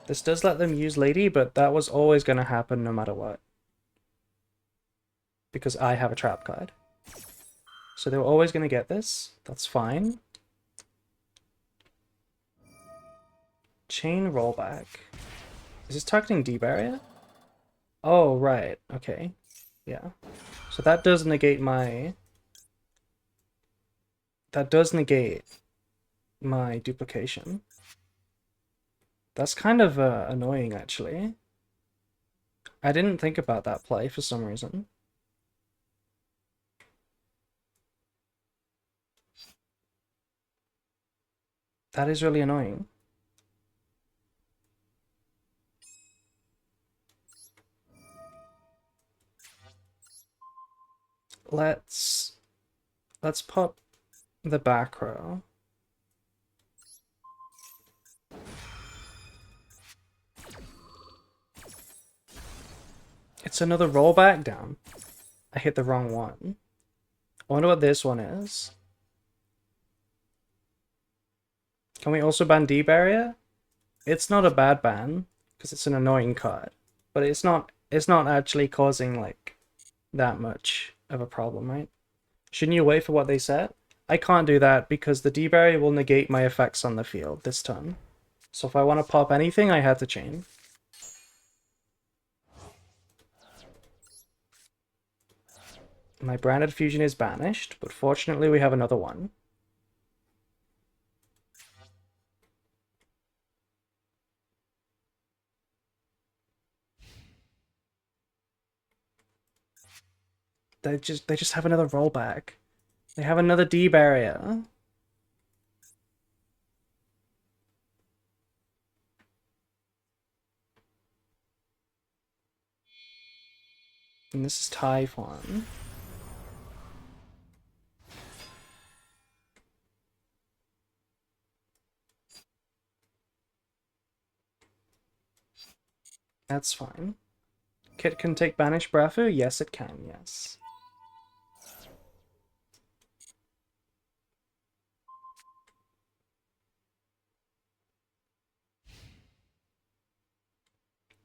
This does let them use Lady, but that was always going to happen no matter what. Because I have a trap card. So they were always going to get this. That's fine. Chain rollback. Is this targeting D-Barrier? Oh, right. Okay. Yeah. So that does negate my... That does negate my duplication. That's kind of annoying, actually. I didn't think about that play for some reason. That is really annoying. Let's pop the back row. It's another rollback down. I hit the wrong one. I wonder what this one is. Can we also ban D-Barrier? It's not a bad ban, because it's an annoying card. But it's not actually causing, like, that much of a problem, right? Shouldn't you wait for what they set? I can't do that because the D-Barrier will negate my effects on the field this turn. So if I want to pop anything, I have to chain. My branded fusion is banished, but fortunately we have another one. They just have another rollback. They have another D-Barrier. And this is Typhon. That's fine. Kit can take Banish Brafu? Yes, it can, yes.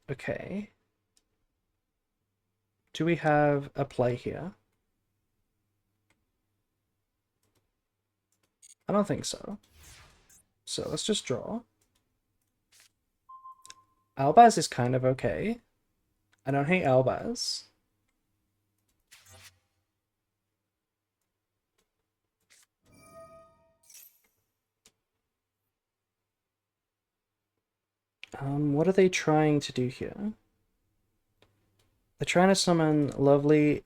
Okay. Do we have a play here? I don't think so. So let's just draw. Albaz is kind of okay. I don't hate Albaz. What are they trying to do here? They're trying to summon Lovely.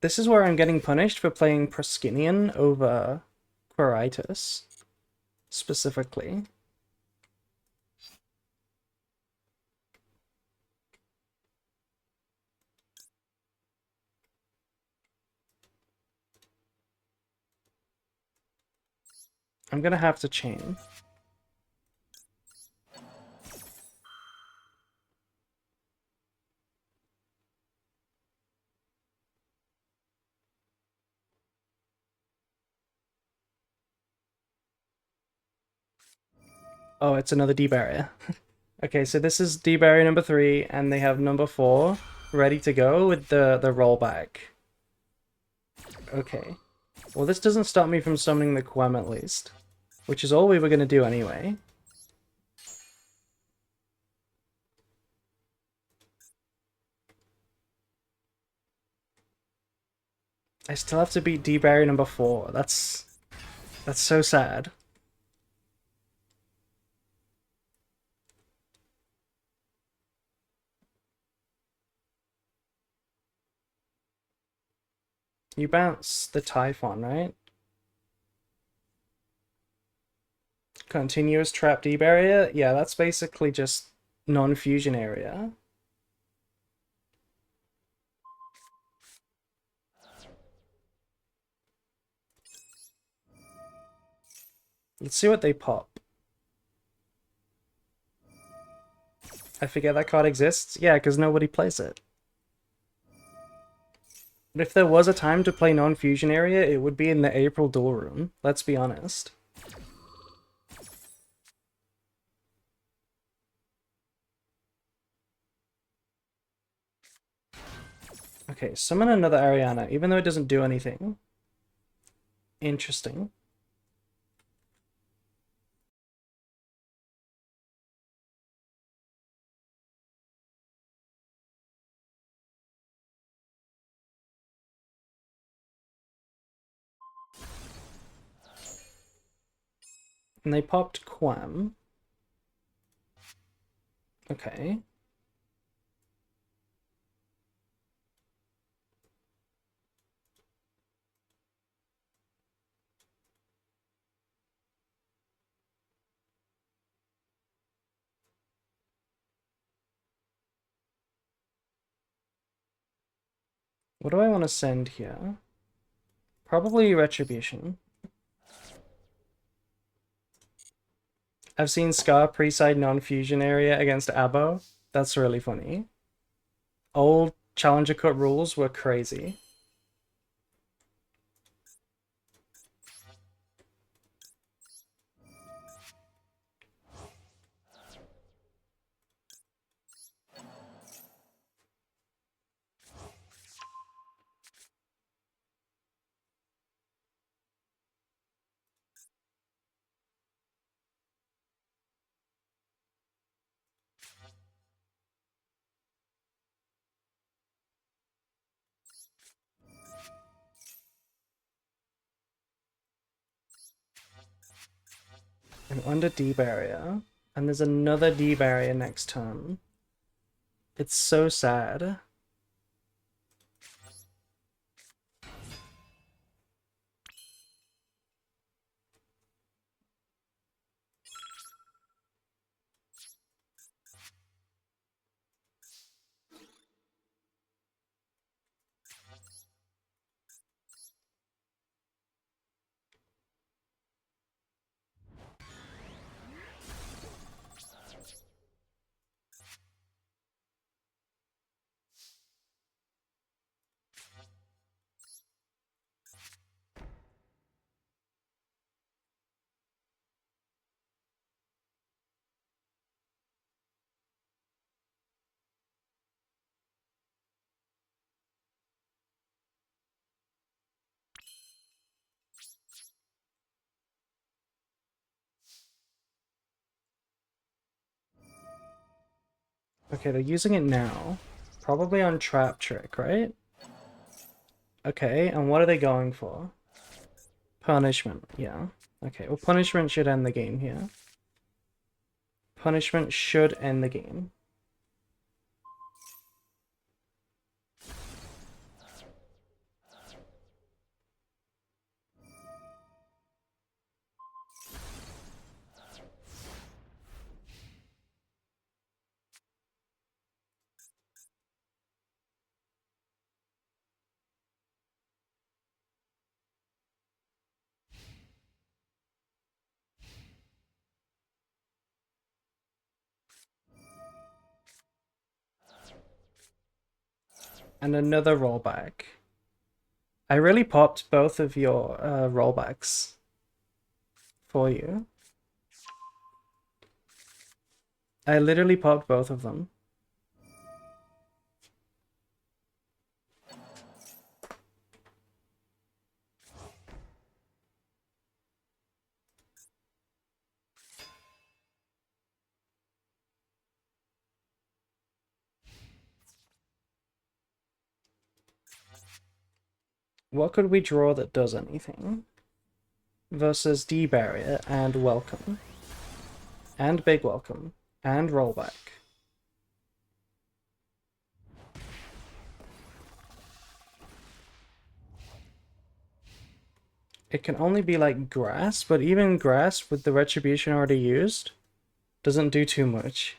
This is where I'm getting punished for playing Proskinian over Quiritus, specifically. I'm gonna have to chain. Oh, it's another D barrier. Okay, so this is D barrier number 3, and they have number 4 ready to go with the rollback. Okay. Well, this doesn't stop me from summoning the Quem at least, which is all we were gonna do anyway. I still have to beat D barrier number 4. That's so sad. You bounce the Typhon, right? Continuous trap D barrier? Yeah, that's basically just non-fusion area. Let's see what they pop. I forget that card exists? Yeah, because nobody plays it. But if there was a time to play non-fusion area, it would be in the April duel room. Let's be honest. Okay, summon another Ariana, even though it doesn't do anything. Interesting. And they popped Quam. Okay. What do I want to send here? Probably Retribution. I've seen Scar pre-side non-fusion area against Abo. That's really funny. Old Challenger Cut rules were crazy. And under D barrier. And there's another D barrier next turn. It's so sad. Okay, they're using it now. Probably on trap trick, right? Okay, and what are they going for? Punishment, yeah. Okay, well, punishment should end the game here. Punishment should end the game. And another rollback. I really popped both of your rollbacks for you. I literally popped both of them. What could we draw that does anything? Versus D barrier and welcome. And big welcome. And rollback. It can only be like grass, but even grass with the retribution already used doesn't do too much.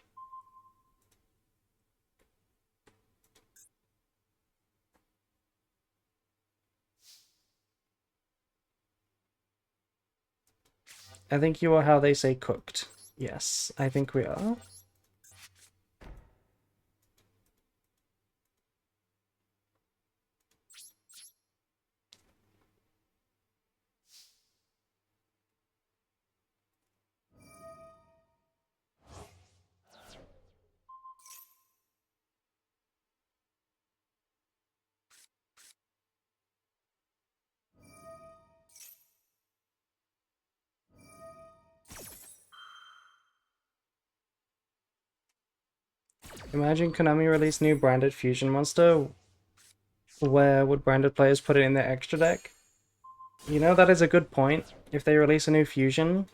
I think you are how they say cooked. Yes, I think we are. Imagine Konami released new branded fusion monster. Where would branded players put it in their extra deck? You know, that is a good point. If they release a new fusion,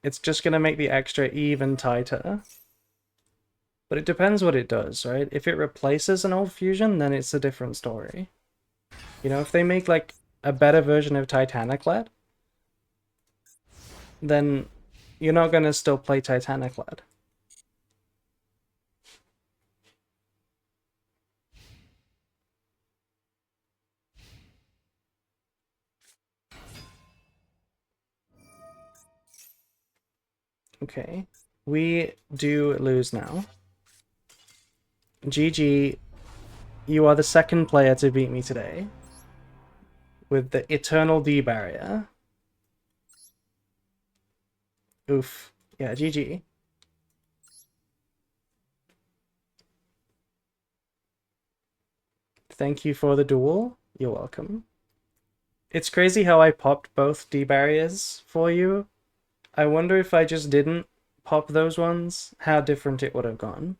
it's just gonna make the extra even tighter. But it depends what it does, right? If it replaces an old fusion, then it's a different story. You know, if they make like a better version of Titaniclad, then you're not gonna still play Titaniclad. Okay, we do lose now. GG, you are the second player to beat me today. With the Eternal D barrier. Oof. Yeah, GG. Thank you for the duel. You're welcome. It's crazy how I popped both D barriers for you. I wonder if I just didn't pop those ones, how different it would have gone.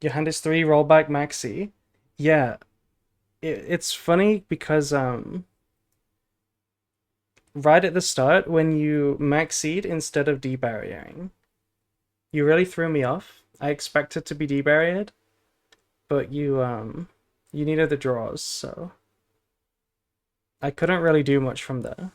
Your hand is 3, rollback maxi. Yeah, it's funny because right at the start when you maxied instead of debarriering, you really threw me off. I expected to be debarriered, but you needed the draws, so I couldn't really do much from there.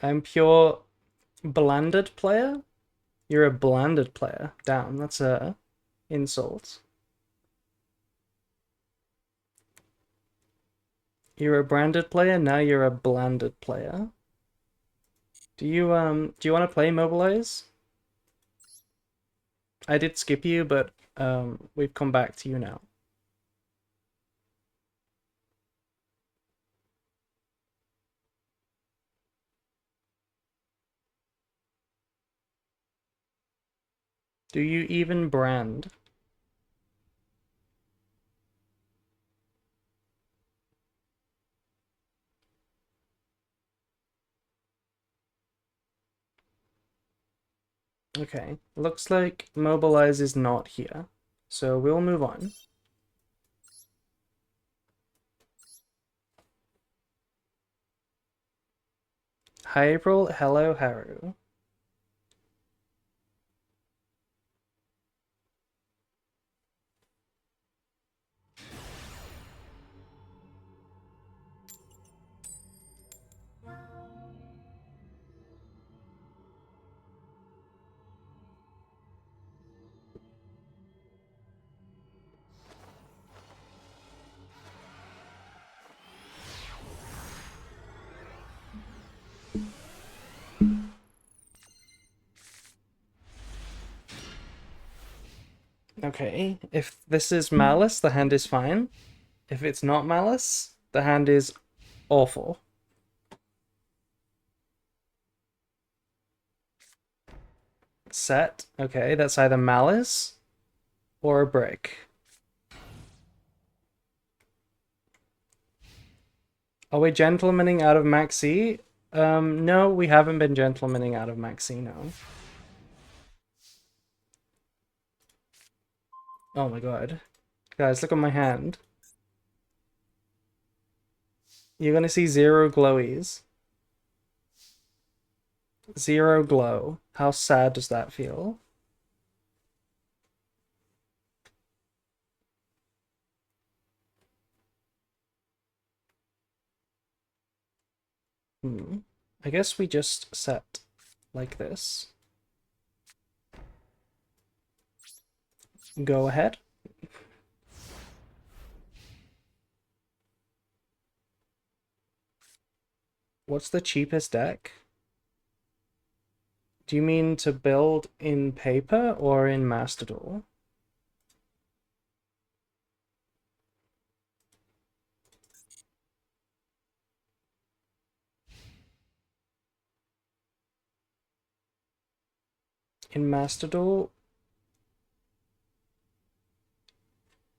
I'm pure blanded player. You're a blanded player. Damn, that's a insult. You're a branded player, now you're a blanded player. Do you want to play Mobilize? I did skip you, but we've come back to you now. Do you even brand? Okay, looks like Mobilize is not here. So we'll move on. Hi April, hello Haru. Okay, if this is Malice, the hand is fine. If it's not Malice, the hand is awful. Set, okay, that's either Malice or a break. Are we gentlemaning out of Maxi? No, we haven't been gentlemaning out of Maxi, no. Oh my god. Guys, look at my hand. You're gonna see 0 glowies. 0 glow. How sad does that feel? I guess we just set like this. Go ahead. What's the cheapest deck? Do you mean to build in paper or in Master Duel? In Master Duel,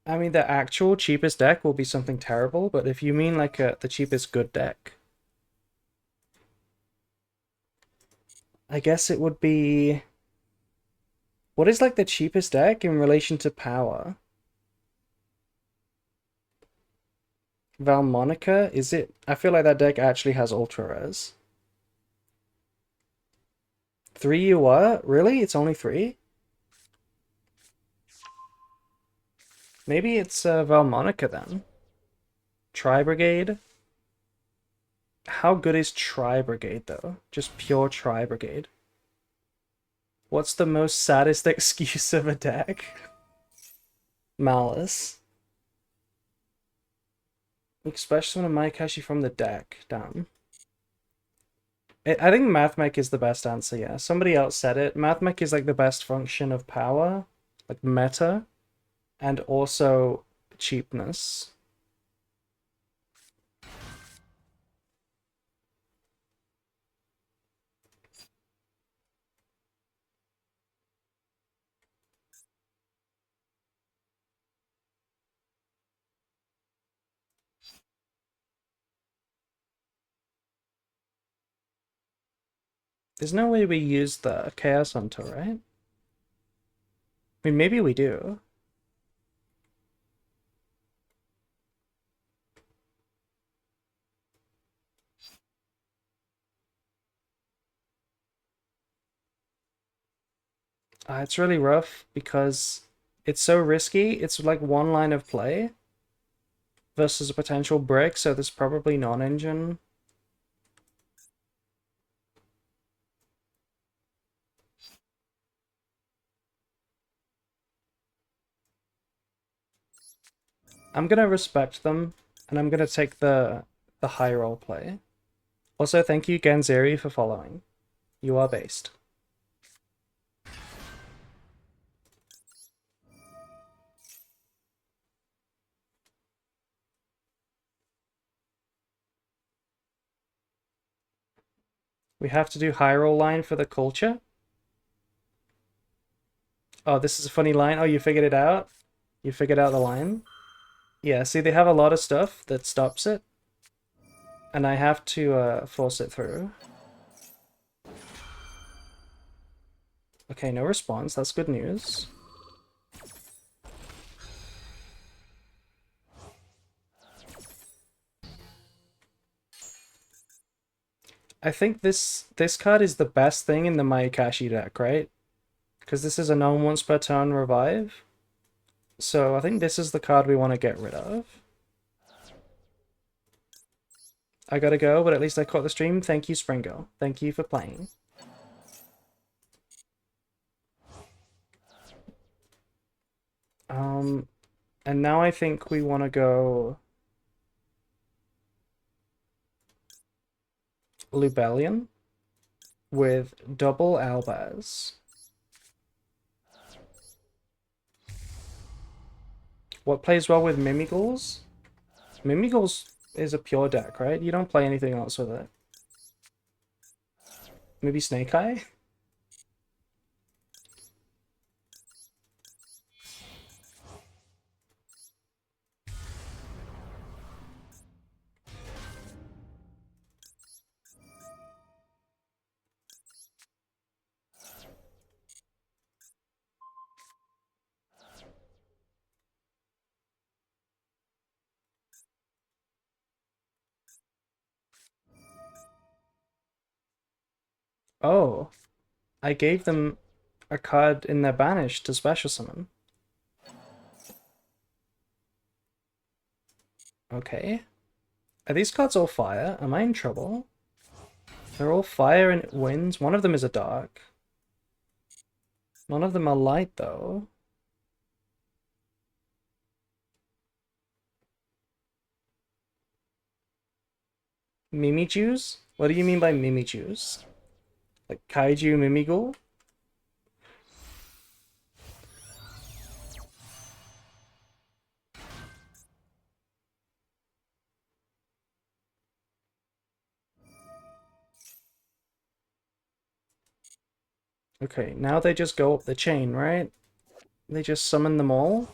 I mean, the actual cheapest deck will be something terrible, but if you mean like the cheapest good deck, I guess it would be... What is like the cheapest deck in relation to power? Valmonica? Is it? I feel like that deck actually has Ultra Res. 3 you what? Really? It's only 3? Maybe it's Valmonica then. Tri Brigade? How good is Tri Brigade though? Just pure Tri Brigade. What's the most saddest excuse of a deck? Malice. Especially when Maikashi from the deck. Damn. I think Mathmech is the best answer, yeah. Somebody else said it. Mathmech is like the best function of power, like meta, and also cheapness. There's no way we use the Chaos Hunter, right? I mean, maybe we do. It's really rough because it's so risky. It's like one line of play versus a potential brick, so there's probably non-engine. I'm gonna respect them, and I'm gonna take the high roll play. Also, thank you, Ganzeri, for following. You are based. We have to do high roll line for the culture. Oh, this is a funny line. Oh, you figured it out? You figured out the line? Yeah, see, they have a lot of stuff that stops it. And I have to force it through. Okay, no response. That's good news. I think this card is the best thing in the Mayakashi deck, right? Because this is a non once per turn revive. So I think this is the card we want to get rid of. I gotta go, but at least I caught the stream. Thank you, Springo. Thank you for playing. And now I think we want to go Lubellion with double Albaz. What plays well with Mimigulls? Mimigulls is a pure deck, right? You don't play anything else with it. Maybe Snake Eye? Oh, I gave them a card in their banish to special summon. Okay. Are these cards all fire? Am I in trouble? They're all fire and it wins. One of them is a dark. None of them are light, though. Mimiju's? What do you mean by Mimiju's? Like Kaiju Mimigul? Okay, now they just go up the chain, right? They just summon them all?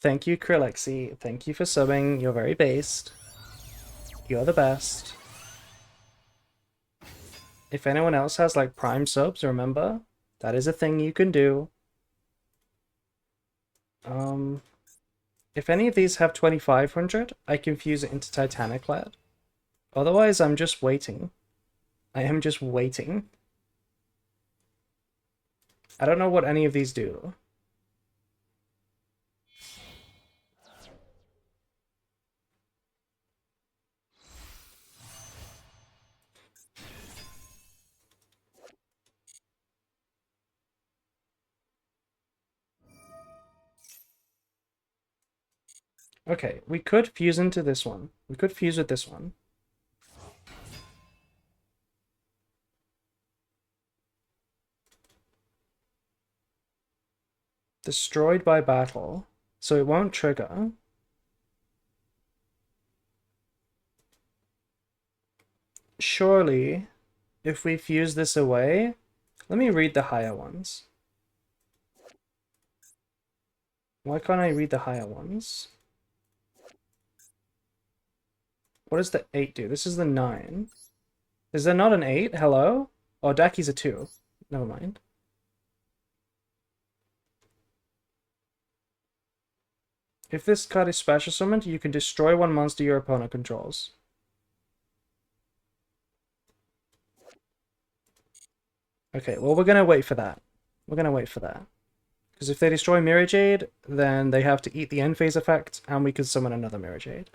Thank you, Krillexy. Thank you for subbing. You're very based. You're the best. If anyone else has like Prime subs, remember, that is a thing you can do. If any of these have 2500, I can fuse it into Titanic Lad. Otherwise, I'm just waiting. I am just waiting. I don't know what any of these do. Okay, we could fuse into this one. We could fuse with this one. Destroyed by battle, so it won't trigger. Surely, if we fuse this away... Let me read the higher ones. Why can't I read the higher ones? What does the 8 do? This is the 9. Is there not an 8? Hello? Oh, Daki's a 2. Never mind. If this card is special summoned, you can destroy one monster your opponent controls. Okay, well, we're gonna wait for that. We're gonna wait for that. Because if they destroy Mirror Jade, then they have to eat the end phase effect, and we can summon another Mirror Jade.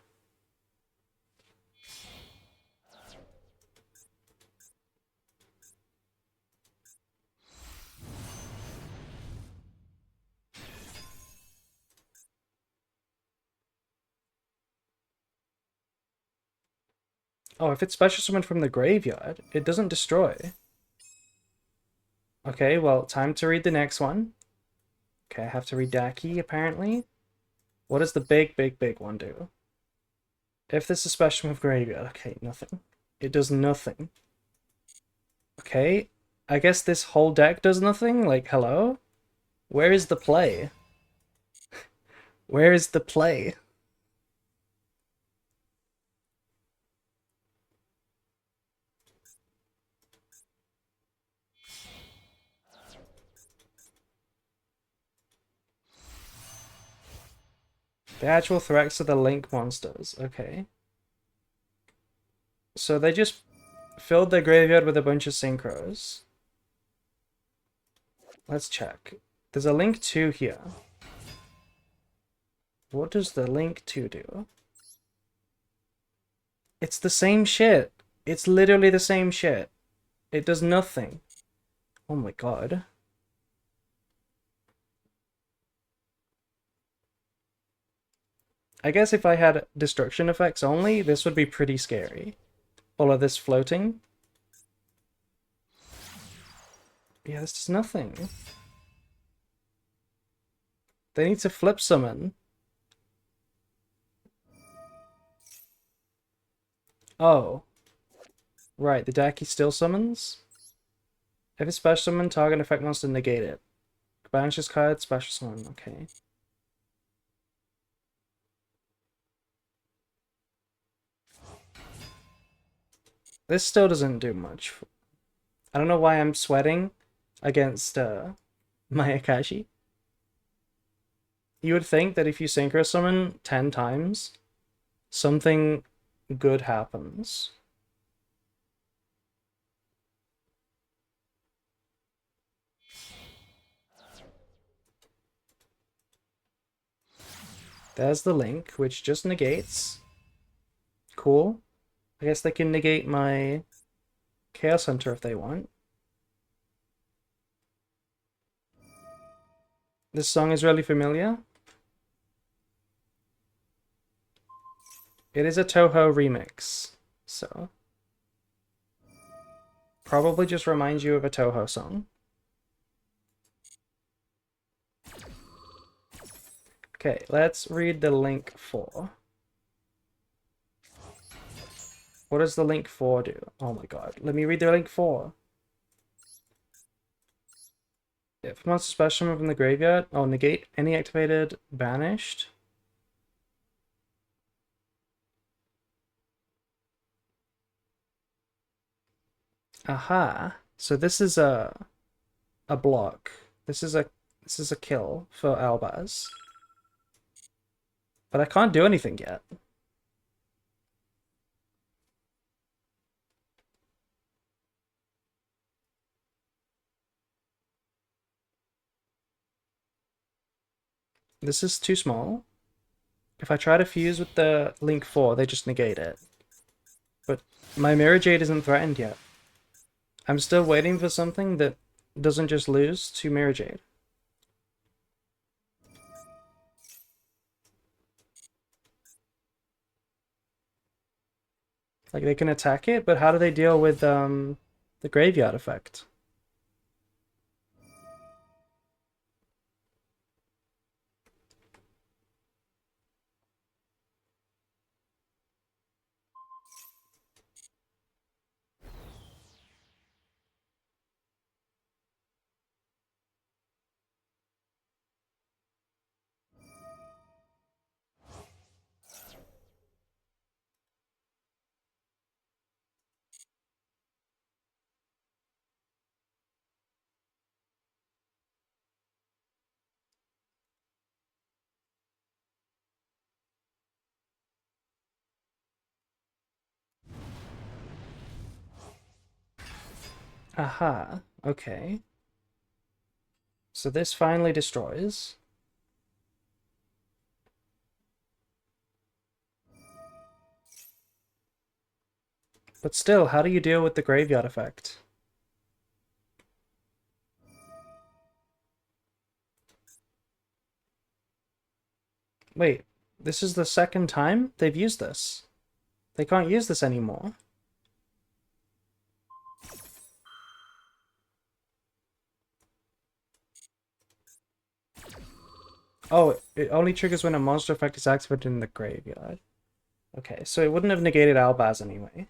Oh, if it's special summoned from the graveyard, it doesn't destroy. Okay, well, time to read the next one. Okay, I have to read Daki, apparently. What does the big one do? If this is special move graveyard, okay, nothing. It does nothing. Okay, I guess this whole deck does nothing? Like, hello? Where is the play? Where is the play? The actual threats are the Link monsters. Okay. So they just filled their graveyard with a bunch of synchros. Let's check. There's a Link 2 here. What does the Link 2 do? It's the same shit. It's literally the same shit. It does nothing. Oh my god. I guess if I had destruction effects only, this would be pretty scary. All of this floating. Yeah, this does nothing. They need to flip summon. Oh. Right, the Daki still summons? If it's special summon, target effect monster negate it. Banishes card, special summon, okay. This still doesn't do much. I don't know why I'm sweating against my Akashi. You would think that if you synchro summon 10 times, something good happens. There's the Link, which just negates. Cool. I guess they can negate my Chaos Hunter if they want. This song is really familiar. It is a Toho remix, so probably just reminds you of a Toho song. Okay, let's read the Link 4. What does the Link 4 do? Oh my god, let me read the Link 4. If monster special move from the graveyard, oh, negate any activated banished. Aha. So this is a block. This is a kill for Albaz. But I can't do anything yet. This is too small. If I try to fuse with the Link 4, they just negate it. But my Mirror Jade isn't threatened yet. I'm still waiting for something that doesn't just lose to Mirror Jade. Like, they can attack it, but how do they deal with the graveyard effect? Aha, okay. So this finally destroys. But still, how do you deal with the graveyard effect? Wait, this is the second time they've used this. They can't use this anymore. Oh, it only triggers when a monster effect is activated in the graveyard. Okay, so it wouldn't have negated Albaz anyway.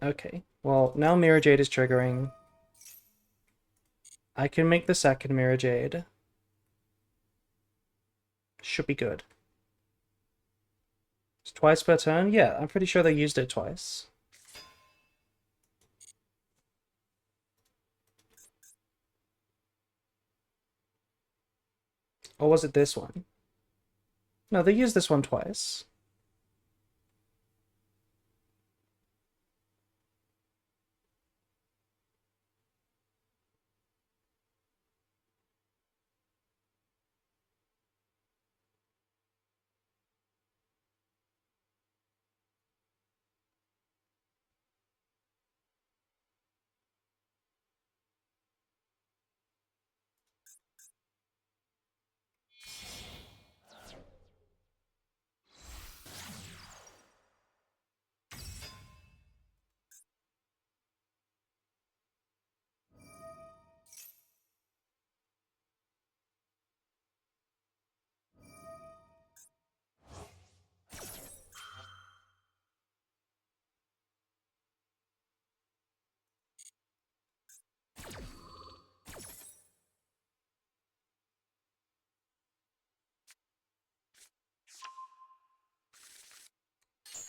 Okay, well, now Mirror Jade is triggering. I can make the second Mirror Jade. Should be good. It's twice per turn? Yeah, I'm pretty sure they used it twice. Or was it this one? No, they used this one twice.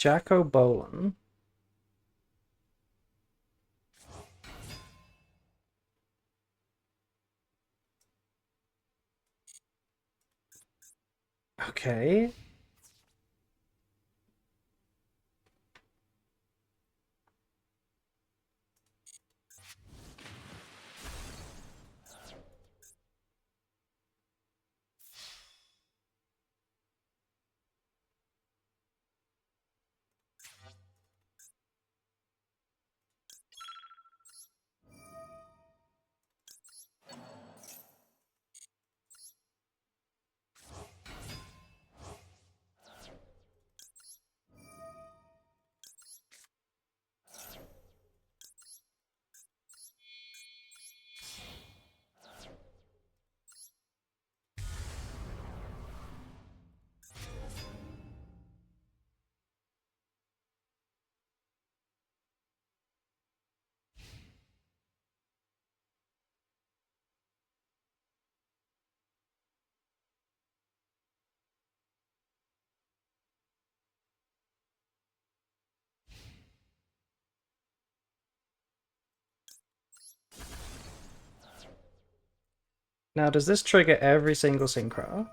Jacko Bolan. Okay. Now, does this trigger every single synchro?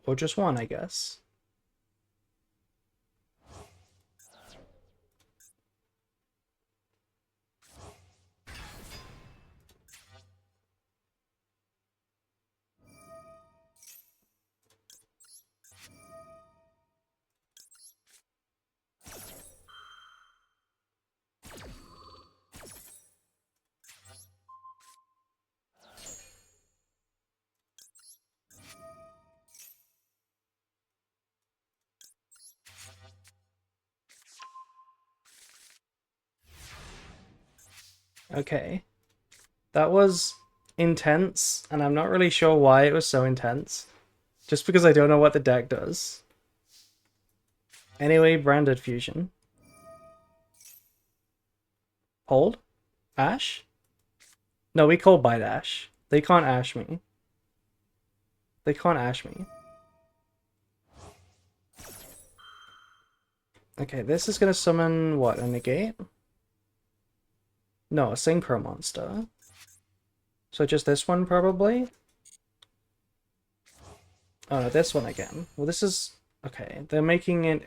Or just one, I guess. Okay. That was intense, and I'm not really sure why it was so intense. Just because I don't know what the deck does. Anyway, branded fusion. Hold? Ash? No, we call bite Ash. They can't ash me. They can't ash me. Okay, this is gonna summon what? A negate? No, a synchro monster. So just this one probably? Oh no, this one again. Well, this is okay. They're making it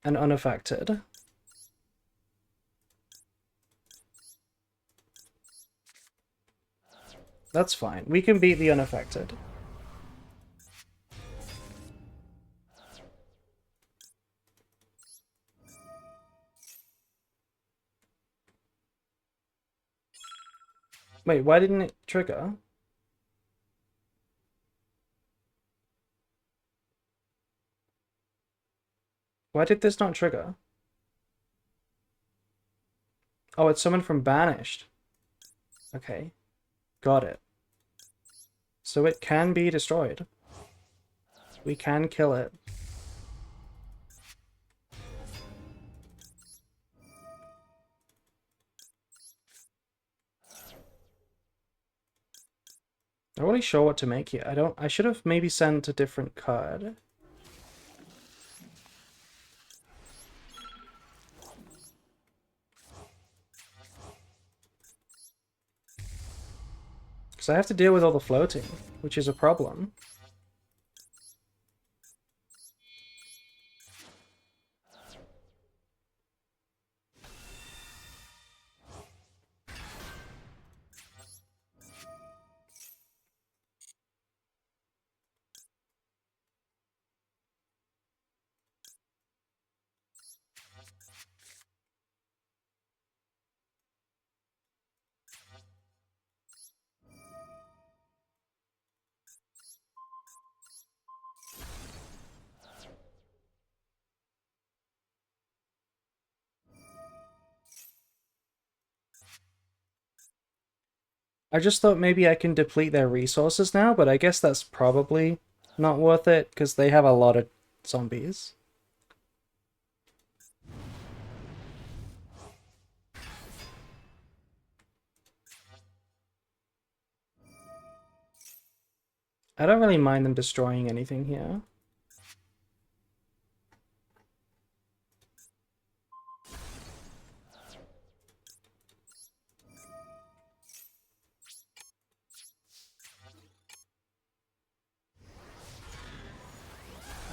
an unaffected. That's fine. We can beat the unaffected. Wait, why didn't it trigger? Why did this not trigger? Oh, it's summoned from banished. Okay. Got it. So it can be destroyed. We can kill it. I'm not really sure what to make here. I should have maybe sent a different card. Because I have to deal with all the floating, which is a problem. I just thought maybe I can deplete their resources now, but I guess that's probably not worth it, because they have a lot of zombies. I don't really mind them destroying anything here.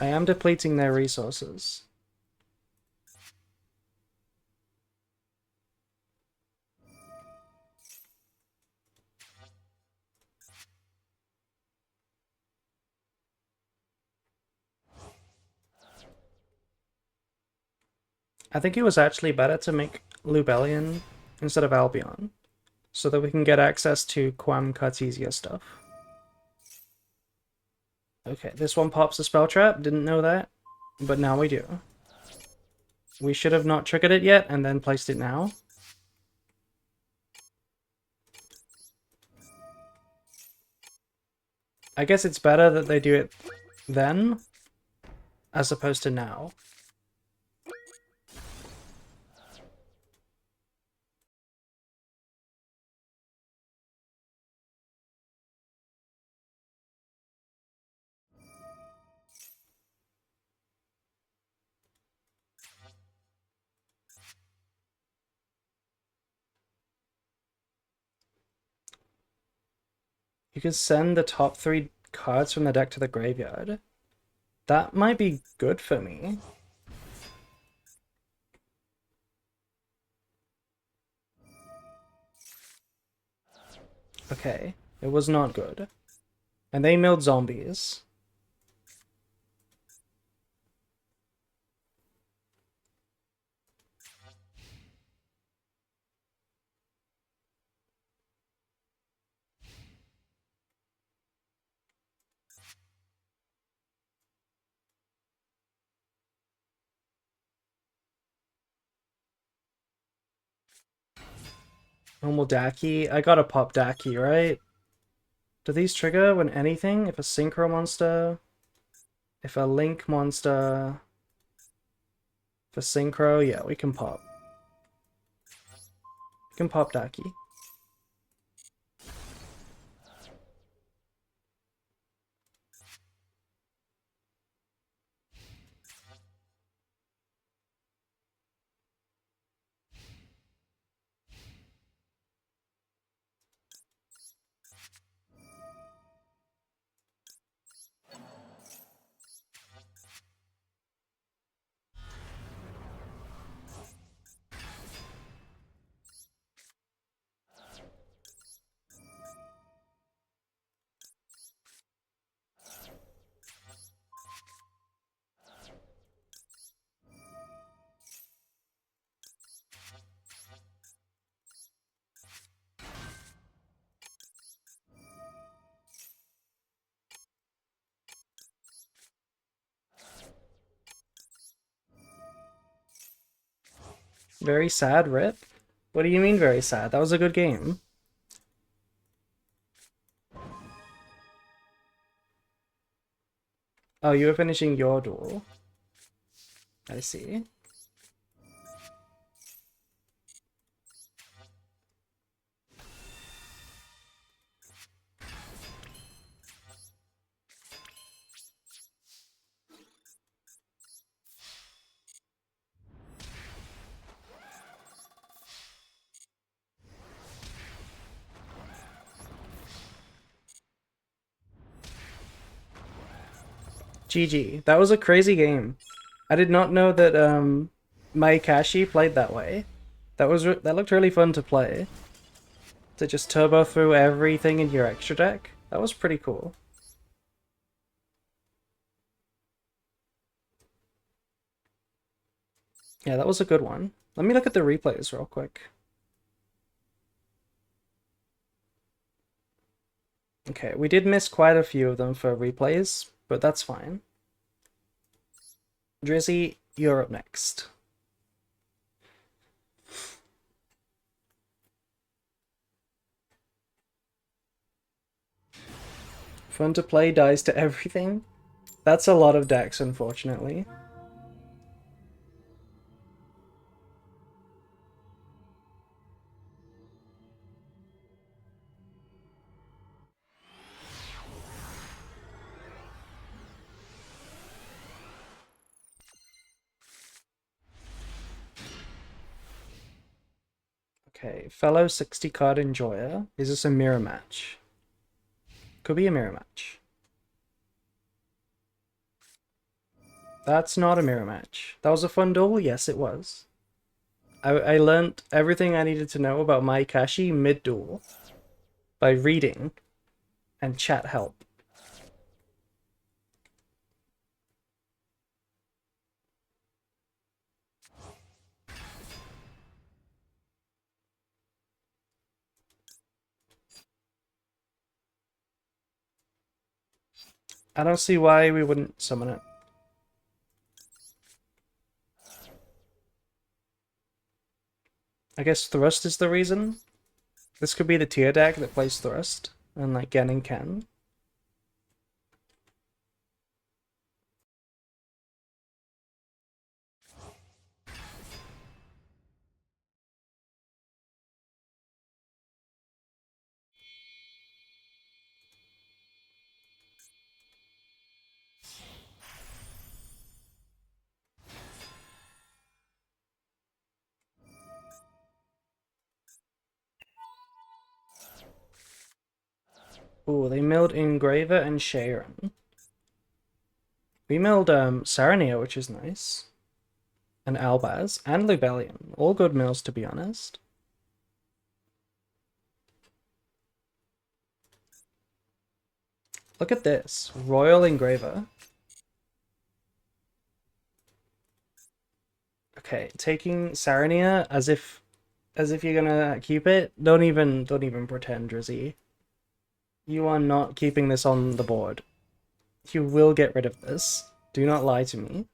I am depleting their resources. I think it was actually better to make Lubellion instead of Albion, so that we can get access to Quam Cartesia stuff. Okay, this one pops a spell trap, didn't know that, but now we do. We should have not triggered it yet and then placed it now. I guess it's better that they do it then, as opposed to now. You can send the top 3 cards from the deck to the graveyard. That might be good for me. Okay, it was not good. And they milled zombies. Normal Daki. I gotta pop Daki, right? Do these trigger when anything? If a Synchro monster? If a Link monster? If a Synchro? Yeah, we can pop. We can pop Daki. Very sad, Rip. What do you mean very sad? That was a good game. Oh, you were finishing your duel. I see. GG. That was a crazy game. I did not know that Maikashi played that way. That looked really fun to play. To just turbo through everything in your extra deck. That was pretty cool. Yeah, that was a good one. Let me look at the replays real quick. Okay, we did miss quite a few of them for replays, but that's fine. Drizzy, you're up next. Fun to play dies to everything. That's a lot of decks, unfortunately. Okay, fellow 60 card enjoyer. Is this a mirror match? Could be a mirror match. That's not a mirror match. That was a fun duel? Yes, it was. I learned everything I needed to know about Maikashi mid-duel by reading and chat help. I don't see why we wouldn't summon it. I guess Thrust is the reason. This could be the tier deck that plays Thrust, and like Gen and Ken. Ooh, they milled Engraver and Sharon. We milled Sarania, which is nice. And Albaz, and Lubellion. All good mills, to be honest. Look at this. Royal Engraver. Okay, taking Sarania as if you're gonna keep it. Don't even pretend, Drizzy. You are not keeping this on the board. You will get rid of this. Do not lie to me.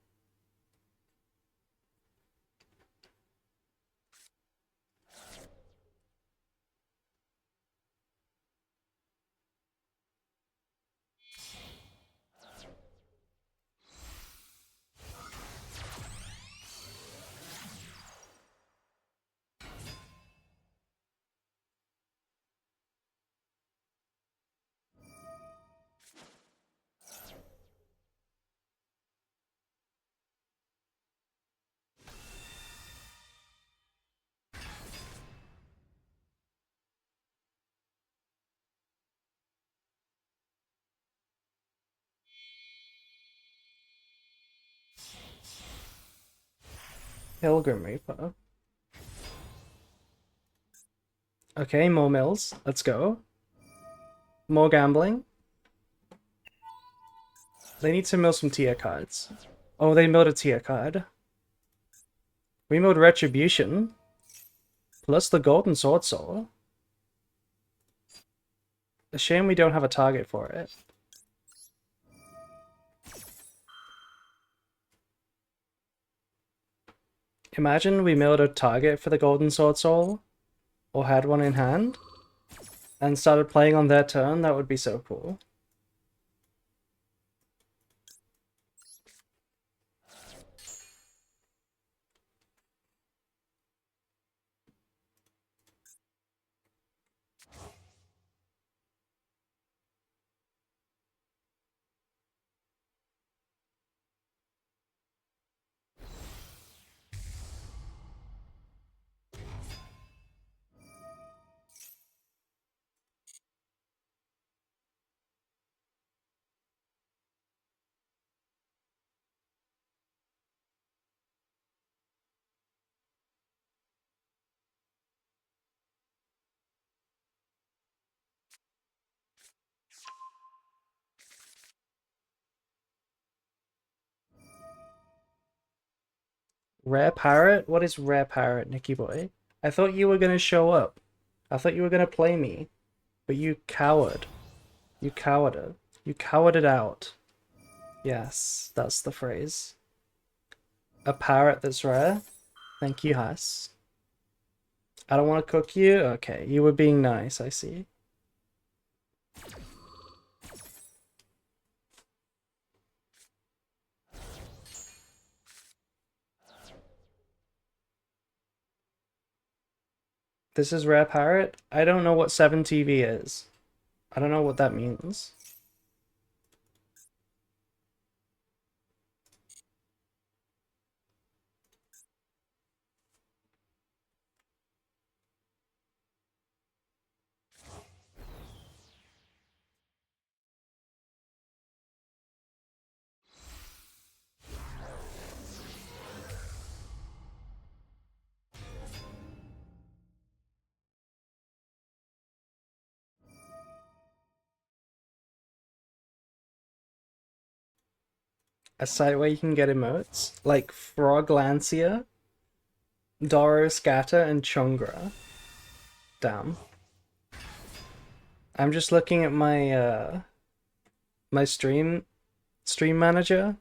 Pilgrim Reaper. Okay, more mills. Let's go. More gambling. They need to mill some tier cards. Oh, they milled a tier card. We milled Retribution. Plus the Golden Sword Soul. A shame we don't have a target for it. Imagine we milled a target for the Golden Sword Soul, or had one in hand and started playing on their turn, that would be so cool. Rare Parrot? What is Rare Parrot, Nicky boy? I thought you were gonna show up. I thought you were gonna play me. But you coward. You cowarded. You cowarded out. Yes, that's the phrase. A parrot that's rare? Thank you, Haas. I don't want to cook you? Okay, you were being nice, I see. This is Rare Parrot? I don't know what 7TV is. I don't know what that means. A site where you can get emotes? Like Froglancia, Doro Scatter, and Chungra. Damn. I'm just looking at my my stream manager,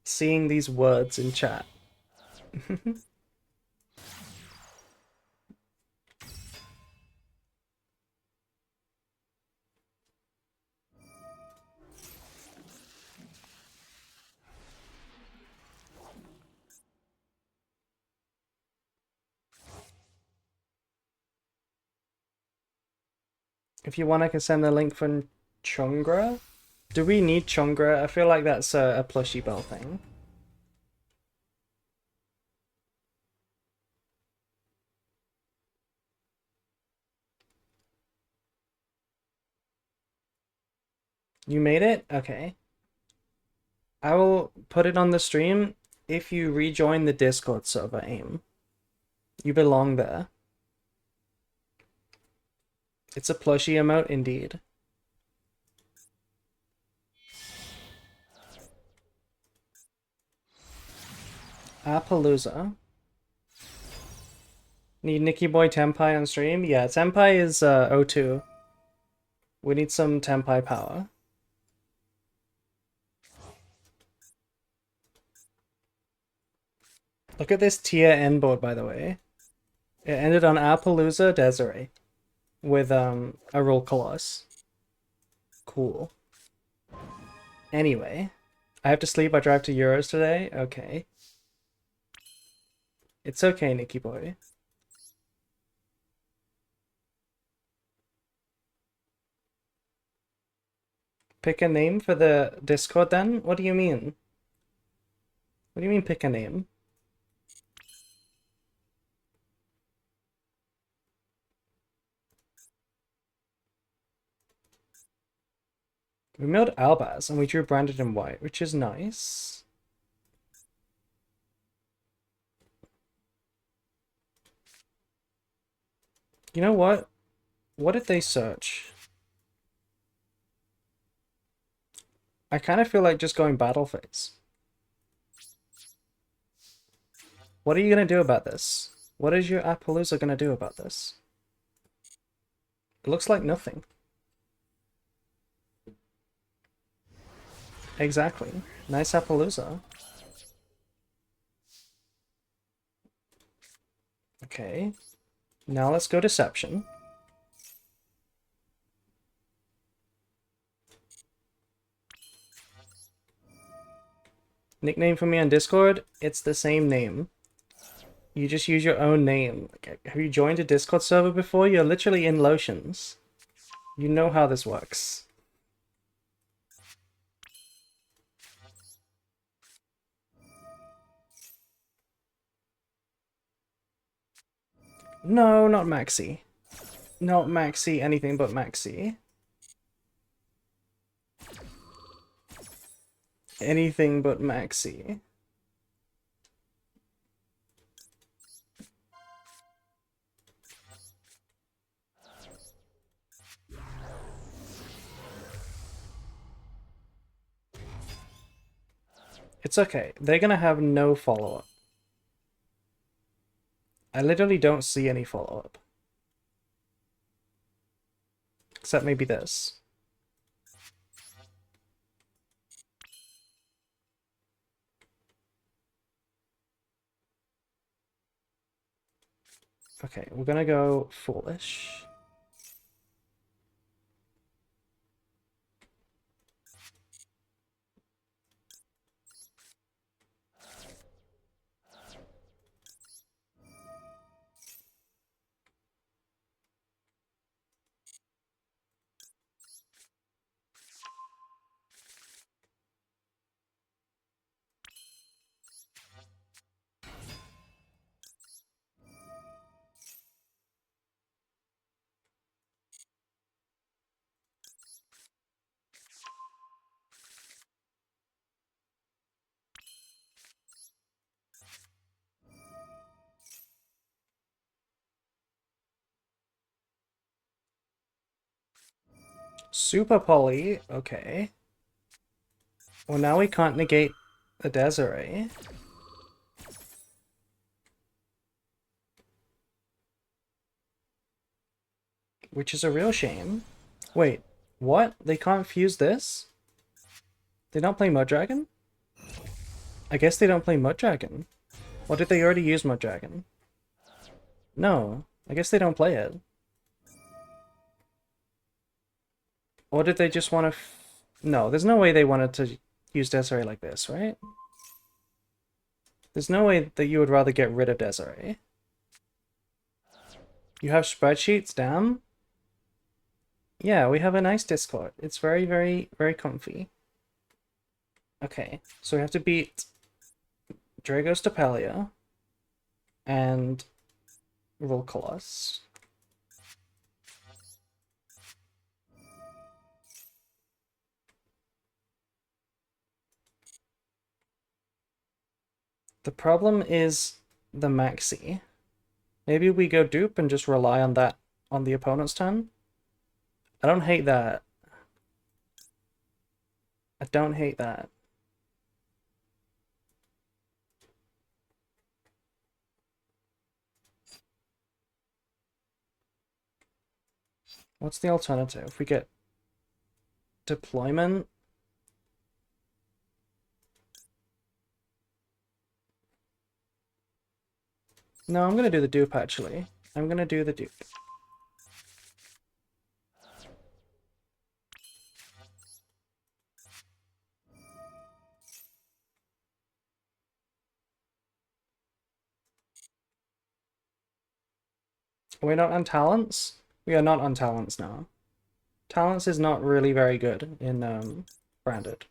seeing these words in chat. If you want, I can send the link for Chungra. Do we need Chungra? I feel like that's a plushie bell thing. You made it? Okay. I will put it on the stream if you rejoin the Discord server, AIM. You belong there. It's a plushie emote indeed. Appaloosa. Need Nicky Boy Tenpai on stream? Yeah, Tenpai is O2. We need some Tenpai power. Look at this tier N board, by the way. It ended on Appaloosa Desiree with a roll Colossus. Cool. Anyway, I have to sleep. I drive to Euros today. Okay. It's okay, Nicky Boy. Pick a name for the Discord then? What do you mean? What do you mean pick a name? We milled Albaz and we drew Branded in white, which is nice. You know what? What did they search? I kind of feel like just going battle phase. What are you going to do about this? What is your Appaloosa going to do about this? It looks like nothing. Exactly. Nice Appaloosa. Okay. Now let's go Deception. Nickname for me on Discord? It's the same name. You just use your own name. Have you joined a Discord server before? You're literally in Lotions. You know how this works. No, not Maxi. Not Maxi, anything but Maxi. Anything but Maxi. It's okay. They're gonna have no follow-up. I literally don't see any follow-up. Except maybe this. Okay, we're gonna go Foolish. Super Poly, okay. Well, now we can't negate a Desiree. Which is a real shame. Wait, what? They can't fuse this? They don't play Mud Dragon? I guess they don't play Mud Dragon. Or did they already use Mud Dragon? No, I guess they don't play it. Or did they just want to... No, there's no way they wanted to use Desiree like this, right? There's no way that you would rather get rid of Desiree. You have spreadsheets, damn? Yeah, we have a nice Discord. It's very, very, very comfy. Okay, so we have to beat Dragos Tapelia and Volcalos. The problem is the Maxi. Maybe we go dupe and just rely on that on the opponent's turn. I don't hate that. I don't hate that. What's the alternative? If we get deployment. No, I'm gonna do the dupe actually. I'm gonna do the dupe. We're not on talents? We are not on talents now. Talents is not really very good in branded.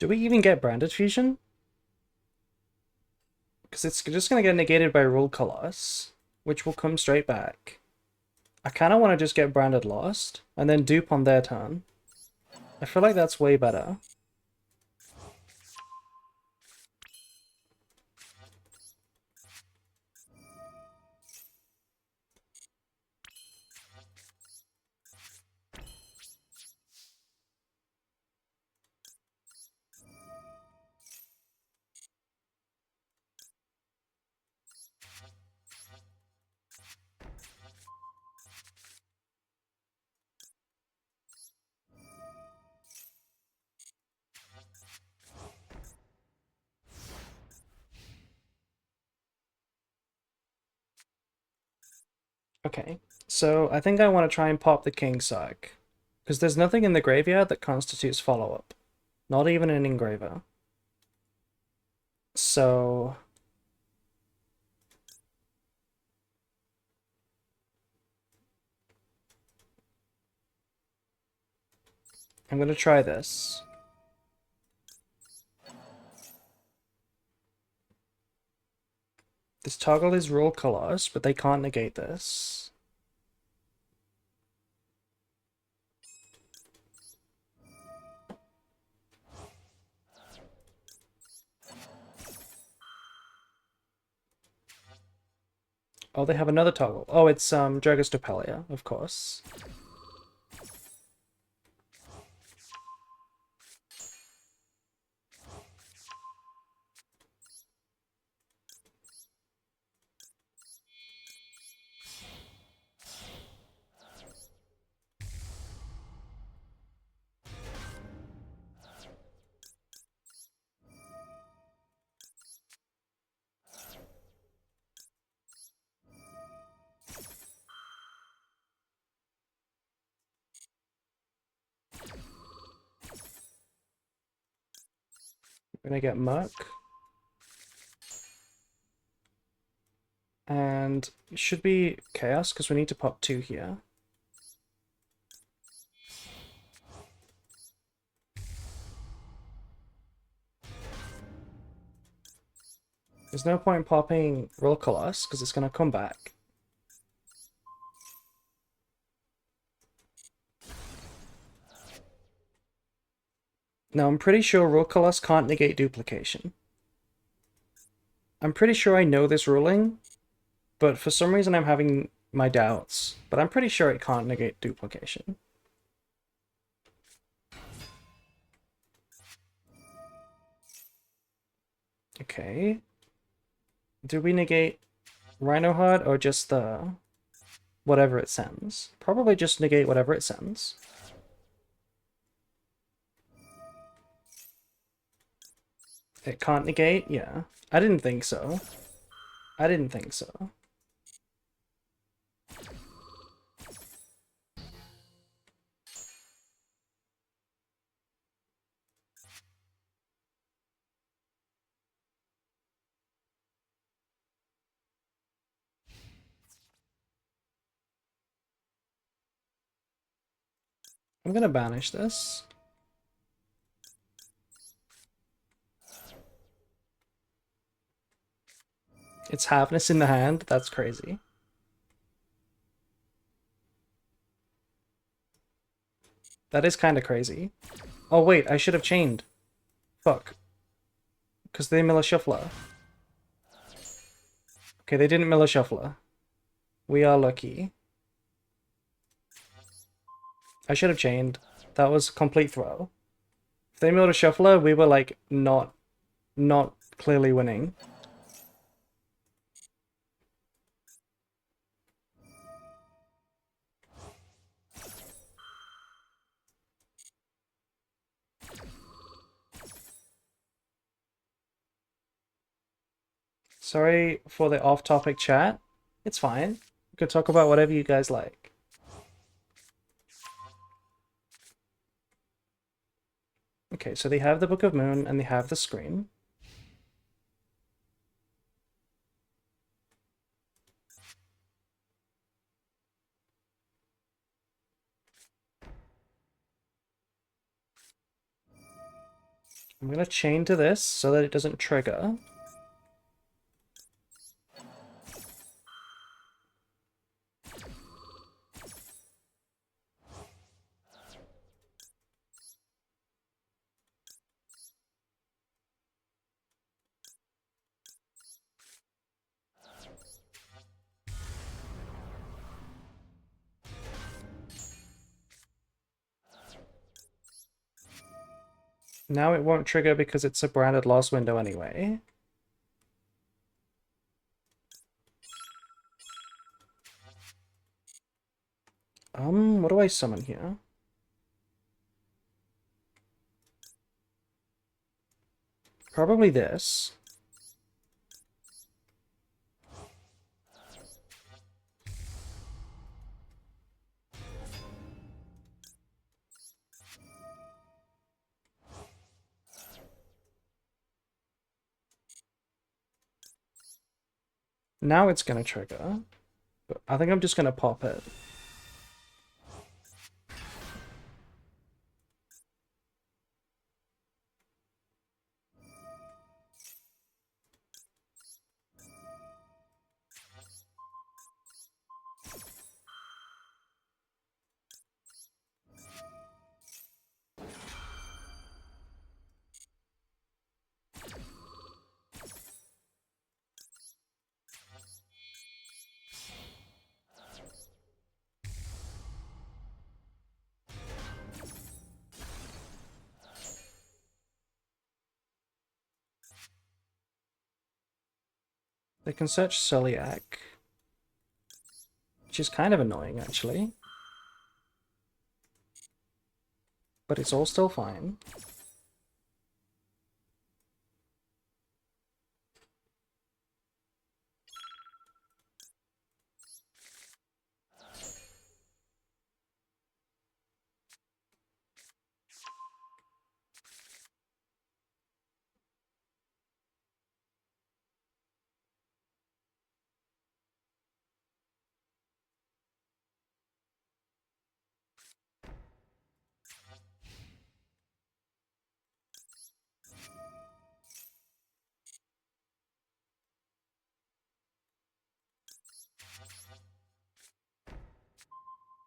Do we even get branded fusion? Because because it's just going to get negated by Rule Colossus, which will come straight back. I kind of want to just get branded lost, and then dupe on their turn. I feel like that's way better. Okay, so I think I want to try and pop the King Sack, because there's nothing in the graveyard that constitutes follow-up. Not even an engraver. So... I'm going to try this. This toggle is Rule Colors, but they can't negate this. Oh, they have another toggle. Oh, it's Dragostopelia, of course. We're gonna get Muck. And it should be Chaos, because we need to pop 2 here. There's no point popping Roll Colossus, because it's gonna come back. Now, I'm pretty sure Roll Colossus can't negate duplication. I'm pretty sure I know this ruling, but for some reason I'm having my doubts. But I'm pretty sure it can't negate duplication. Okay. Do we negate Rhino Heart or just the whatever it sends? Probably just negate whatever it sends. It can't negate? Yeah. I didn't think so. I didn't think so. I'm gonna banish this. It's Halfness in the hand? That's crazy. That is kind of crazy. Oh wait, I should have chained. Fuck. Because they mill a shuffler. Okay, they didn't mill a shuffler. We are lucky. I should have chained. That was a complete throw. If they milled a shuffler, we were like not clearly winning. Sorry for the off-topic chat. It's fine. We could talk about whatever you guys like. Okay, so they have the Book of Moon and they have the screen. I'm gonna chain to this so that it doesn't trigger. Now it won't trigger because it's a branded loss window anyway. What do I summon here? Probably this. Now it's gonna trigger. But I think I'm just gonna pop it. They can search Celiac, which is kind of annoying actually. But it's all still fine.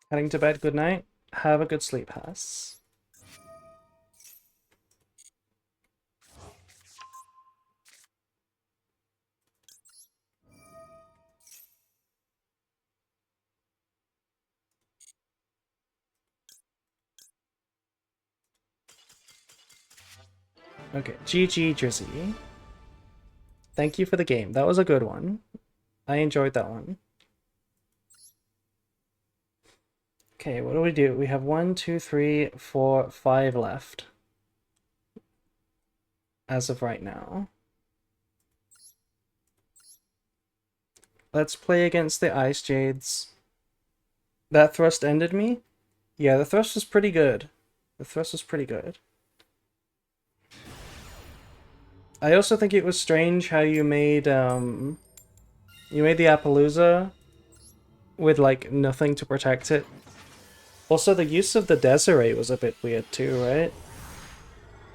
Heading to bed, good night. Have a good sleep, Hass. Okay, GG Drizzy. Thank you for the game. That was a good one. I enjoyed that one. Okay, what do? We have 1, 2, 3, 4, 5 left. As of right now. Let's play against the Ice Jades. That thrust ended me? Yeah, the thrust was pretty good. The thrust was pretty good. I also think it was strange how you made the Appaloosa with like nothing to protect it. Also, the use of the Desiree was a bit weird too, right?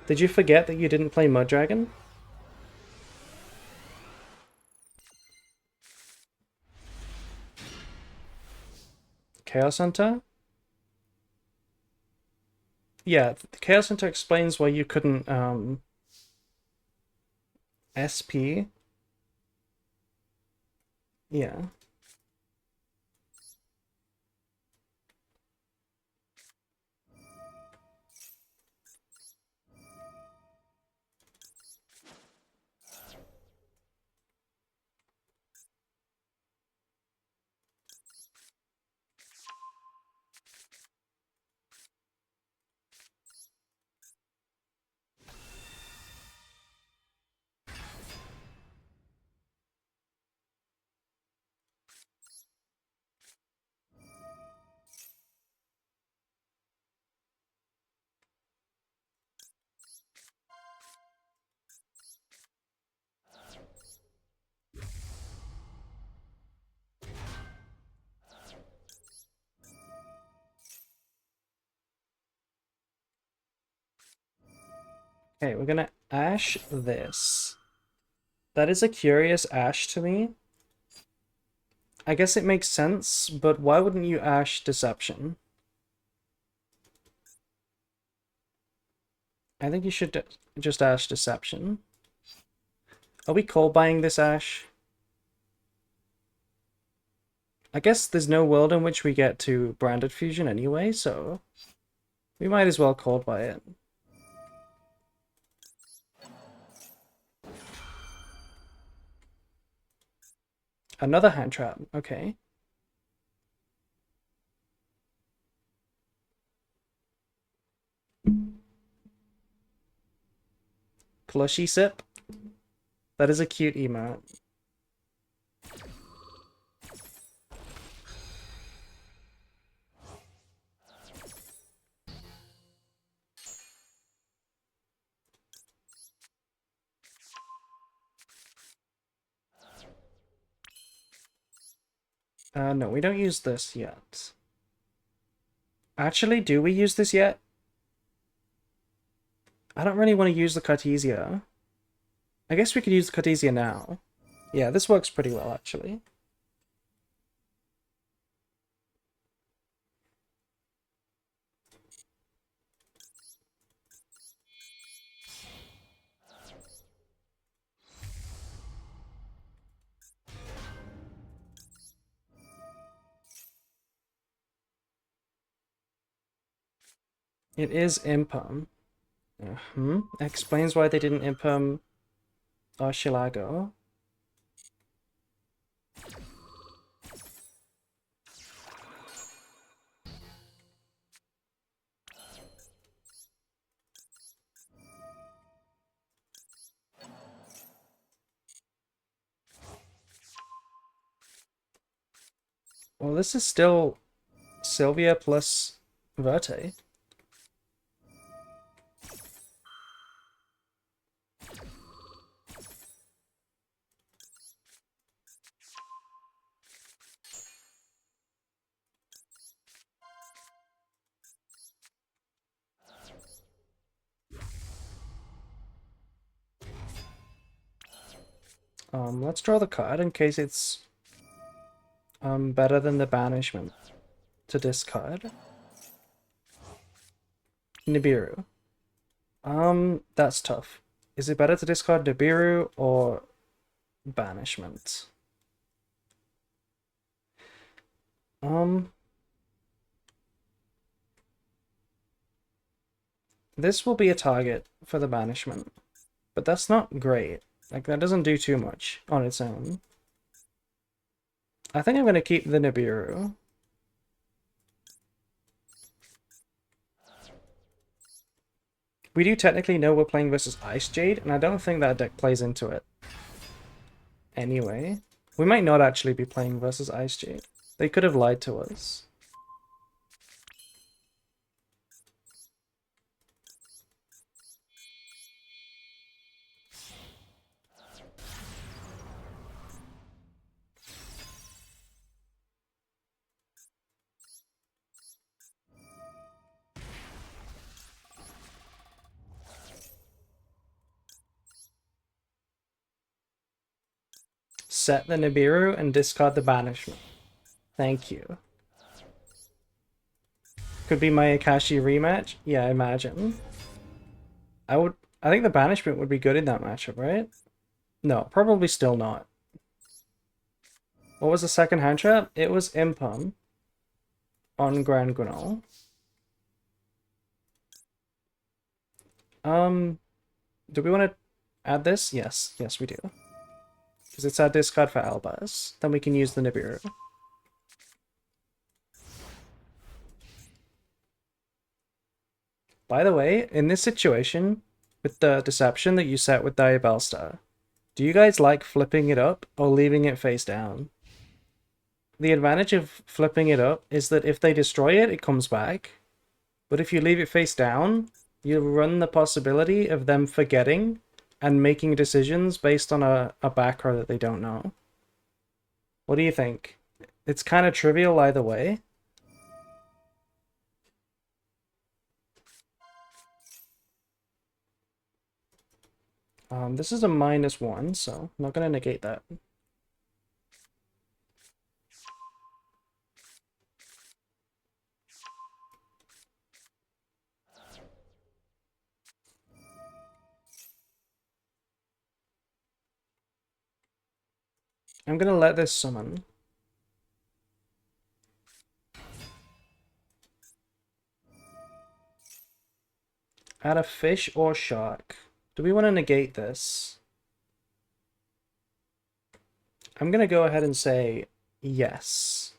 Did you forget that you didn't play Mud Dragon? Chaos Hunter? Yeah, Chaos Hunter explains why you couldn't SP. Yeah. Okay, we're gonna Ash this. That is a curious Ash to me. I guess it makes sense, but why wouldn't you Ash Deception? I think you should just Ash Deception. Are we cold buying this Ash? I guess there's no world in which we get to Branded Fusion anyway, so we might as well cold buy it. Another hand trap. Okay. Plushy sip. That is a cute emote. No, we don't use this yet. Actually, do we use this yet? I don't really want to use the Cartesia. I guess we could use the Cartesia now. Yeah, this works pretty well, actually. It is Impum. Explains why they didn't Impum Archilago. Well, this is still Sylvia plus Verte. Let's draw the card in case it's better than the banishment to discard. Nibiru. That's tough. Is it better to discard Nibiru or banishment? This will be a target for the banishment, but that's not great. Like, that doesn't do too much on its own. I think I'm going to keep the Nibiru. We do technically know we're playing versus Ice Jade, and I don't think that deck plays into it. Anyway, we might not actually be playing versus Ice Jade. They could have lied to us. Set the Nibiru and discard the banishment. Thank you. Could be my Akashi rematch? Yeah, imagine. I think the banishment would be good in that matchup, right? No, probably still not. What was the second hand trap? It was Impum on Grand Guinol. Do we want to add this? Yes, yes we do. Because it's our discard for Albaz. Then we can use the Nibiru. By the way, in this situation, with the deception that you set with Diabellstar, do you guys like flipping it up or leaving it face down? The advantage of flipping it up is that if they destroy it, it comes back. But if you leave it face down, you run the possibility of them forgetting and making decisions based on a back row that they don't know. What do you think? It's kind of trivial either way. This is a -1, so I'm not going to negate that. I'm going to let this summon. Add a fish or shark. Do we want to negate this? I'm gonna go ahead and say yes.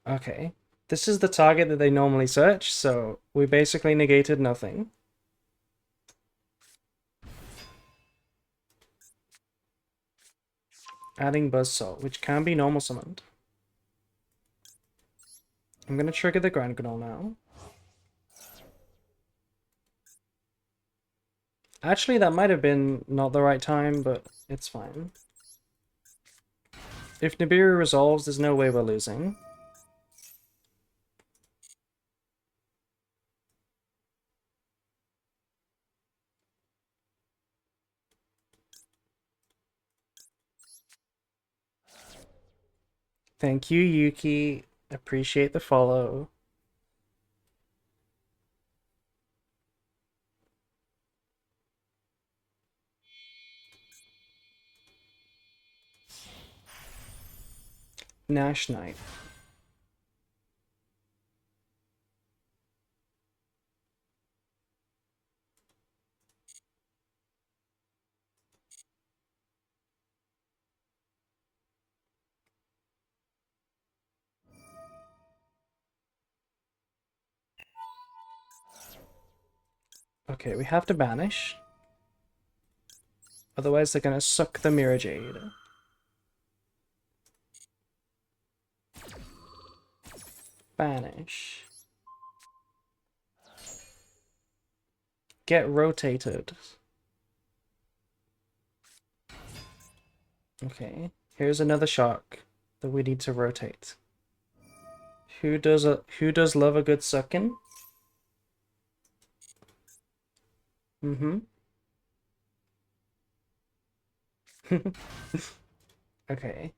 Okay. This is the target that they normally search, so we basically negated nothing. Adding Buzzsaw, which can be normal summoned. I'm gonna trigger the Grand Gnoll now. Actually, that might have been not the right time, but it's fine. If Nibiru resolves, there's no way we're losing. Thank you, Yuki. Appreciate the follow. Nash Knight. Okay, we have to banish. Otherwise, they're gonna suck the Mirror Jade. Banish. Get rotated. Okay, here's another shark that we need to rotate. Who does love a good sucking? Mm-hmm. Okay.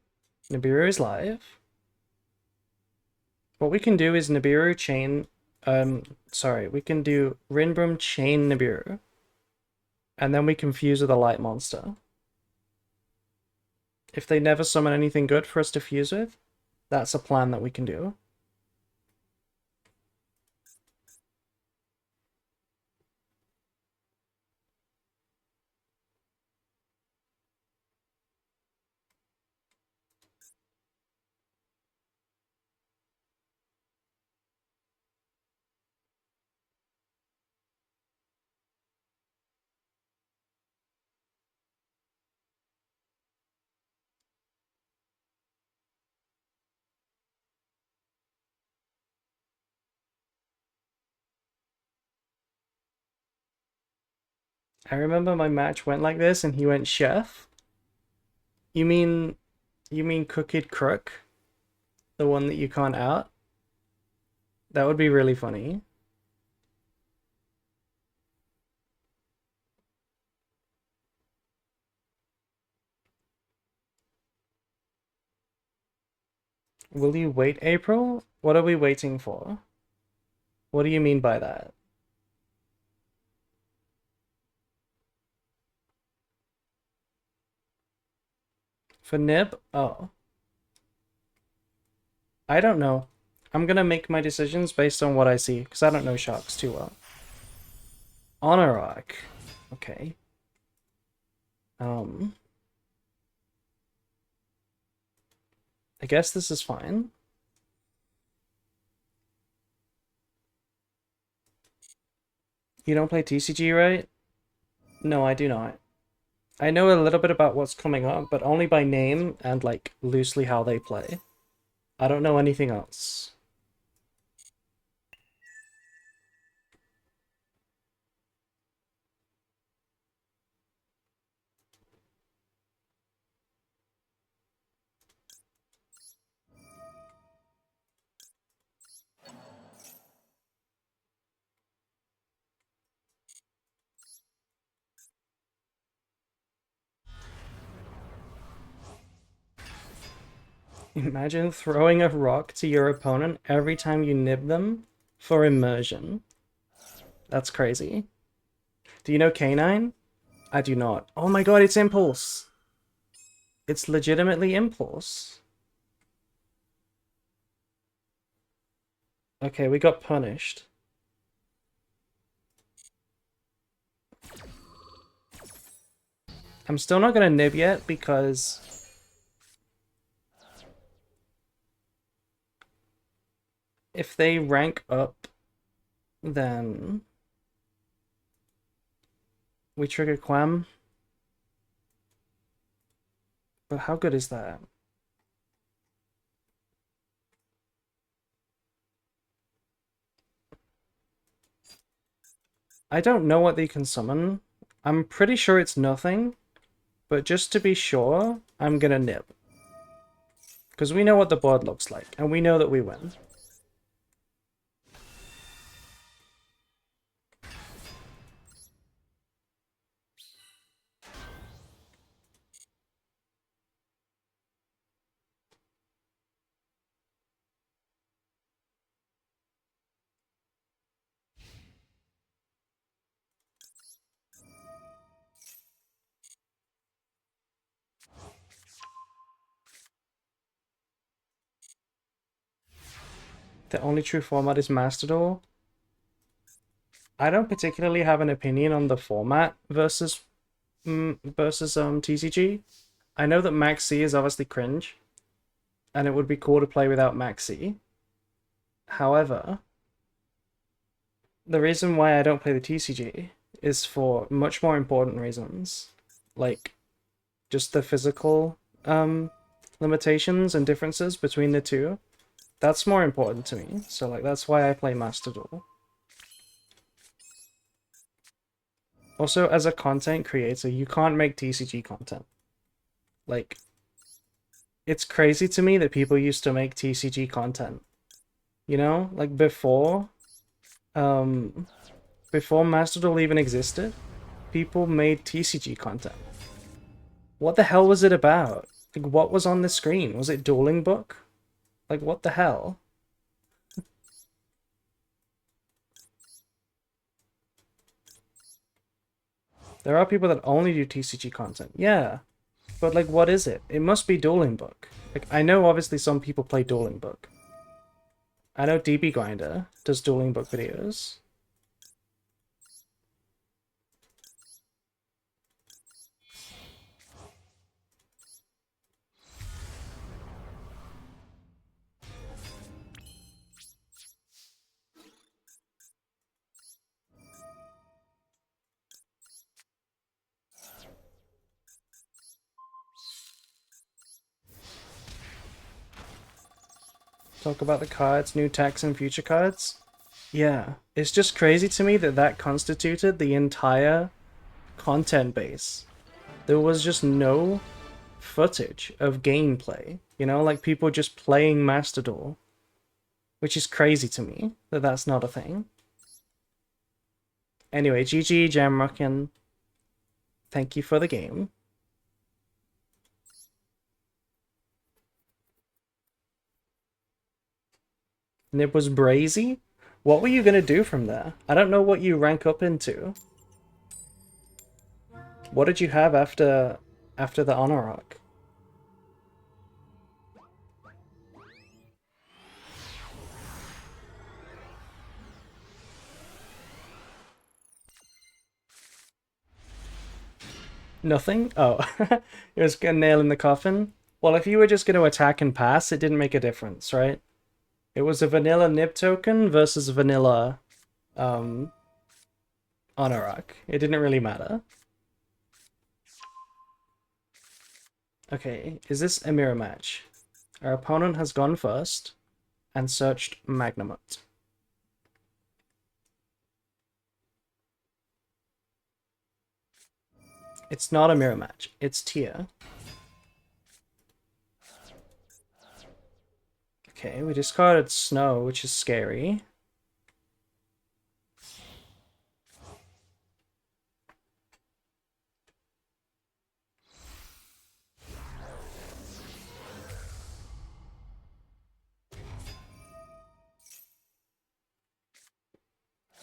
Nibiru is live. What we can do is Nibiru chain sorry, we can do Rinbrum chain Nibiru. And then we can fuse with a light monster. If they never summon anything good for us to fuse with, that's a plan that we can do. I remember my match went like this and he went chef. You mean Crooked Crook? The one that you can't out? That would be really funny. Will you wait, April? What are we waiting for? What do you mean by that? For Nib? Oh. I don't know. I'm gonna make my decisions based on what I see, because I don't know sharks too well. Honor Arc. Okay. I guess this is fine. You don't play TCG, right? No, I do not. I know a little bit about what's coming up, but only by name and, like, loosely how they play. I don't know anything else. Imagine throwing a rock to your opponent every time you nib them for immersion. That's crazy. Do you know Canine? I do not. Oh my god, it's Impulse! It's legitimately Impulse. Okay, we got punished. I'm still not gonna nib yet because if they rank up, then we trigger Quam. But how good is that? I don't know what they can summon. I'm pretty sure it's nothing, but just to be sure, I'm gonna nib. Because we know what the board looks like, and we know that we win. The only true format is Master Duel. I don't particularly have an opinion on the format versus TCG. I know that Max C is obviously cringe, and it would be cool to play without Max C. However, the reason why I don't play the TCG is for much more important reasons, like just the physical limitations and differences between the two. That's more important to me. So like that's why I play Master Duel. Also, as a content creator, you can't make TCG content. Like, it's crazy to me that people used to make TCG content. You know, like before Master Duel even existed, people made TCG content. What the hell was it about? Like, what was on the screen? Was it Dueling Book? Like, what the hell? There are people that only do TCG content. Yeah, but like, what is it? It must be Dueling Book. Like, I know obviously some people play Dueling Book. I know DB Grinder does Dueling Book videos. Talk about the cards, new tax and future cards. Yeah, it's just crazy to me that that constituted the entire content base. There was just no footage of gameplay, you know, like people just playing Master Duel, which is crazy to me that that's not a thing. Anyway, GG Jamrockin, thank you for the game. Nib was brazy? What were you gonna do from there? I don't know what you rank up into. What did you have after the honor arc? Nothing? Oh, it was a nail in the coffin? Well, if you were just going to attack and pass, it didn't make a difference, right? It was a vanilla nib token versus a vanilla honor arc. It didn't really matter. Okay, is this a mirror match? Our opponent has gone first and searched Magnamut. It's not a mirror match, it's tier. Okay, we discarded Snow, which is scary.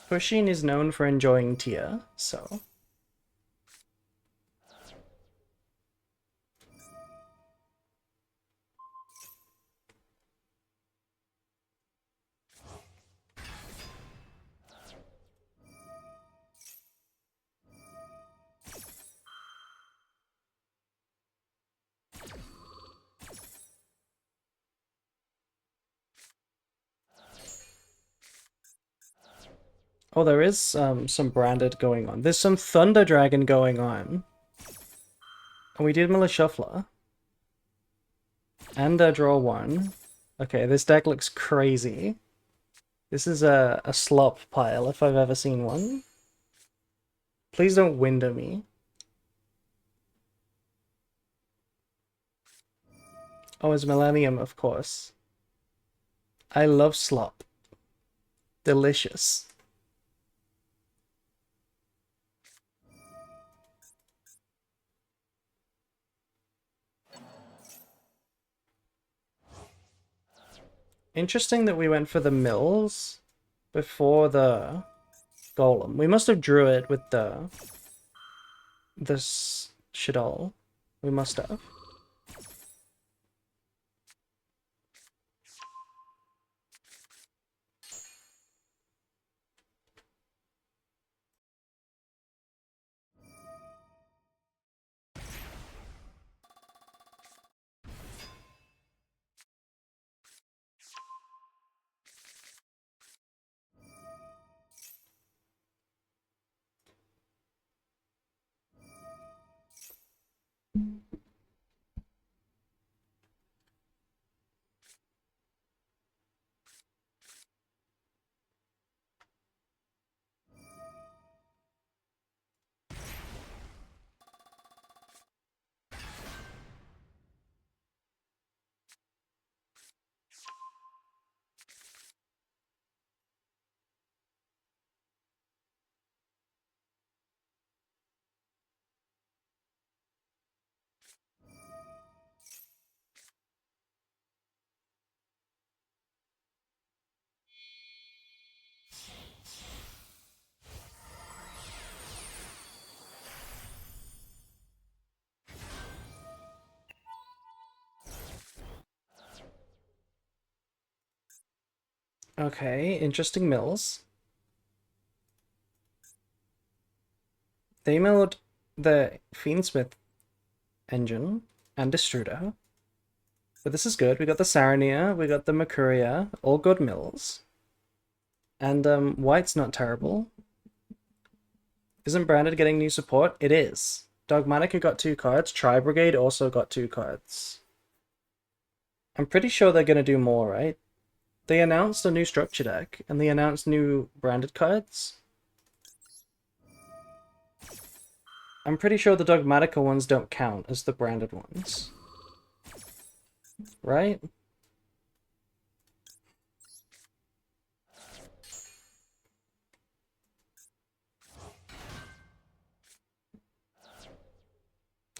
Pushing is known for enjoying tier, so Oh, there is some branded going on. There's some Thunder Dragon going on. And we did Miller Shuffler. And draw one. Okay, this deck looks crazy. This is a slop pile if I've ever seen one. Please don't window me. Oh, it's Millennium, of course. I love slop. Delicious. Interesting that we went for the mills before the golem. We must have drew it with the this Shadol. We must have. Okay, interesting mills. They milled the Fiendsmith engine and Destruder. But this is good. We got the Sarania, we got the Mercuria, all good mills. And white's not terrible. Isn't Branded getting new support? It is. Dogmatica got 2 cards, Tri-Brigade also got 2 cards. I'm pretty sure they're gonna do more, right? They announced a new structure deck, and they announced new branded cards. I'm pretty sure the Dogmatica ones don't count as the branded ones. Right?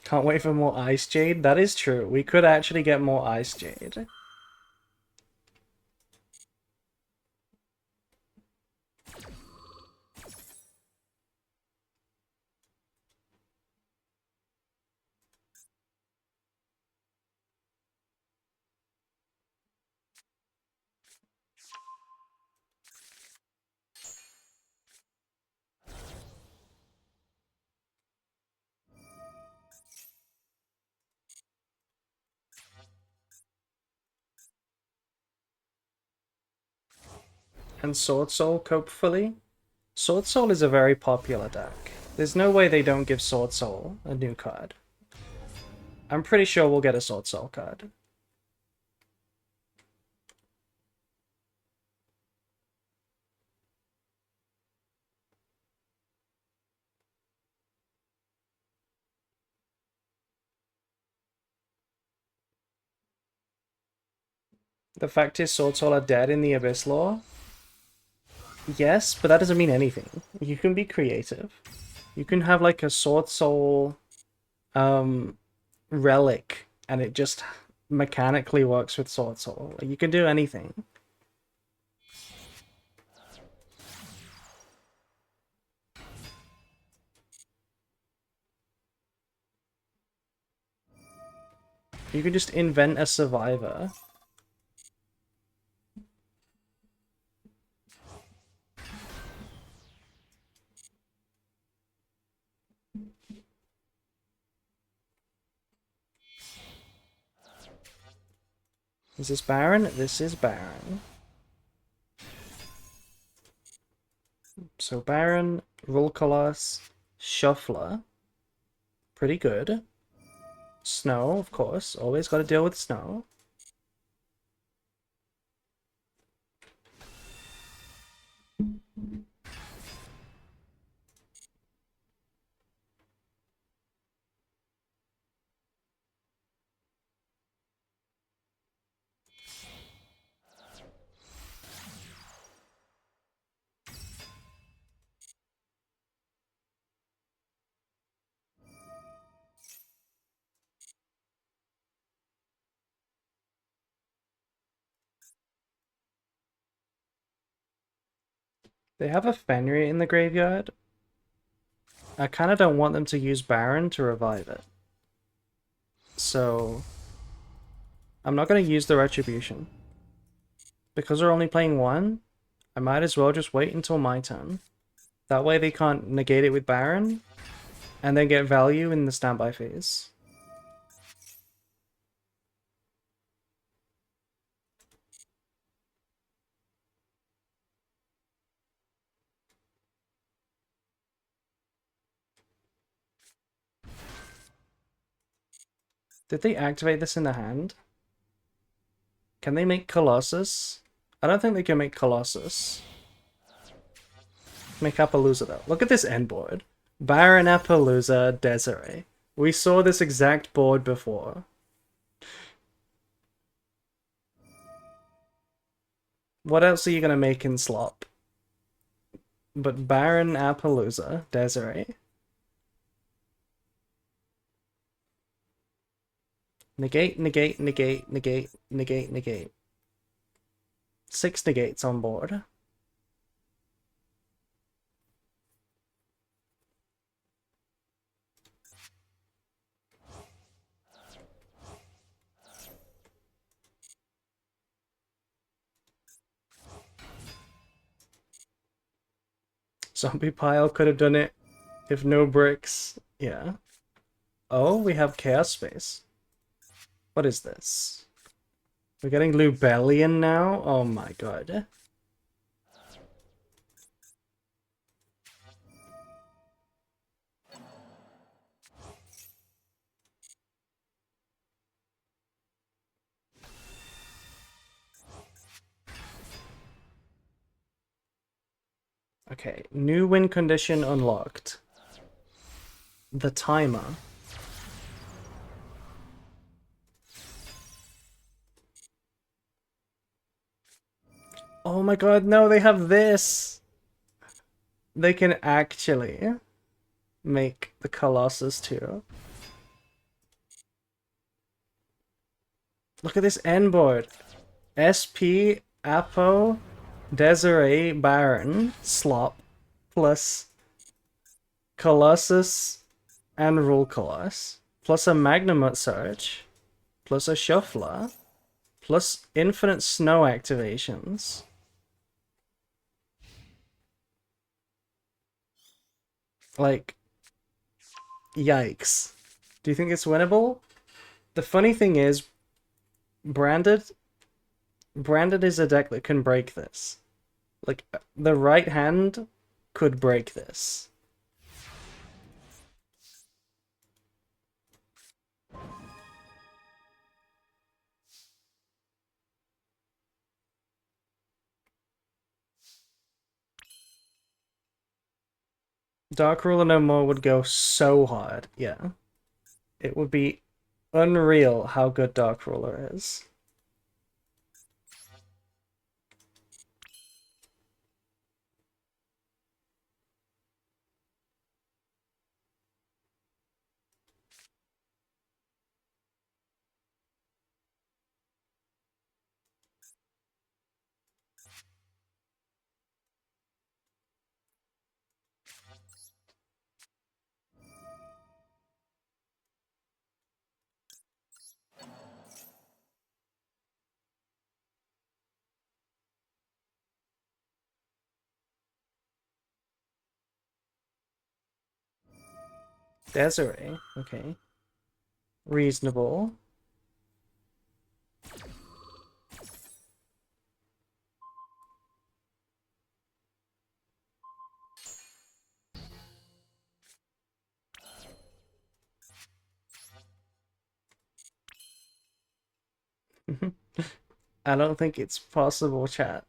Can't wait for more Ice Jade. That is true. We could actually get more Ice Jade. And Sword Soul cope fully? Sword Soul is a very popular deck. There's no way they don't give Sword Soul a new card. I'm pretty sure we'll get a Sword Soul card. The fact is Sword Soul are dead in the Abyss lore? Yes, but that doesn't mean anything. You can be creative. You can have like a Sword Soul relic and it just mechanically works with Sword Soul. Like, you can do anything. You can just invent a survivor. Is this Baron? This is Baron. So Baron, Rolcolas, Shuffler. Pretty good. Snow, of course. Always got to deal with snow. They have a Fenrir in the graveyard. I kind of don't want them to use Baron to revive it. So I'm not going to use the Retribution. Because they're only playing one, I might as well just wait until my turn. That way they can't negate it with Baron, and then get value in the standby phase. Did they activate this in the hand? Can they make Colossus? I don't think they can make Colossus. Make Appaloosa though. Look at this end board. Baron, Appaloosa, Desiree. We saw this exact board before. What else are you gonna make in slop? But Baron, Appaloosa, Desiree. Negate, negate, negate, negate, negate, negate. 6 negates on board. Zombie pile could have done it if no bricks. Yeah. Oh, we have Chaos Space. What is this? We're getting Lubellion now? Oh my god. Okay, new win condition unlocked. The timer. Oh my god, no, they have this! They can actually make the Colossus too. Look at this end board. SP, Apo, Desiree, Baron, Slop, plus Colossus and Rule Colossus, plus a Magnamut Surge, plus a Shuffler, plus infinite snow activations. Like, yikes. Do you think it's winnable? The funny thing is, Branded is a deck that can break this. Like, the right hand could break this. Dark Ruler No More would go so hard, yeah. It would be unreal how good Dark Ruler is. Desiree, okay. Reasonable. I don't think it's possible, chat.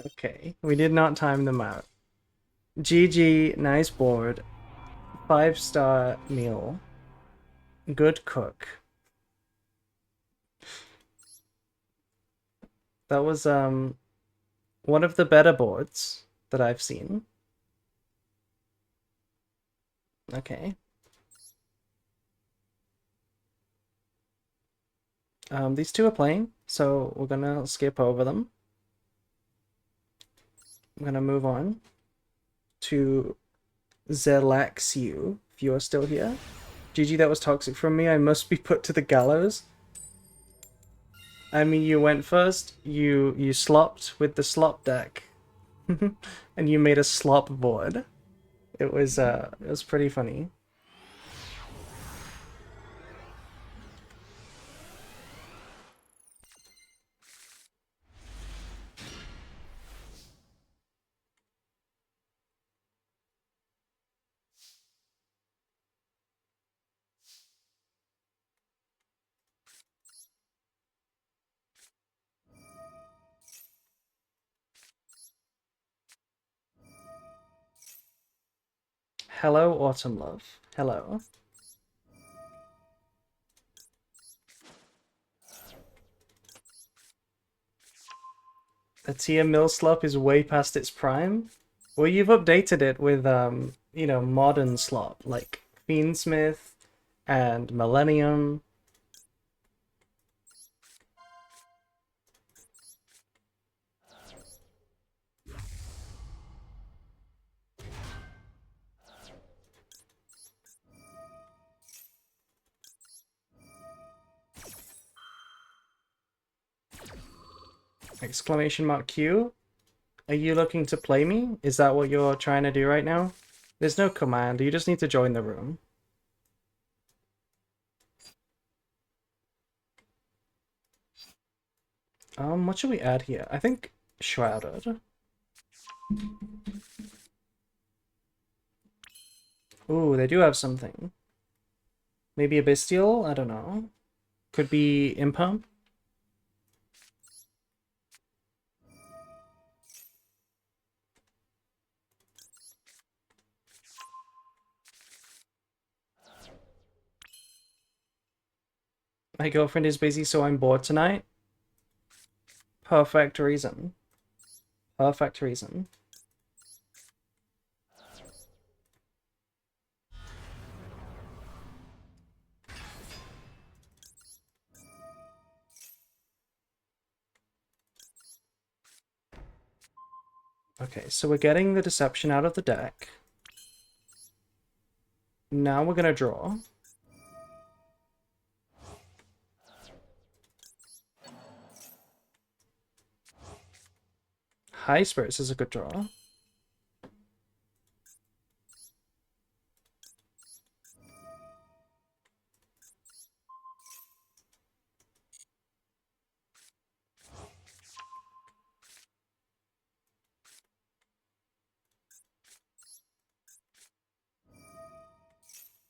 Okay, we did not time them out. GG, nice board. 5-star meal. Good cook. That was one of the better boards that I've seen. Okay. These two are playing, so we're gonna skip over them. I'm gonna move on to Zelaxiu, if you're still here. GG, that was toxic from me. I must be put to the gallows. I mean, you went first. You slopped with the slop deck, and you made a slop board. It was pretty funny. Hello, Autumn Love. Hello. The tier mill slop is way past its prime. Well, you've updated it with modern slop like Fiendsmith and Millennium. Exclamation mark Q. Are you looking to play me? Is that what you're trying to do right now? There's no command. You just need to join the room. What should we add here? I think Shrouded. Ooh, they do have something. Maybe a bestial? I don't know. Could be Impump. My girlfriend is busy, so I'm bored tonight. Perfect reason. Perfect reason. Okay, so we're getting the Deception out of the deck. Now we're gonna draw. High Spirits is a good draw.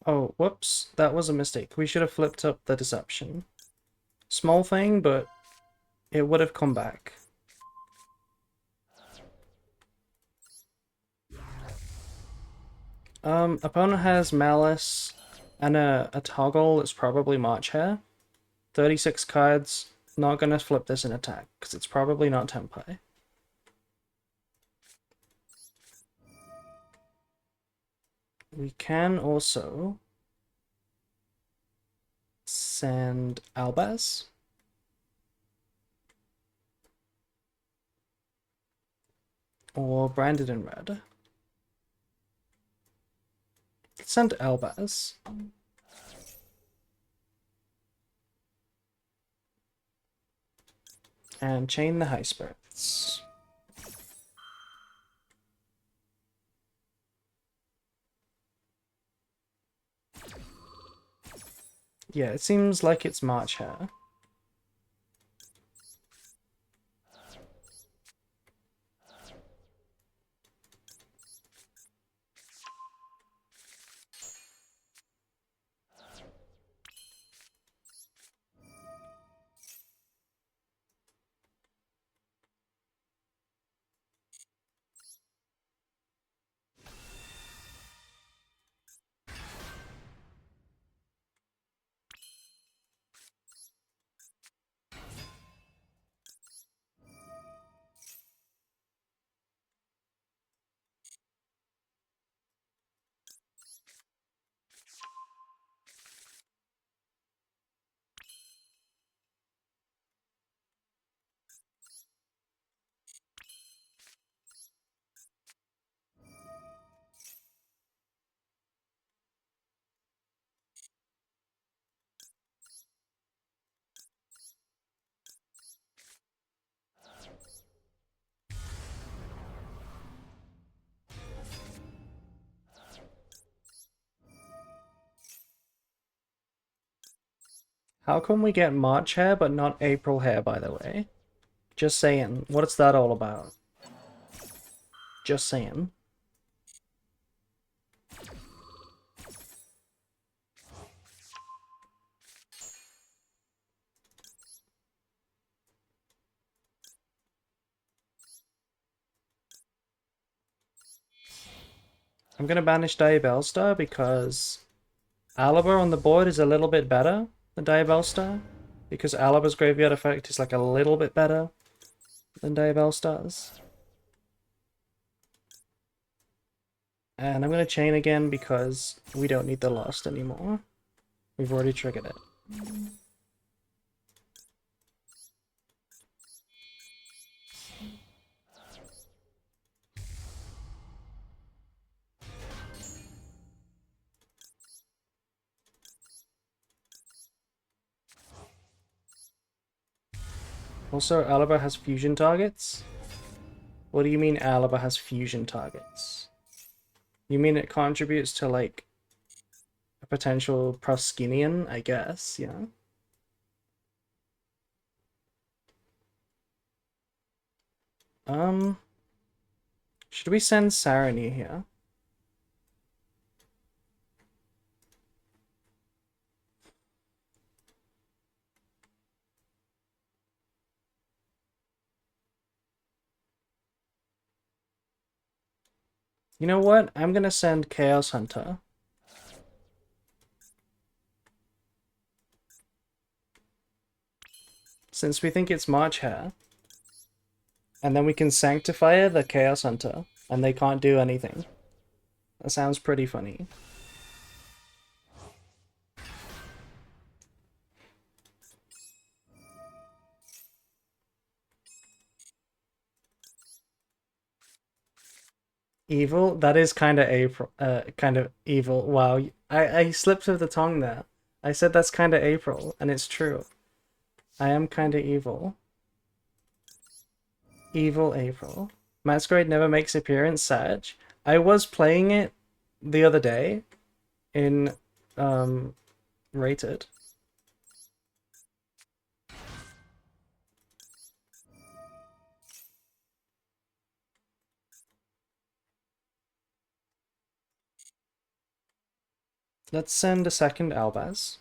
Oh, whoops. That was a mistake. We should have flipped up the Deception. Small thing, but it would have come back. Opponent has Malice and a toggle that's probably March Hare. 36 cards. Not gonna flip this in attack, because it's probably not Tempai. We can also send Albaz. Or Branded in Red. Let's send Albaz. And chain the High Spirits. Yeah, it seems like it's March Hare. How come we get March Hare but not April Hare, by the way? Just saying. What's that all about? Just saying. I'm gonna banish Diabellstar because Alaba on the board is a little bit better than Diabellstar. Because Alaba's graveyard effect is like a little bit better than Diabellstar's. And I'm gonna chain again because we don't need the Lost anymore. We've already triggered it. Also, Alaba has fusion targets? What do you mean Alaba has fusion targets? You mean it contributes to, like, a potential Proskinian, I guess, yeah? Should we send Sarani here? You know what? I'm gonna send Chaos Hunter. Since we think it's March Hare. And then we can Sanctify the Chaos Hunter. And they can't do anything. That sounds pretty funny. Evil? That is kind of April. Kind of evil. Wow, I slipped of the tongue there. I said that's kind of April, and it's true. I am kind of evil. Evil April. Masquerade never makes appearance. Sag. I was playing it the other day in rated. Let's send a second Albaz.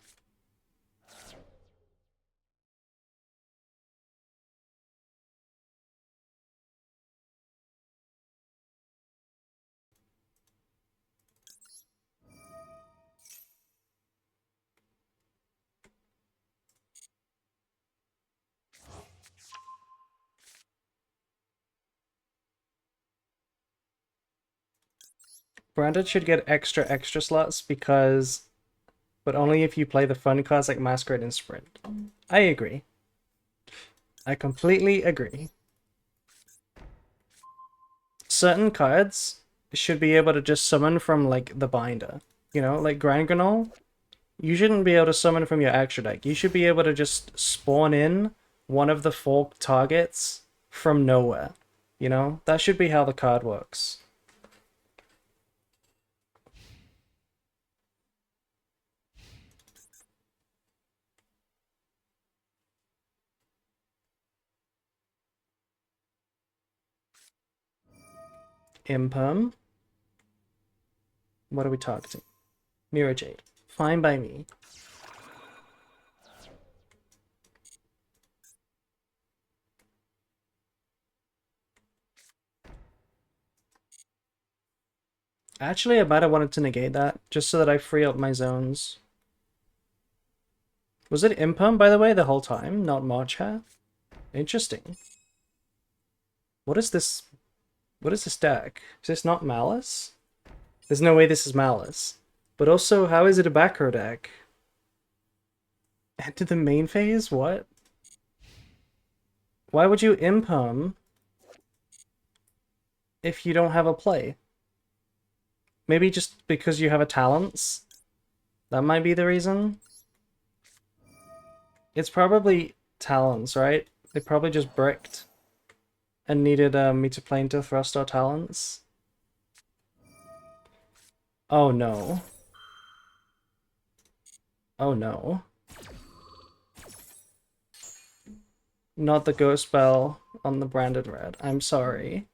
Branded should get extra slots because, but only if you play the fun cards like Masquerade and Sprint. I agree. I completely agree. Certain cards should be able to just summon from like the binder. You know, like Grand Granol, you shouldn't be able to summon from your extra deck. You should be able to just spawn in one of the 4 targets from nowhere. You know, that should be how the card works. Imperm. What are we targeting? Mirror Jade. Fine by me. Actually, I might have wanted to negate that, just so that I free up my zones. Was it Imperm, by the way, the whole time, not March Hare? Interesting. What is this? What is this deck? Is this not Malice? There's no way this is Malice. But also, how is it a back row deck? Enter the main phase? What? Why would you Imperm if you don't have a play? Maybe just because you have a talents? That might be the reason? It's probably talents, right? They probably just bricked and needed me to play into thrust or talents. Oh no. Oh no. Not the ghost spell on the branded red. I'm sorry.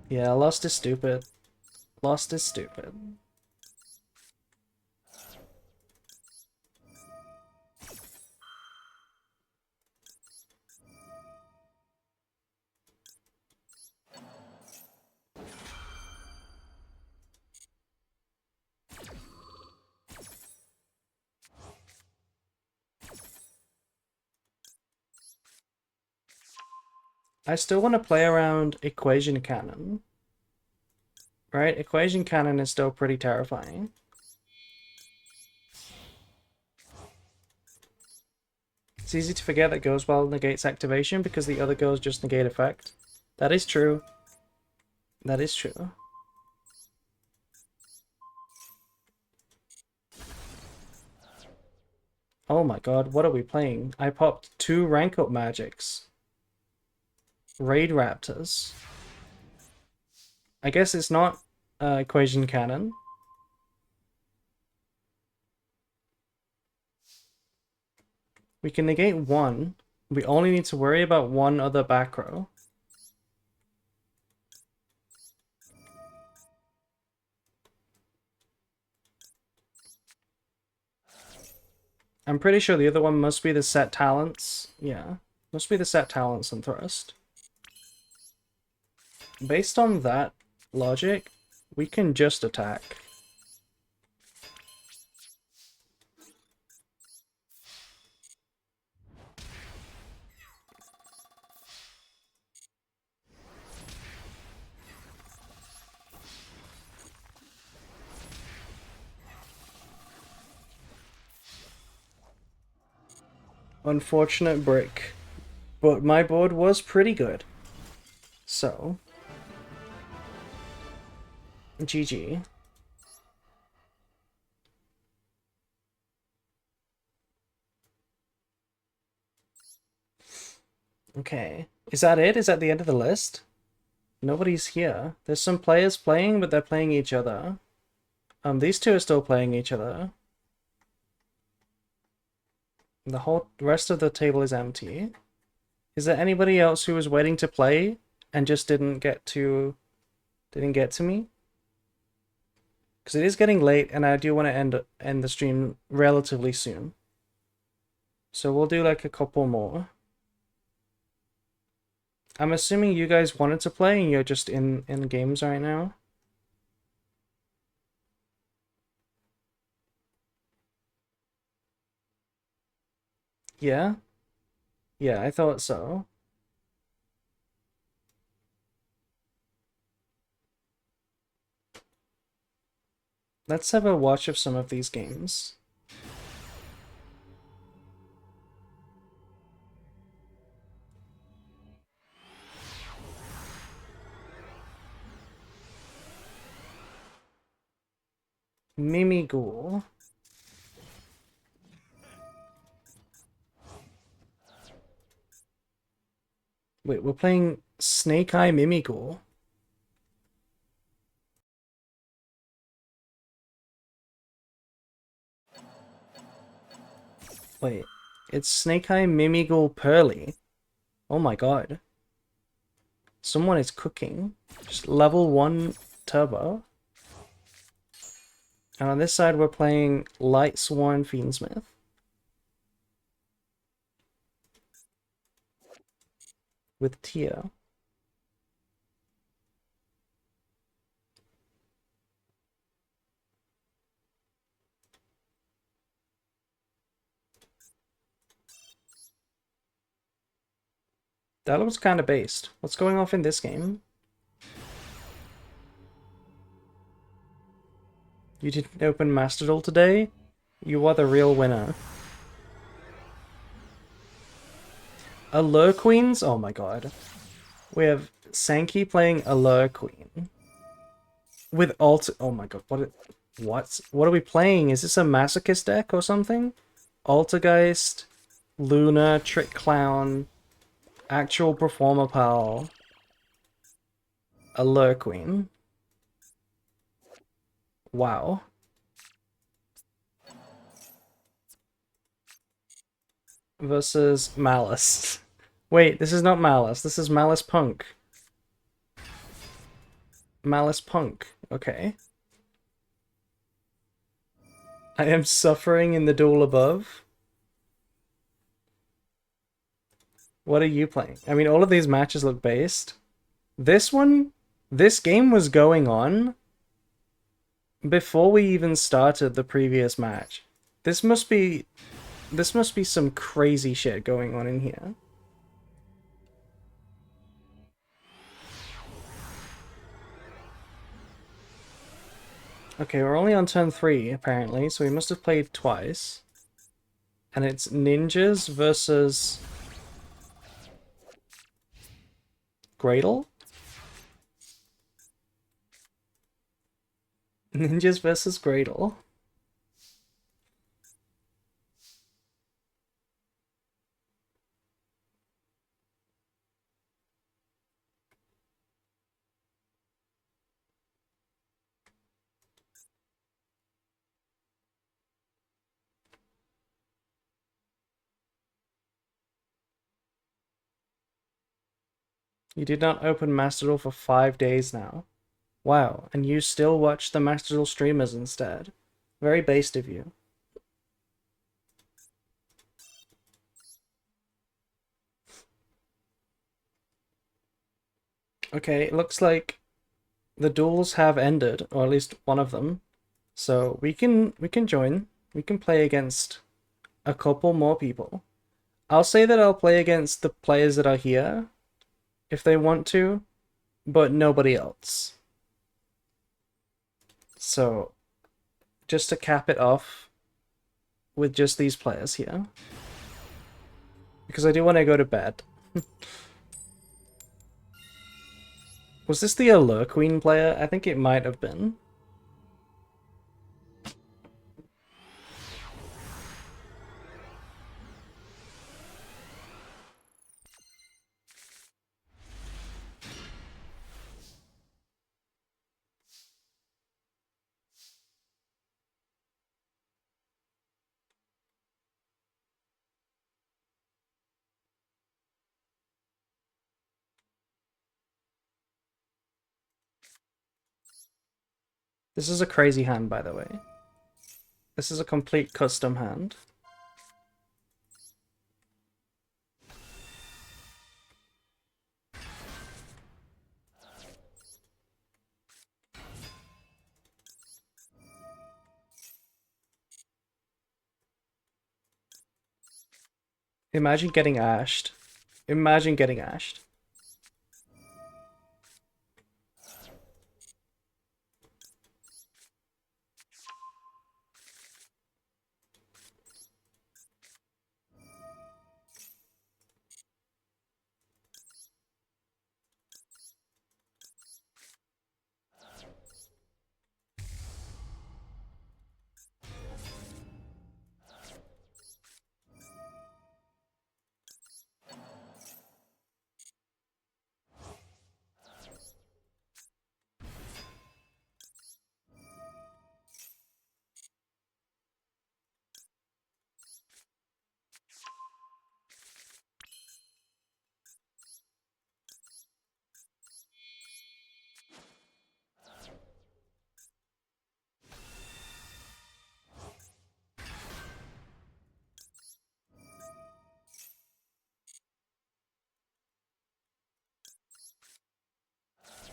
Yeah, Lost is stupid. Lost is stupid. I still want to play around Equation Cannon. Right? Equation Cannon is still pretty terrifying. It's easy to forget that Goes Well negates activation because the other goes just negate effect. That is true. That is true. Oh my god, what are we playing? I popped 2 rank up magics. Raid Raptors. I guess it's not Equation Cannon. We can negate 1. We only need to worry about 1 other back row. I'm pretty sure the other one must be the set talents. Yeah, must be the set talents and thrust. Based on that logic, we can just attack. Unfortunate brick. But my board was pretty good. So, GG. Okay. Is that it? Is that the end of the list? Nobody's here. There's some players playing, but they're playing each other. These two are still playing each other. The whole rest of the table is empty. Is there anybody else who was waiting to play and just didn't get to me? Because it is getting late and I do want to end the stream relatively soon. So we'll do like a couple more. I'm assuming you guys wanted to play and you're just in games right now. Yeah? Yeah, I thought so. Let's have a watch of some of these games. Mimi Ghoul. Wait, we're playing Snake Eye Mimi Ghoul. Wait, it's Snake Eye Mimi Ghoul Pearly. Oh my god. Someone is cooking. Just level 1 turbo. And on this side we're playing Light Sworn Fiendsmith. With Tia. That looks kind of based. What's going off in this game? You didn't open Master Duel today? You are the real winner. Allure Queens? Oh my god. We have Sankey playing Allure Queen. With alt... Oh my god, what are we playing? Is this a Masochist deck or something? Altergeist, Luna, Trick Clown, Actual Performer Pal, Allure Queen. Wow. Versus Malice. Wait, this is not Malice. This is Malice Punk. Malice Punk. Okay. I am suffering in the duel above. What are you playing? I mean, all of these matches look based. This game was going on before we even started the previous match. This must be some crazy shit going on in here. Okay, we're only on turn 3, apparently, so we must have played twice. And it's ninjas versus... Gradle? Ninjas versus Gradle. You did not open Master Duel for 5 days now. Wow, and you still watch the Master Duel streamers instead. Very based of you. Okay, it looks like the duels have ended, or at least one of them. So we can join. We can play against a couple more people. I'll say that I'll play against the players that are here if they want to, but nobody else. So just to cap it off with just these players here. Because I do want to go to bed. Was this the Allure Queen player? I think it might have been. This is a crazy hand, by the way. This is a complete custom hand. Imagine getting ashed. Imagine getting ashed.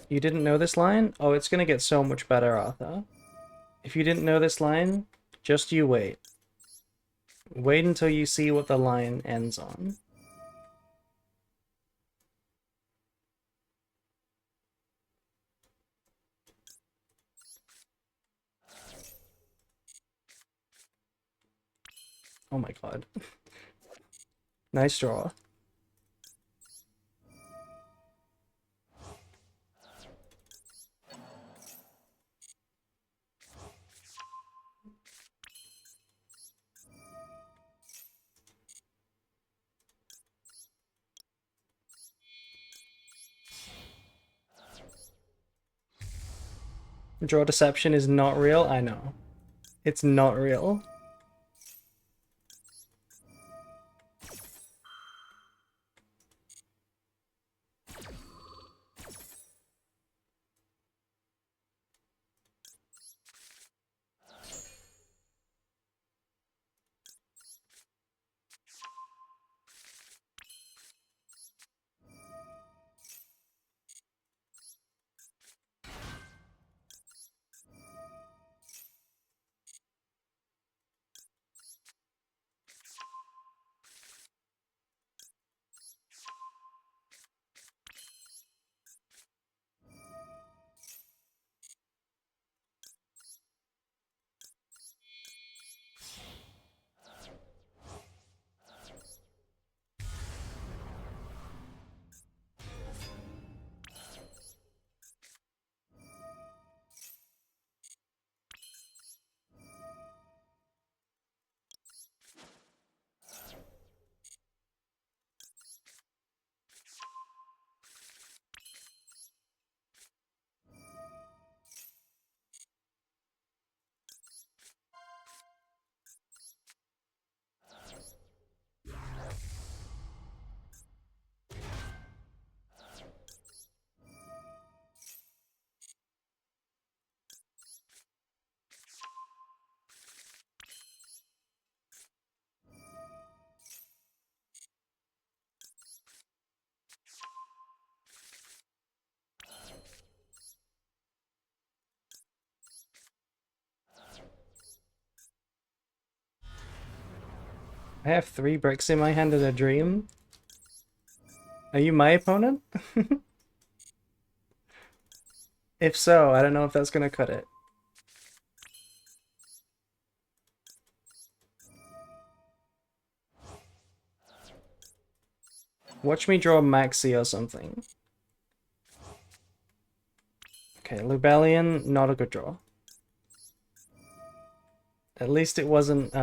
You didn't know this line? Oh, it's gonna get so much better, Arthur. If you didn't know this line, just you wait. Wait until you see what the line ends on. Oh my god. Nice draw. Draw deception is not real? I know. It's not real. I have 3 bricks in my hand and a dream. Are you my opponent? If so, I don't know if that's gonna cut it. Watch me draw Maxi or something. Okay, Lubellion, not a good draw. At least it wasn't,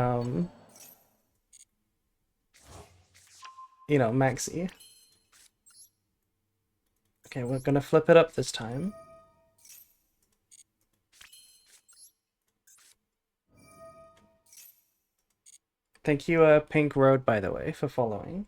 you know, Maxi. Okay, we're gonna flip it up this time. Thank you, Pink Road, by the way, for following.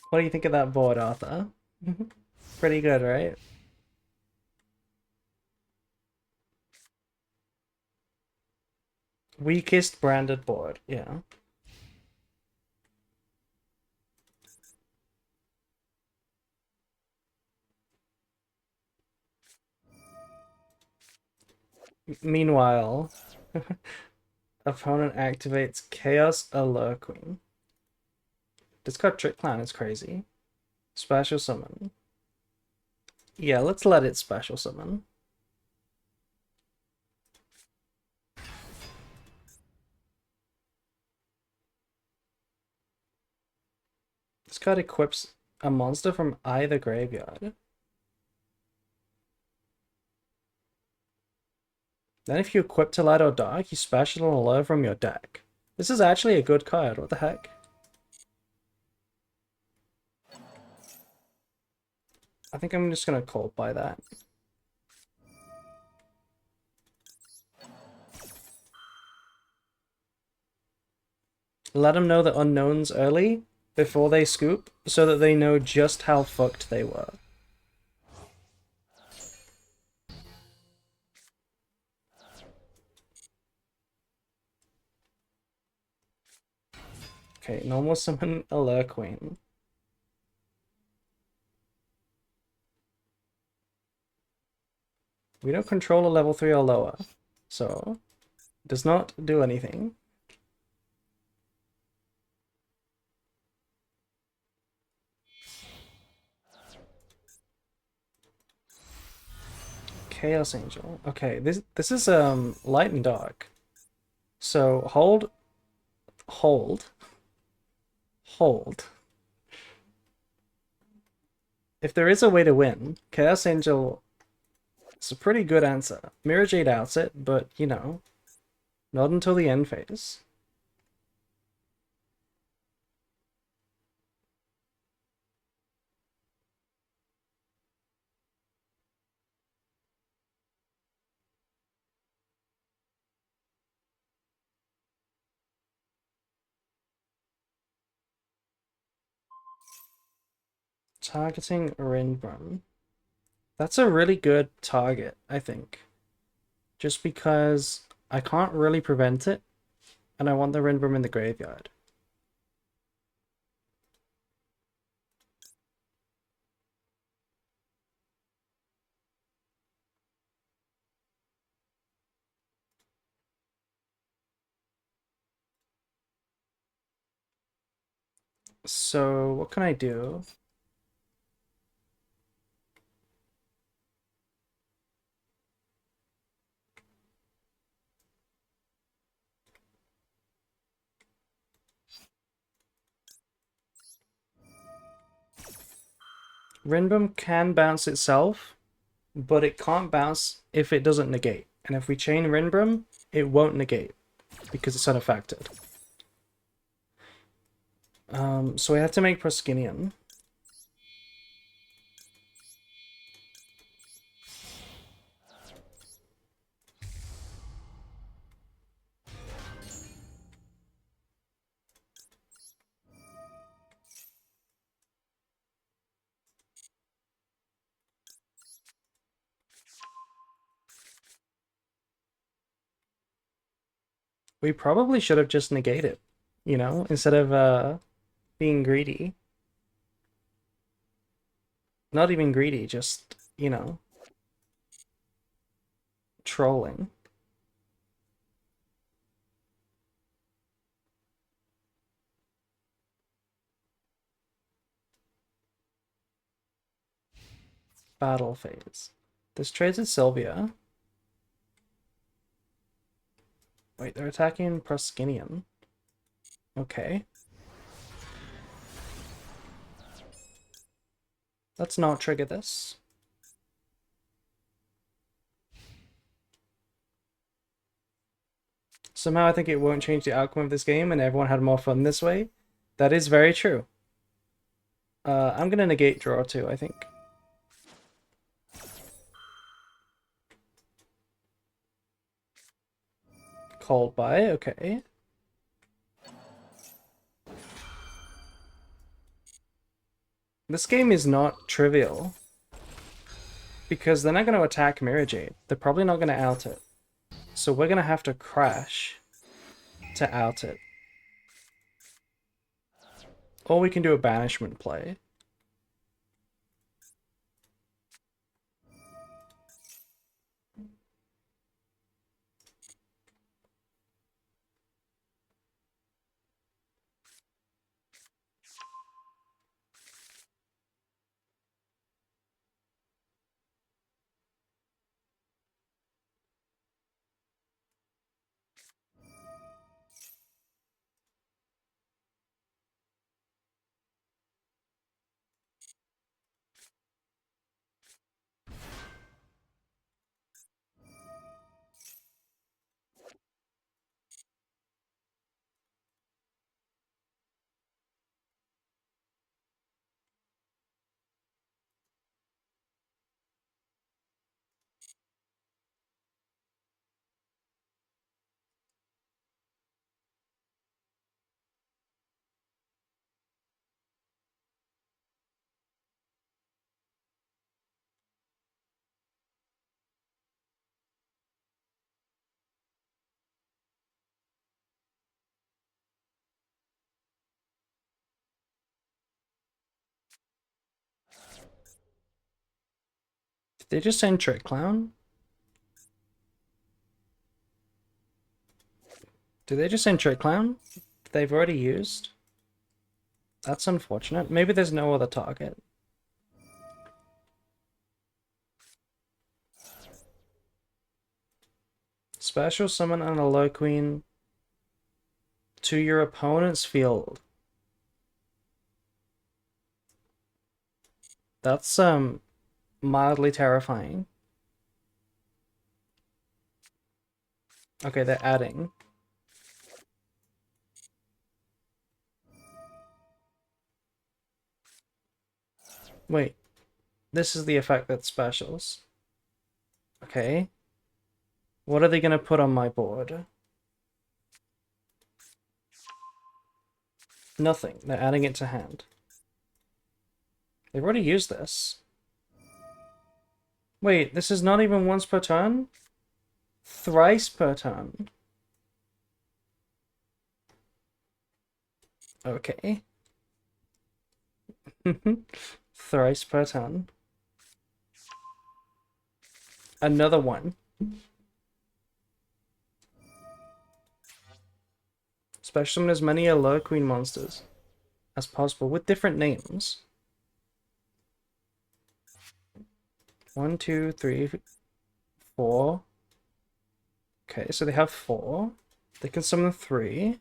What do you think of that board, Arthur? Pretty good, right? Weakest branded board, yeah. Meanwhile, opponent activates Chaos Allure Queen. Discard Trick Clan is crazy. Special summon. Yeah, let's let it special summon. This card equips a monster from either graveyard. Then if you equip to light or dark, you special an allure from your deck. This is actually a good card, what the heck? I think I'm just gonna call by that. Let them know the unknowns early, before they scoop, so that they know just how fucked they were. Okay, normal summon Allure Queen. We don't control a level 3 or lower, so it does not do anything. Chaos Angel. Okay, this is light and dark. So hold, hold. If there is a way to win, Chaos Angel is a pretty good answer. Mirror Jade outs it, but you know, not until the end phase. Targeting Rinbrum. That's a really good target, I think. Just because I can't really prevent it, and I want the Rinbrum in the graveyard. So what can I do? Rinbum can bounce itself, but it can't bounce if it doesn't negate. And if we chain Rinbum, it won't negate because it's unaffected. So we have to make Proskinium. We probably should have just negated, you know, instead of being greedy. Not even greedy, just, you know, trolling. Battle phase. This trades at Sylvia. Wait, they're attacking Proskinium. Okay. Let's not trigger this. Somehow I think it won't change the outcome of this game and everyone had more fun this way. That is very true. I'm gonna negate draw too, I think. Called by, okay. This game is not trivial. Because they're not going to attack Mirror Jade. They're probably not going to out it. So we're going to have to crash to out it. Or we can do a banishment play. Did they just send Trick Clown? Did they just send Trick Clown? They've already used? That's unfortunate. Maybe there's no other target. Special summon an Allo Queen to your opponent's field. That's mildly terrifying. Okay, they're adding. Wait, this is the effect that specials. Okay. What are they gonna put on my board? Nothing. They're adding it to hand. They've already used this. Wait, this is not even once per turn? Thrice per turn. Okay. Thrice per turn. Another one. Special summon as many Alert Queen monsters as possible with different names. 1, 2, 3, 4. Okay, so they have 4. They can summon 3.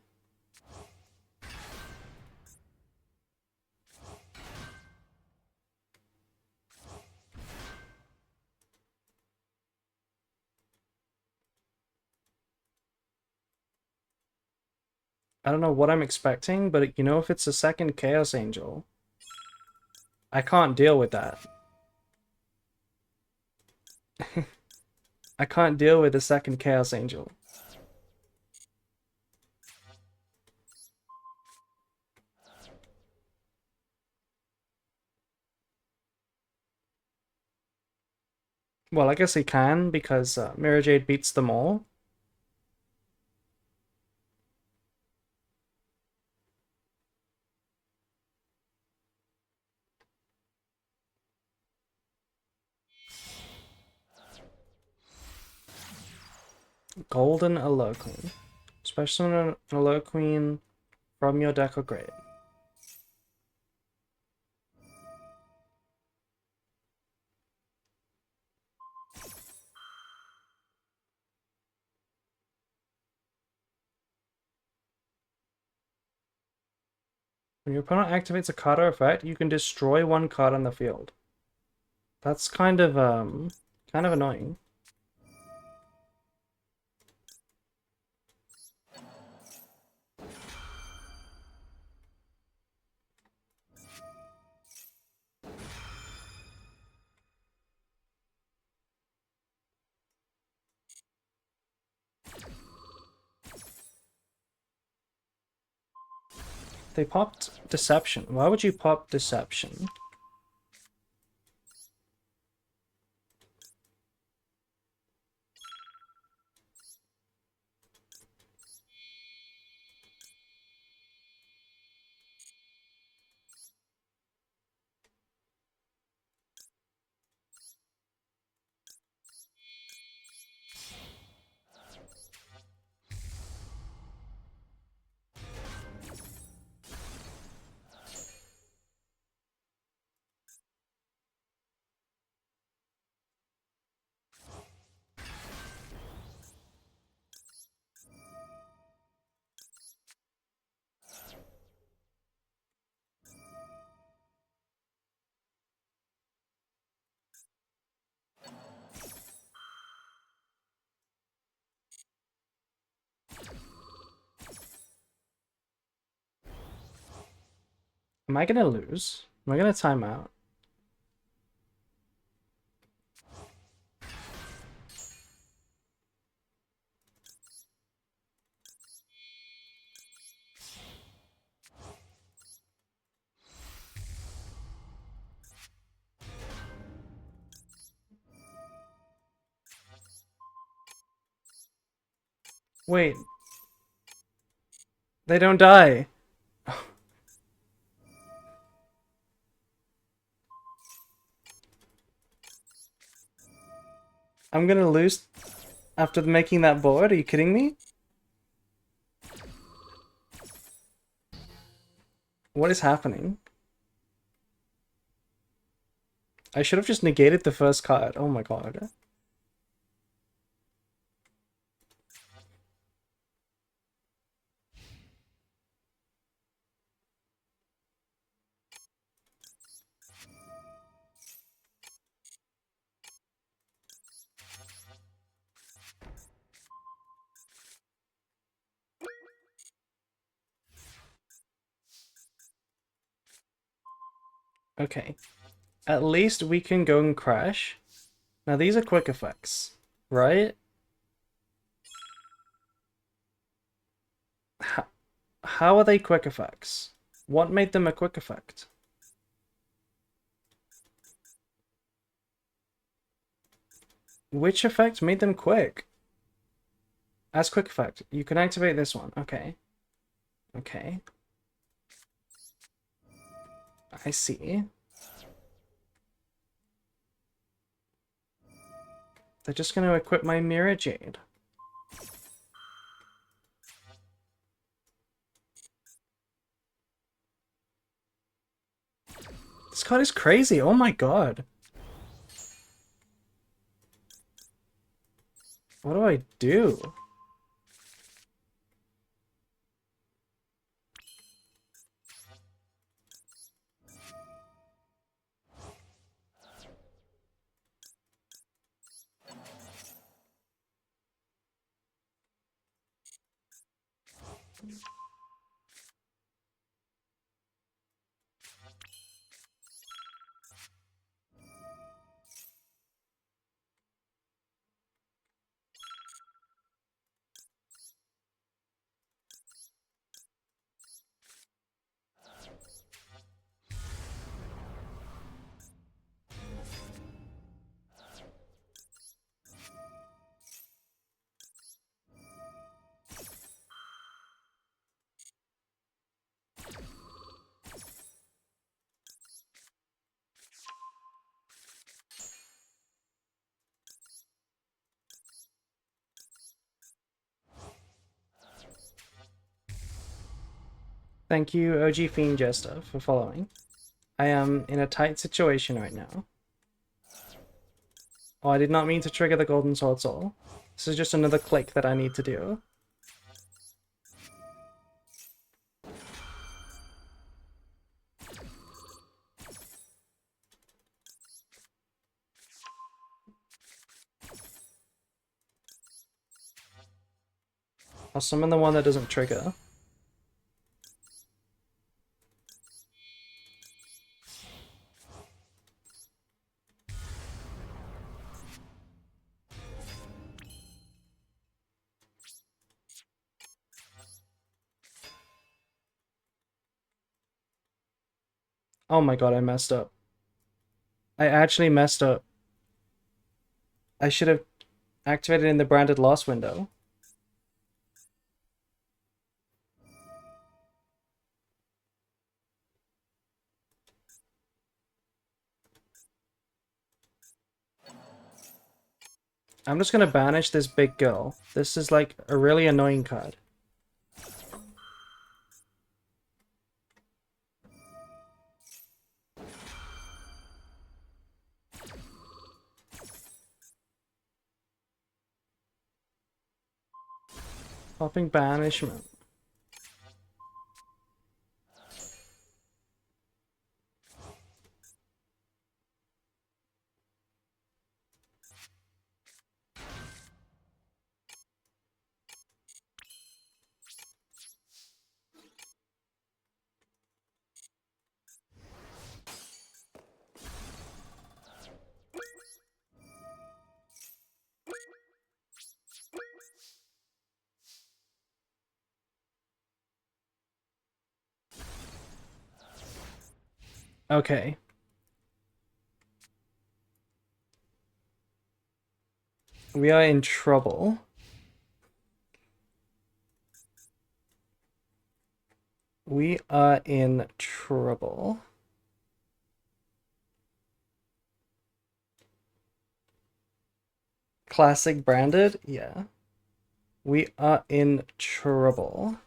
I don't know what I'm expecting, but you know, if it's a second Chaos Angel, I can't deal with that. I can't deal with a second Chaos Angel. Well, I guess he can, because Mirror Jade beats them all. Golden Alert Queen. Special an Alert Queen from your deck or grave. When your opponent activates a card or effect, you can destroy one card on the field. That's kind of annoying. They popped Deception. Why would you pop Deception? Am I gonna lose? Am I gonna time out? Wait. They don't die. I'm gonna lose after making that board? Are you kidding me? What is happening? I should have just negated the first card. Oh my god. Okay. At least we can go and crash. Now these are quick effects, right? How are they quick effects? What made them a quick effect? Which effect made them quick? As quick effect, you can activate this one. Okay. Okay. I see. They're just going to equip my Mirror Jade. card is crazy. Oh my god. What do I do? Thank you, OG Fiend Jester, for following. I am in a tight situation right now. Oh, I did not mean to trigger the Golden Sword Soul. This is just another click that I need to do. I'll summon the one that doesn't trigger. Oh my god, I messed up. I actually messed up. I should have activated in the branded loss window. I'm just gonna banish this big girl. This is like a really annoying card. Popping banishment. Okay. We are in trouble. We are in trouble. Classic branded? Yeah. We are in trouble.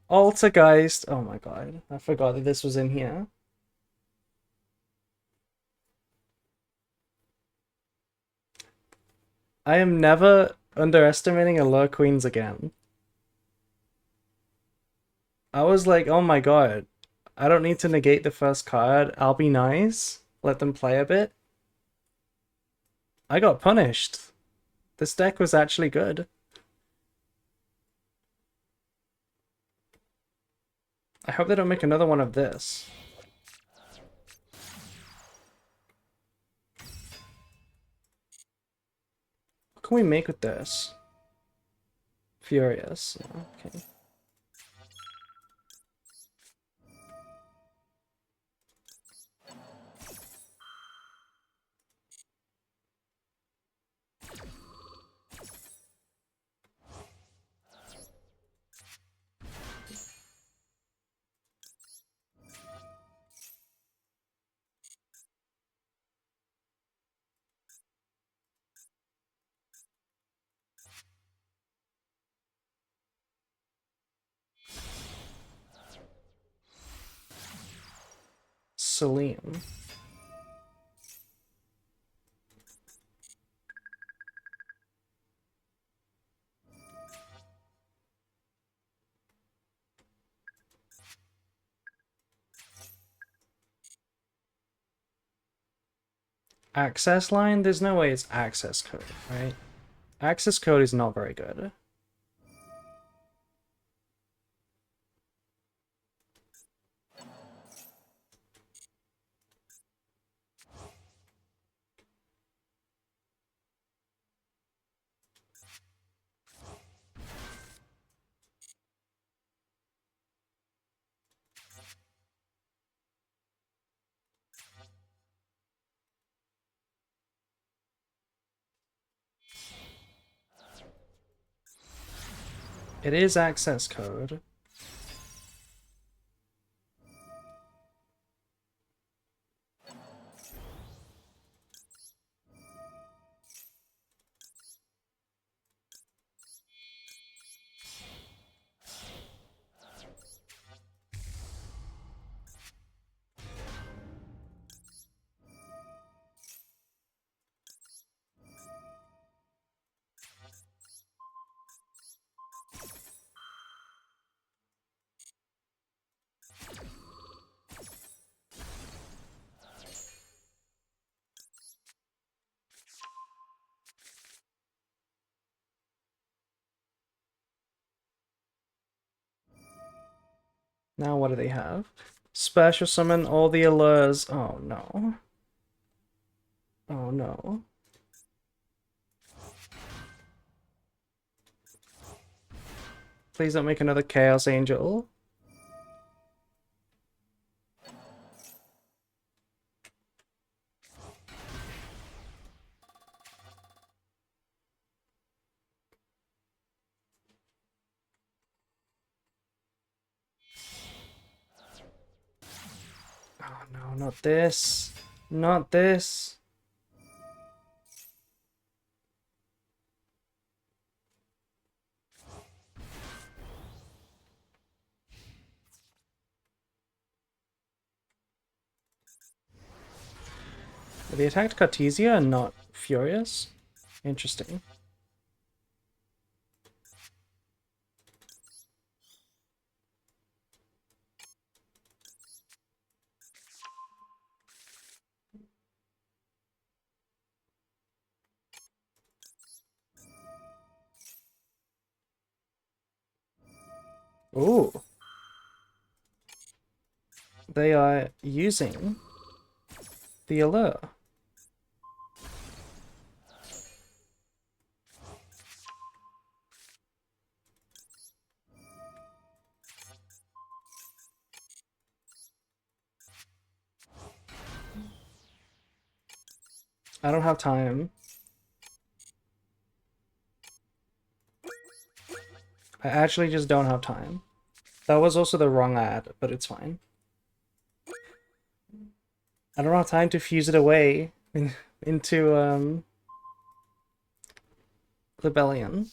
Altergeist. Oh my god. I forgot that this was in here. I am never underestimating Allure Queens again. I was like, oh my god. I don't need to negate the first card. I'll be nice. Let them play a bit. I got punished. This deck was actually good. I hope they don't make another one of this. What can we make with this? Furious. Okay. Salim. Access line? There's no way it's access code, right? Access code is not very good. It is access code. Now what do they have? Special summon all the allures. Oh no. Oh no. Please don't make another Chaos Angel. Oh no, not this. Not this. They attacked Cartesia and not Furious? Interesting. Ooh. They are using the allure. I don't have time. I actually just don't have time. That was also the wrong ad, but it's fine. I don't have time to fuse it away into Libellion.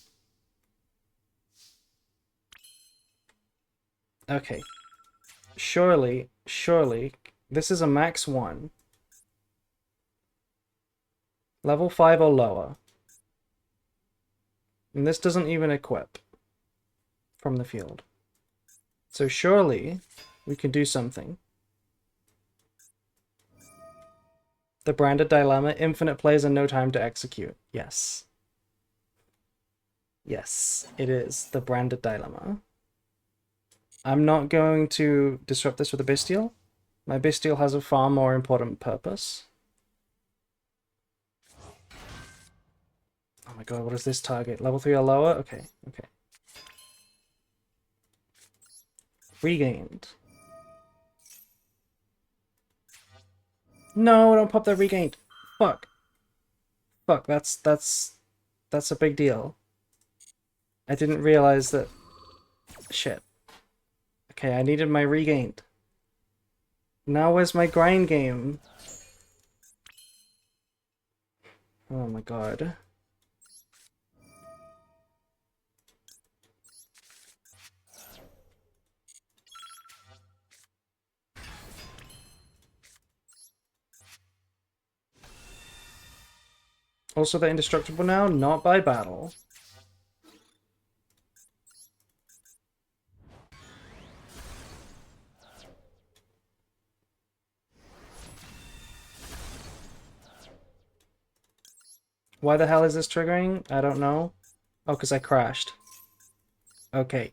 Okay. Surely, this is a max 1. Level 5 or lower. And this doesn't even equip from the field. So surely we can do something. The branded dilemma, infinite plays and no time to execute. Yes. Yes, it is the branded dilemma. I'm not going to disrupt this with a Bestial. My Bestial has a far more important purpose. Oh my god, what is this target? Level 3 or lower? Okay, okay. Regained. No, don't pop that regained. Fuck. Fuck, that's a big deal. I didn't realize that. Shit. Okay, I needed my regained. Now where's my grind game? Oh my god. Also, they're indestructible now, not by battle. Why the hell is this triggering? I don't know. Oh, because I crashed. Okay.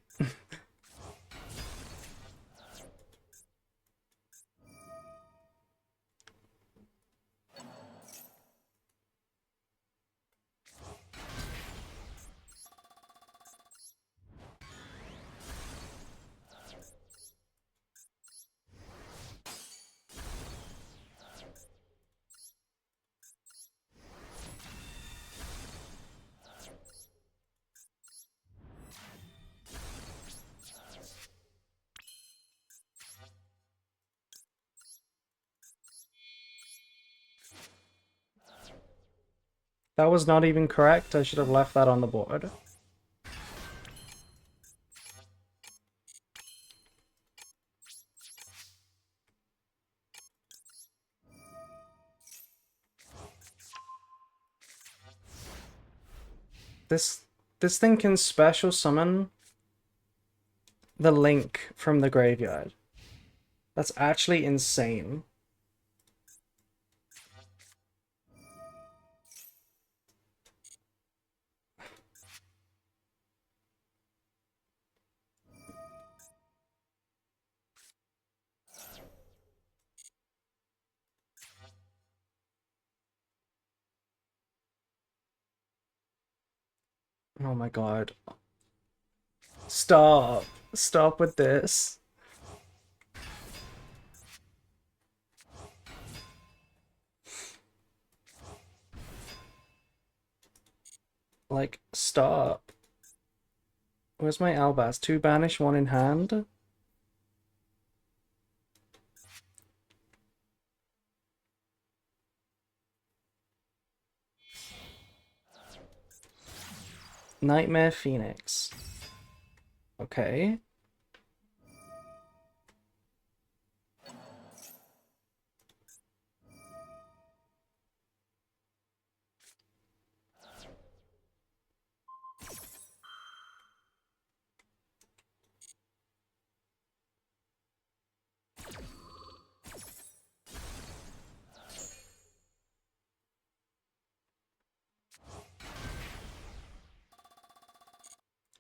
That was not even correct. I should have left that on the board. This thing can special summon the Link from the graveyard. That's actually insane. Oh my god. Stop. Stop with this. Like, stop. Where's my Albaz? 2 banish, 1 in hand? Nightmare Phoenix. Okay.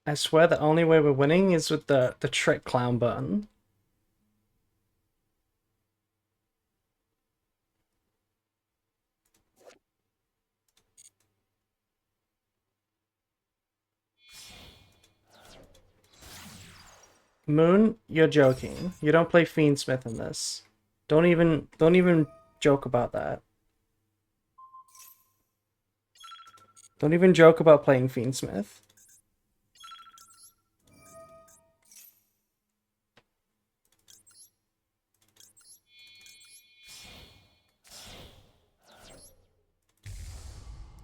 I swear the only way we're winning is with the trick clown button. Moon, you're joking. You don't play Fiendsmith in this. Don't even joke about that. Don't even joke about playing Fiendsmith.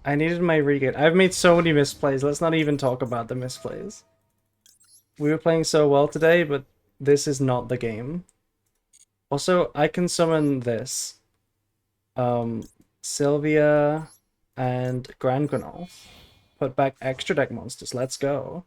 I needed my regain. I've made so many misplays. Let's not even talk about the misplays. We were playing so well today, but this is not the game. Also, I can summon this. Sylvia and Grand Granol. Put back extra deck monsters. Let's go.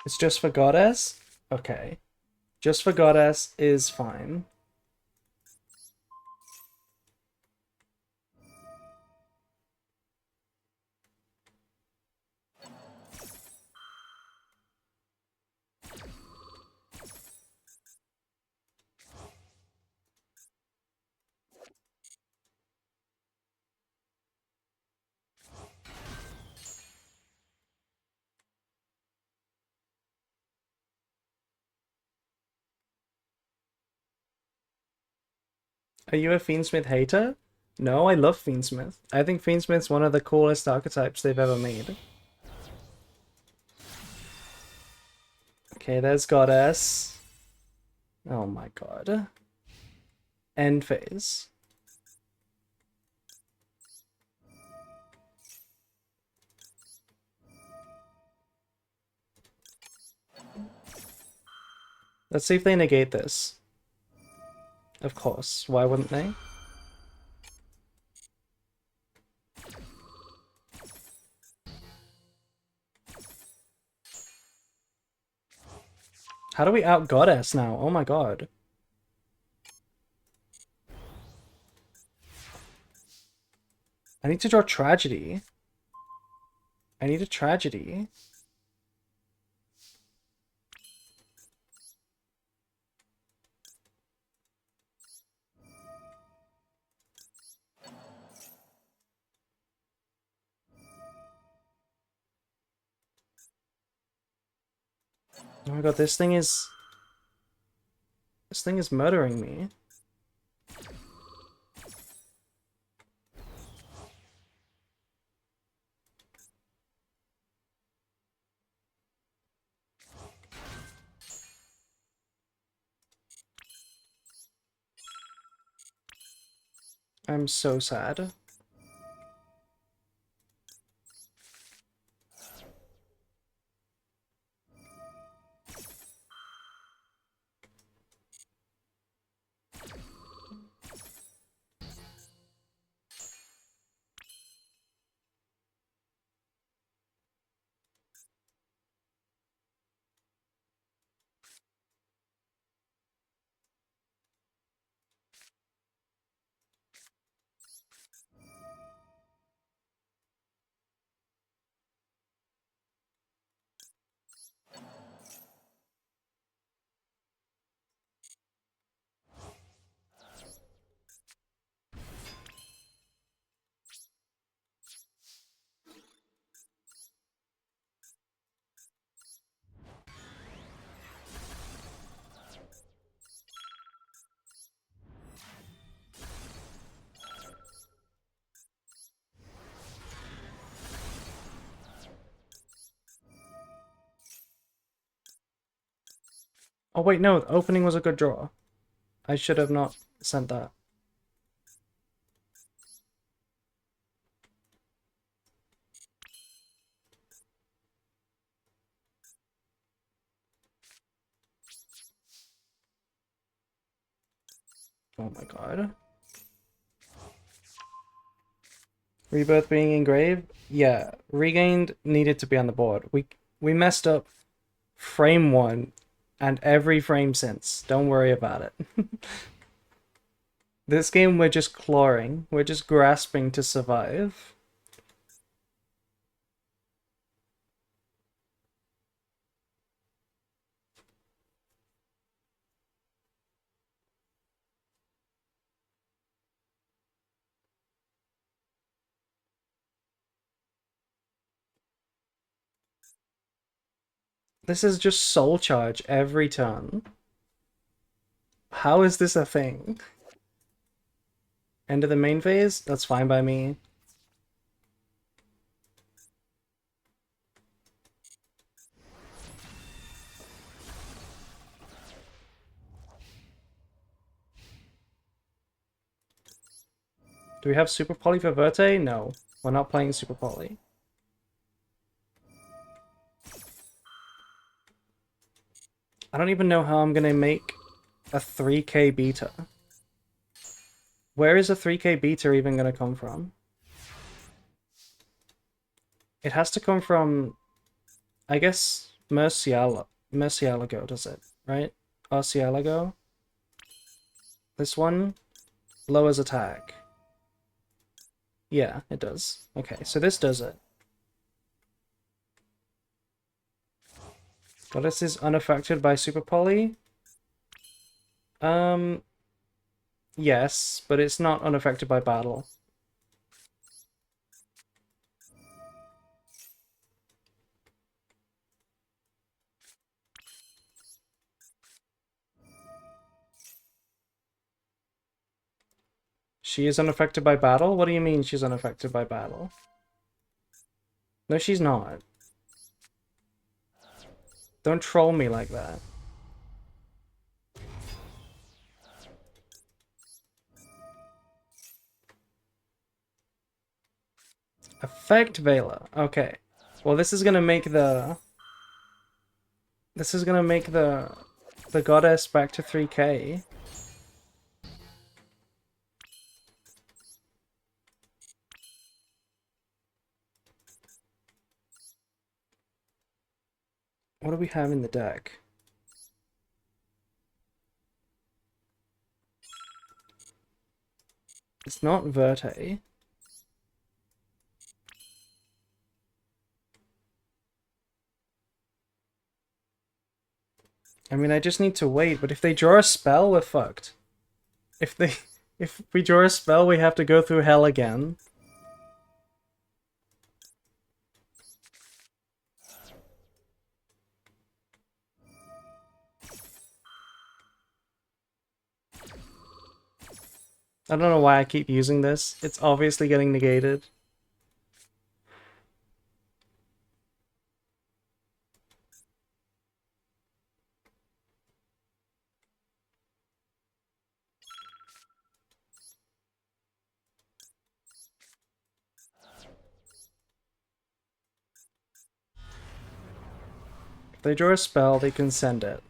It's just for Goddess? Okay. Just for Goddess is fine. Are you a Fiendsmith hater? No, I love Fiendsmith. I think Fiendsmith's one of the coolest archetypes they've ever made. Okay, there's Goddess. Oh my god. End phase. Let's see if they negate this. Of course, why wouldn't they? How do we out Goddess now? Oh my god. I need to draw Tragedy. I need a Tragedy. Oh my god, this thing is murdering me. I'm so sad. Oh wait, no, the opening was a good draw. I should have not sent that. Oh my god. Rebirth being engraved? Yeah, Regained needed to be on the board. We messed up frame 1 and every frame since. Don't worry about it. This game we're just clawing. We're just grasping to survive. This is just soul charge every turn. How is this a thing? End of the main phase? That's fine by me. Do we have Super Poly for Verte? No. We're not playing Super Poly. I don't even know how I'm gonna make a 3k beta. Where is a 3k beta even gonna come from? It has to come from, I guess, Murcielago does it, right? Arcielago? This one lowers attack. Yeah, it does. Okay, so this does it. Goddess is unaffected by Super Poly? Yes, but it's not unaffected by battle. She is unaffected by battle? What do you mean she's unaffected by battle? No, she's not. Don't troll me like that. Effect Vela. Okay. Well, this is gonna make the... This is gonna make the goddess back to 3k. What do we have in the deck? It's not Verte. I mean, I just need to wait, but if they draw a spell, we're fucked. If we draw a spell, we have to go through hell again. I don't know why I keep using this. It's obviously getting negated. If they draw a spell, they can send it.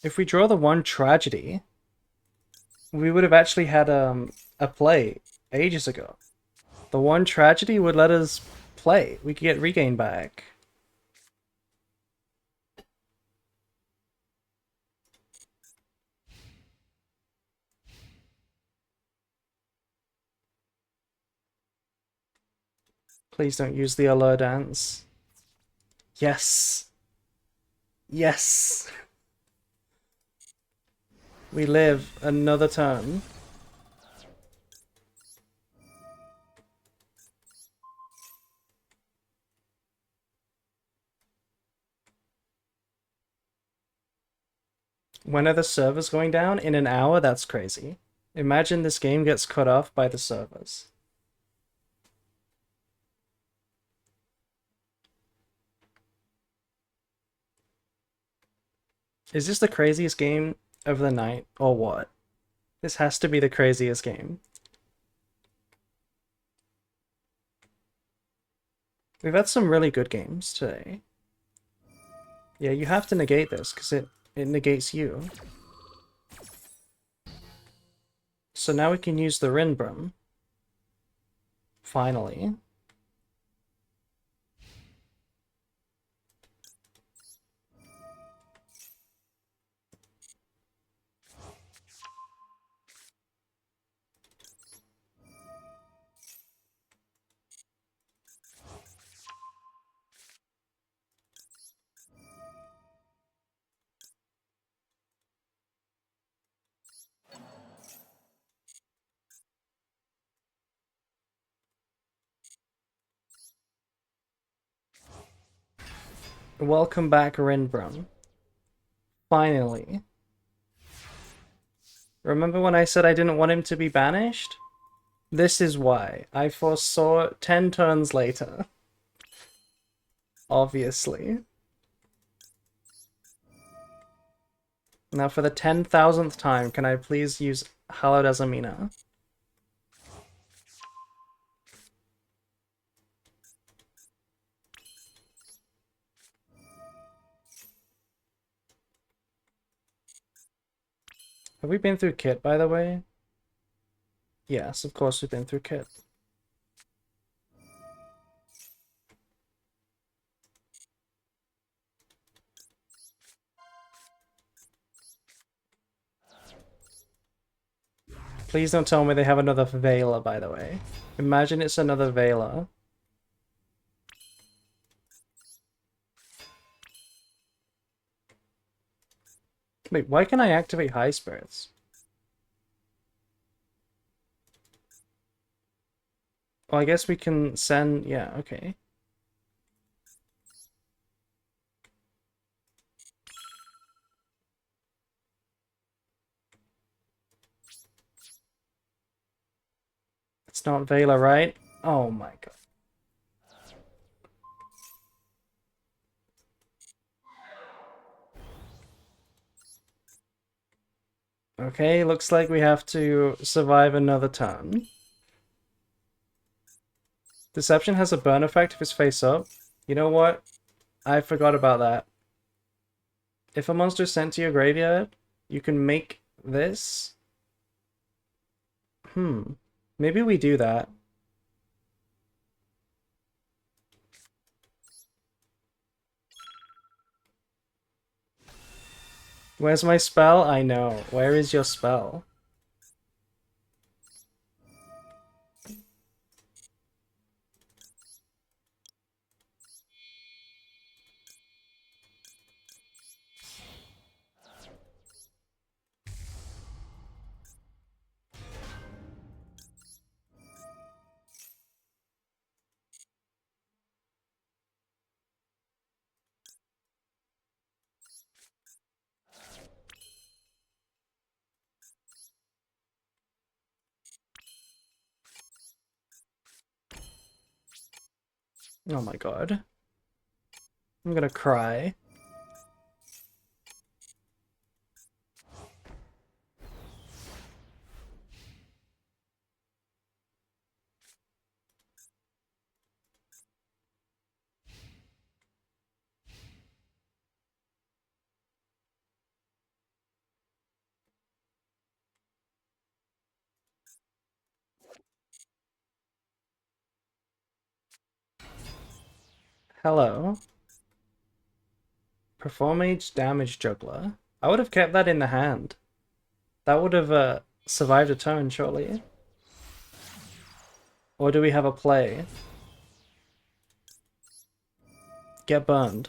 If we draw the one tragedy, we would have actually had a play ages ago. The one tragedy would let us play. We could get regain back. Please don't use the allure dance. Yes. Yes. We live another turn. When are the servers going down? In an hour? That's crazy. Imagine this game gets cut off by the servers. Is this the craziest game of the night, or what? This has to be the craziest game. We've had some really good games today. Yeah, you have to negate this, because it negates you. So now we can use the Rinbrum. Finally. Welcome back, Rinbrum. Finally. Remember when I said I didn't want him to be banished? This is why. I foresaw 10 turns later. Obviously. Now for the 10,000th time, can I please use Hallowed Azamina? Have we been through Kit, by the way? Yes, of course we've been through Kit. Please don't tell me they have another Vela, by the way. Imagine it's another Vela. Wait, why can I activate High Spirits? Well, I guess we can send... Yeah, okay. It's not Vela, right? Oh my god. Okay, looks like we have to survive another turn. Deception has a burn effect if it's face up. You know what? I forgot about that. If a monster is sent to your graveyard, you can make this. Maybe we do that. Where's my spell? I know. Where is your spell? Oh my god. I'm gonna cry. Hello. Performage damage juggler. I would have kept that in the hand. That would have survived a turn, surely. Or do we have a play? Get burned.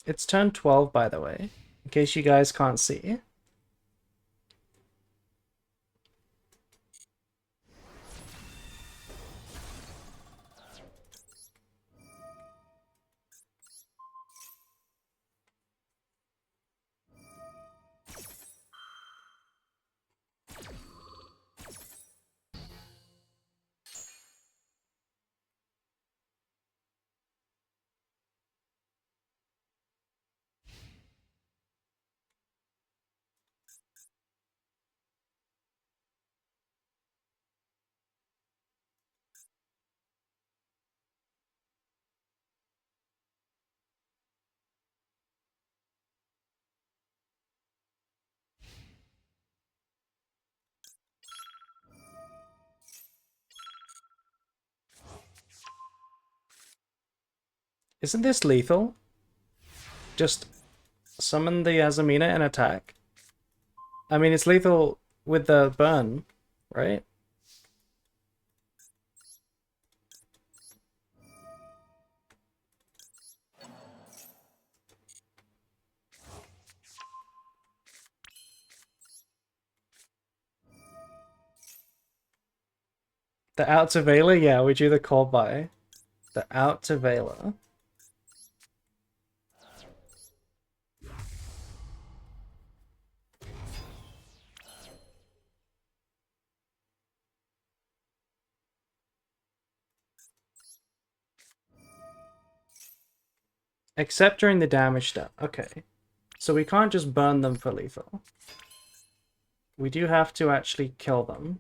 It's turn 12, by the way, in case you guys can't see. Isn't this lethal? Just summon the Azamina and attack. I mean, it's lethal with the burn, right? The out to Vela? Yeah, we do the call by. The out to Vela. Except during the damage step. Okay. So we can't just burn them for lethal. We do have to actually kill them.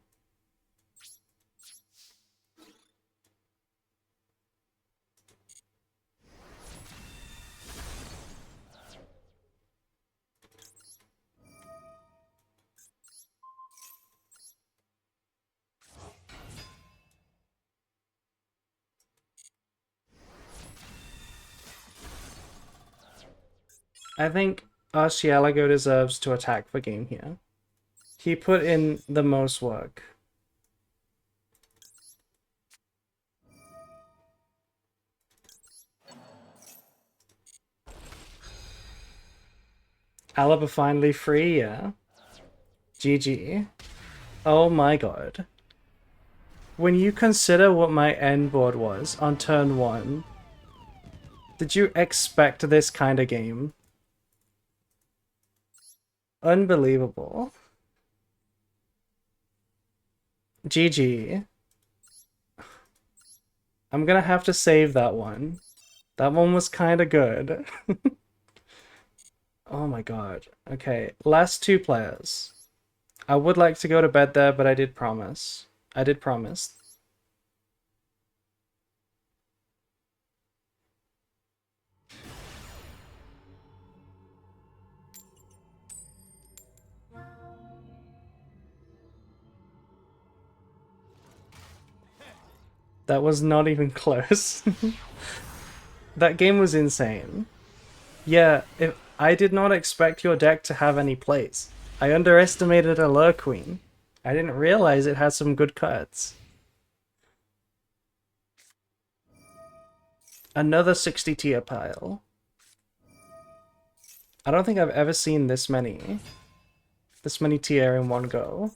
I think Arcielago deserves to attack for game here. He put in the most work. Alaba finally free, yeah. GG. Oh my god. When you consider what my end board was on turn 1, did you expect this kind of game? Unbelievable. GG. I'm gonna have to save that one. That one was kind of good. Oh my god. Okay, last 2 players. I would like to go to bed there, but I did promise. I did promise. That was not even close. That game was insane. Yeah, I did not expect your deck to have any plays. I underestimated Allure Queen. I didn't realize it had some good cards. Another 60 tier pile. I don't think I've ever seen this many. This many tier in one go.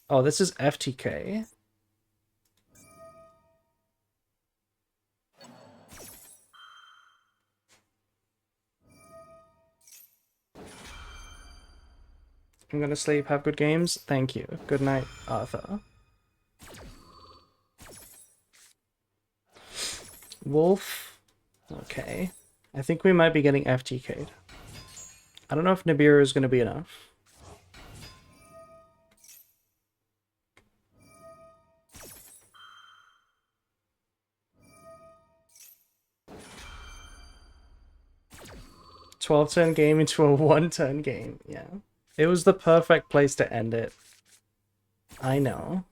Oh, this is FTK. I'm gonna sleep. Have good games. Thank you. Good night, Arthur. Wolf. Okay. I think we might be getting FTK'd. I don't know if Nibiru is going to be enough. $12-turn game into a 1-turn game. Yeah. It was the perfect place to end it. I know.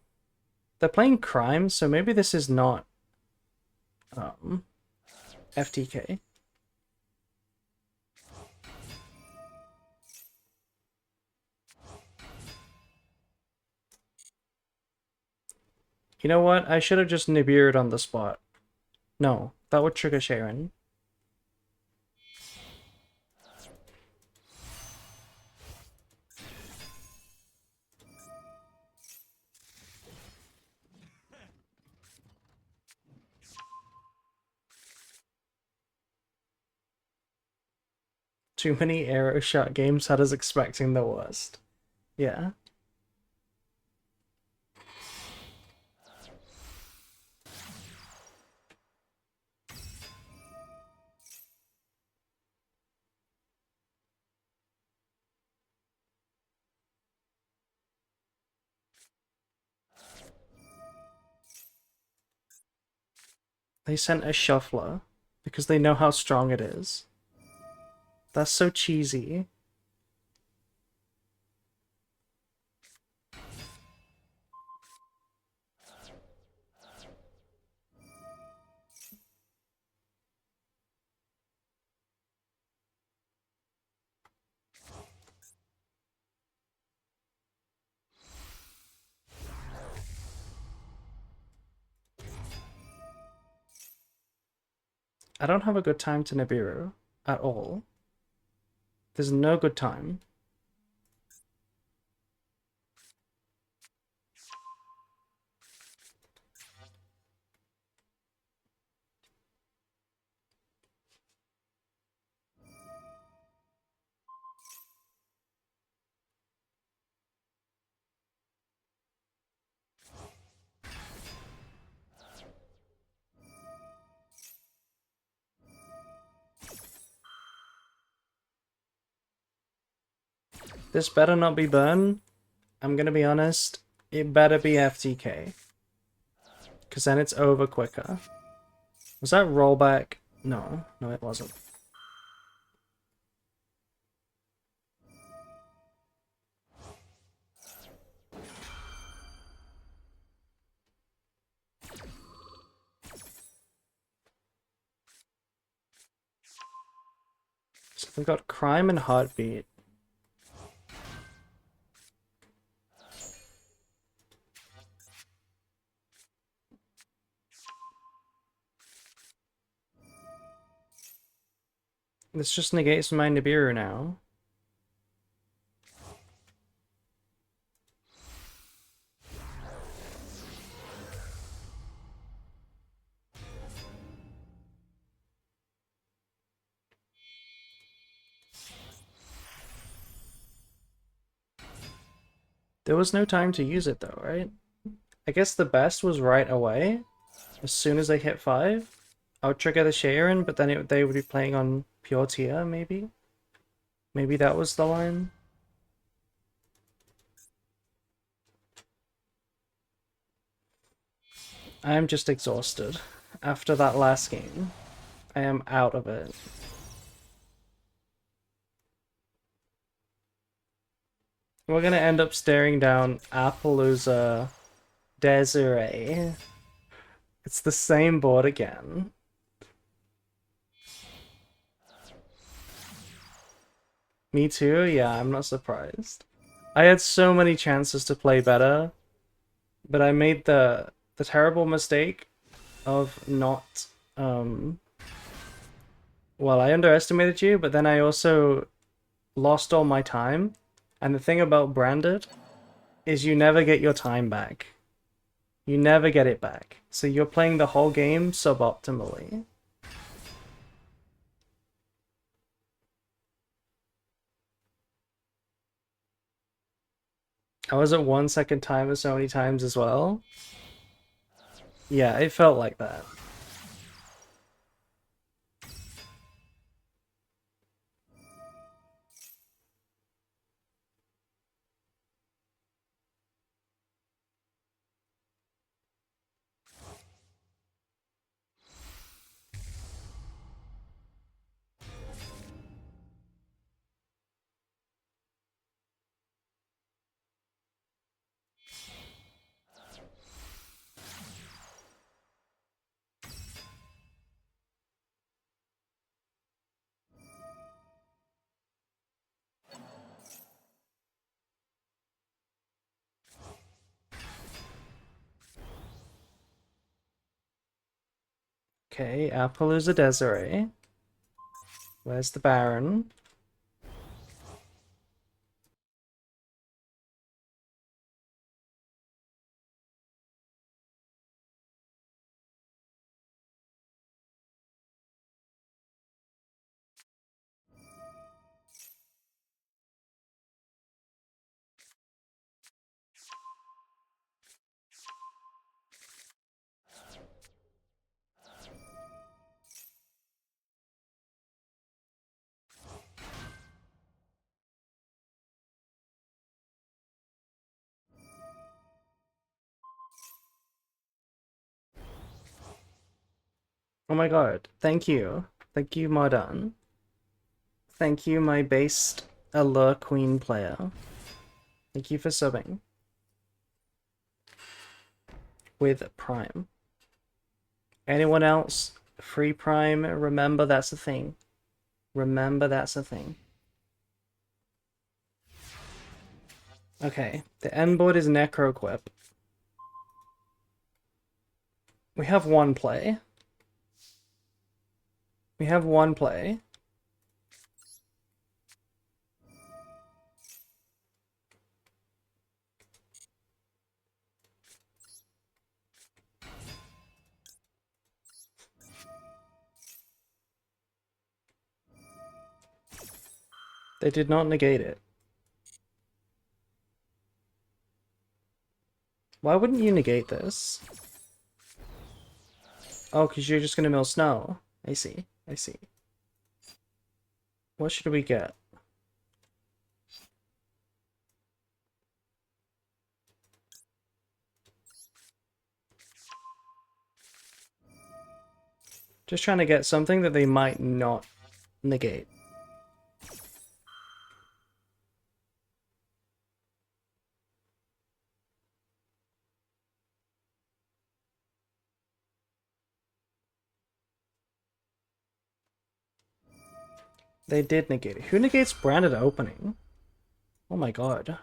They're playing crime, so maybe this is not FTK. You know what? I should have just Nibiru'd on the spot. No, that would trigger Sharon. Too many arrow shot games had us expecting the worst. Yeah. They sent a shuffler because they know how strong it is. That's so cheesy. I don't have a good time to Nibiru at all. There's no good time. This better not be burn. I'm gonna be honest. It better be FTK. Because then it's over quicker. Was that rollback? No, no it wasn't. So we've got Crime and Heartbeat. This just negates my Nibiru now. There was no time to use it though, right? I guess the best was right away. As soon as they hit 5, I would trigger the Sharon, but then they would be playing on pure tier, maybe? Maybe that was the line? I am just exhausted. After that last game, I am out of it. We're gonna end up staring down Appaloosa Desiree. It's the same board again. Me too? Yeah, I'm not surprised. I had so many chances to play better, but I made the terrible mistake of not well, I underestimated you, but then I also lost all my time. And the thing about Branded is you never get your time back. You never get it back. So you're playing the whole game suboptimally. I was at 1 second timer so many times as well. Yeah, it felt like that. Okay, Appaloosa Desiree. Where's the Baron? Oh my god, thank you. Thank you, Modern. Thank you, my based Allure Queen player. Thank you for subbing. With Prime. Anyone else? Free Prime, remember that's a thing. Remember that's a thing. Okay, the end board is Necroquip. We have one play. We have one play. They did not negate it. Why wouldn't you negate this? Oh, because you're just gonna mill snow. I see. I see. What should we get? Just trying to get something that they might not negate. They did negate it. Who negates branded opening? Oh my god.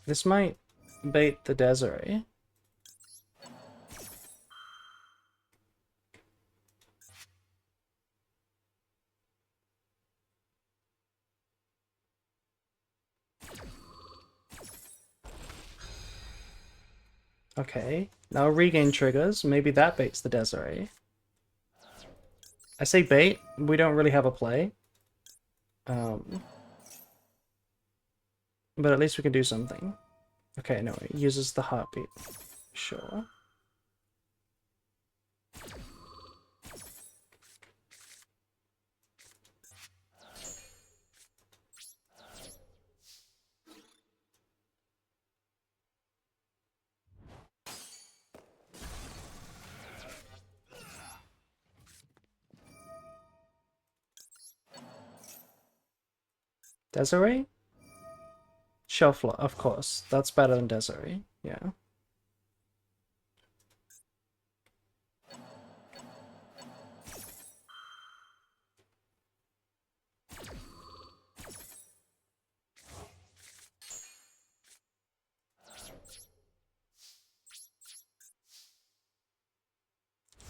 This might bait the Desiree. Okay, now regain triggers. Maybe that baits the Desiree. I say bait. We don't really have a play. But at least we can do something. Okay, no, it uses the heartbeat. Sure. Desiree? Shelfla, of course. That's better than Desiree. Yeah.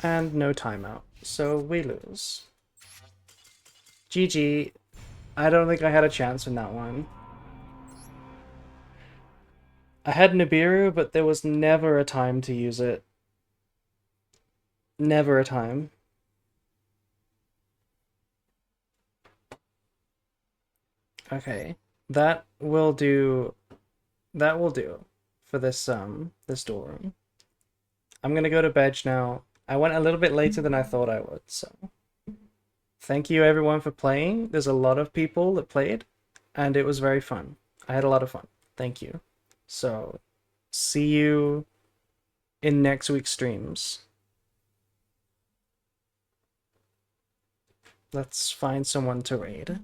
And no timeout. So we lose. GG. I don't think I had a chance in that one. I had Nibiru, but there was never a time to use it. Never a time. Okay. That will do. That will do for this duel room. I'm gonna go to bed now. I went a little bit later than I thought I would, so thank you everyone for playing. There's a lot of people that played, and it was very fun. I had a lot of fun. Thank you. So, see you in next week's streams. Let's find someone to raid.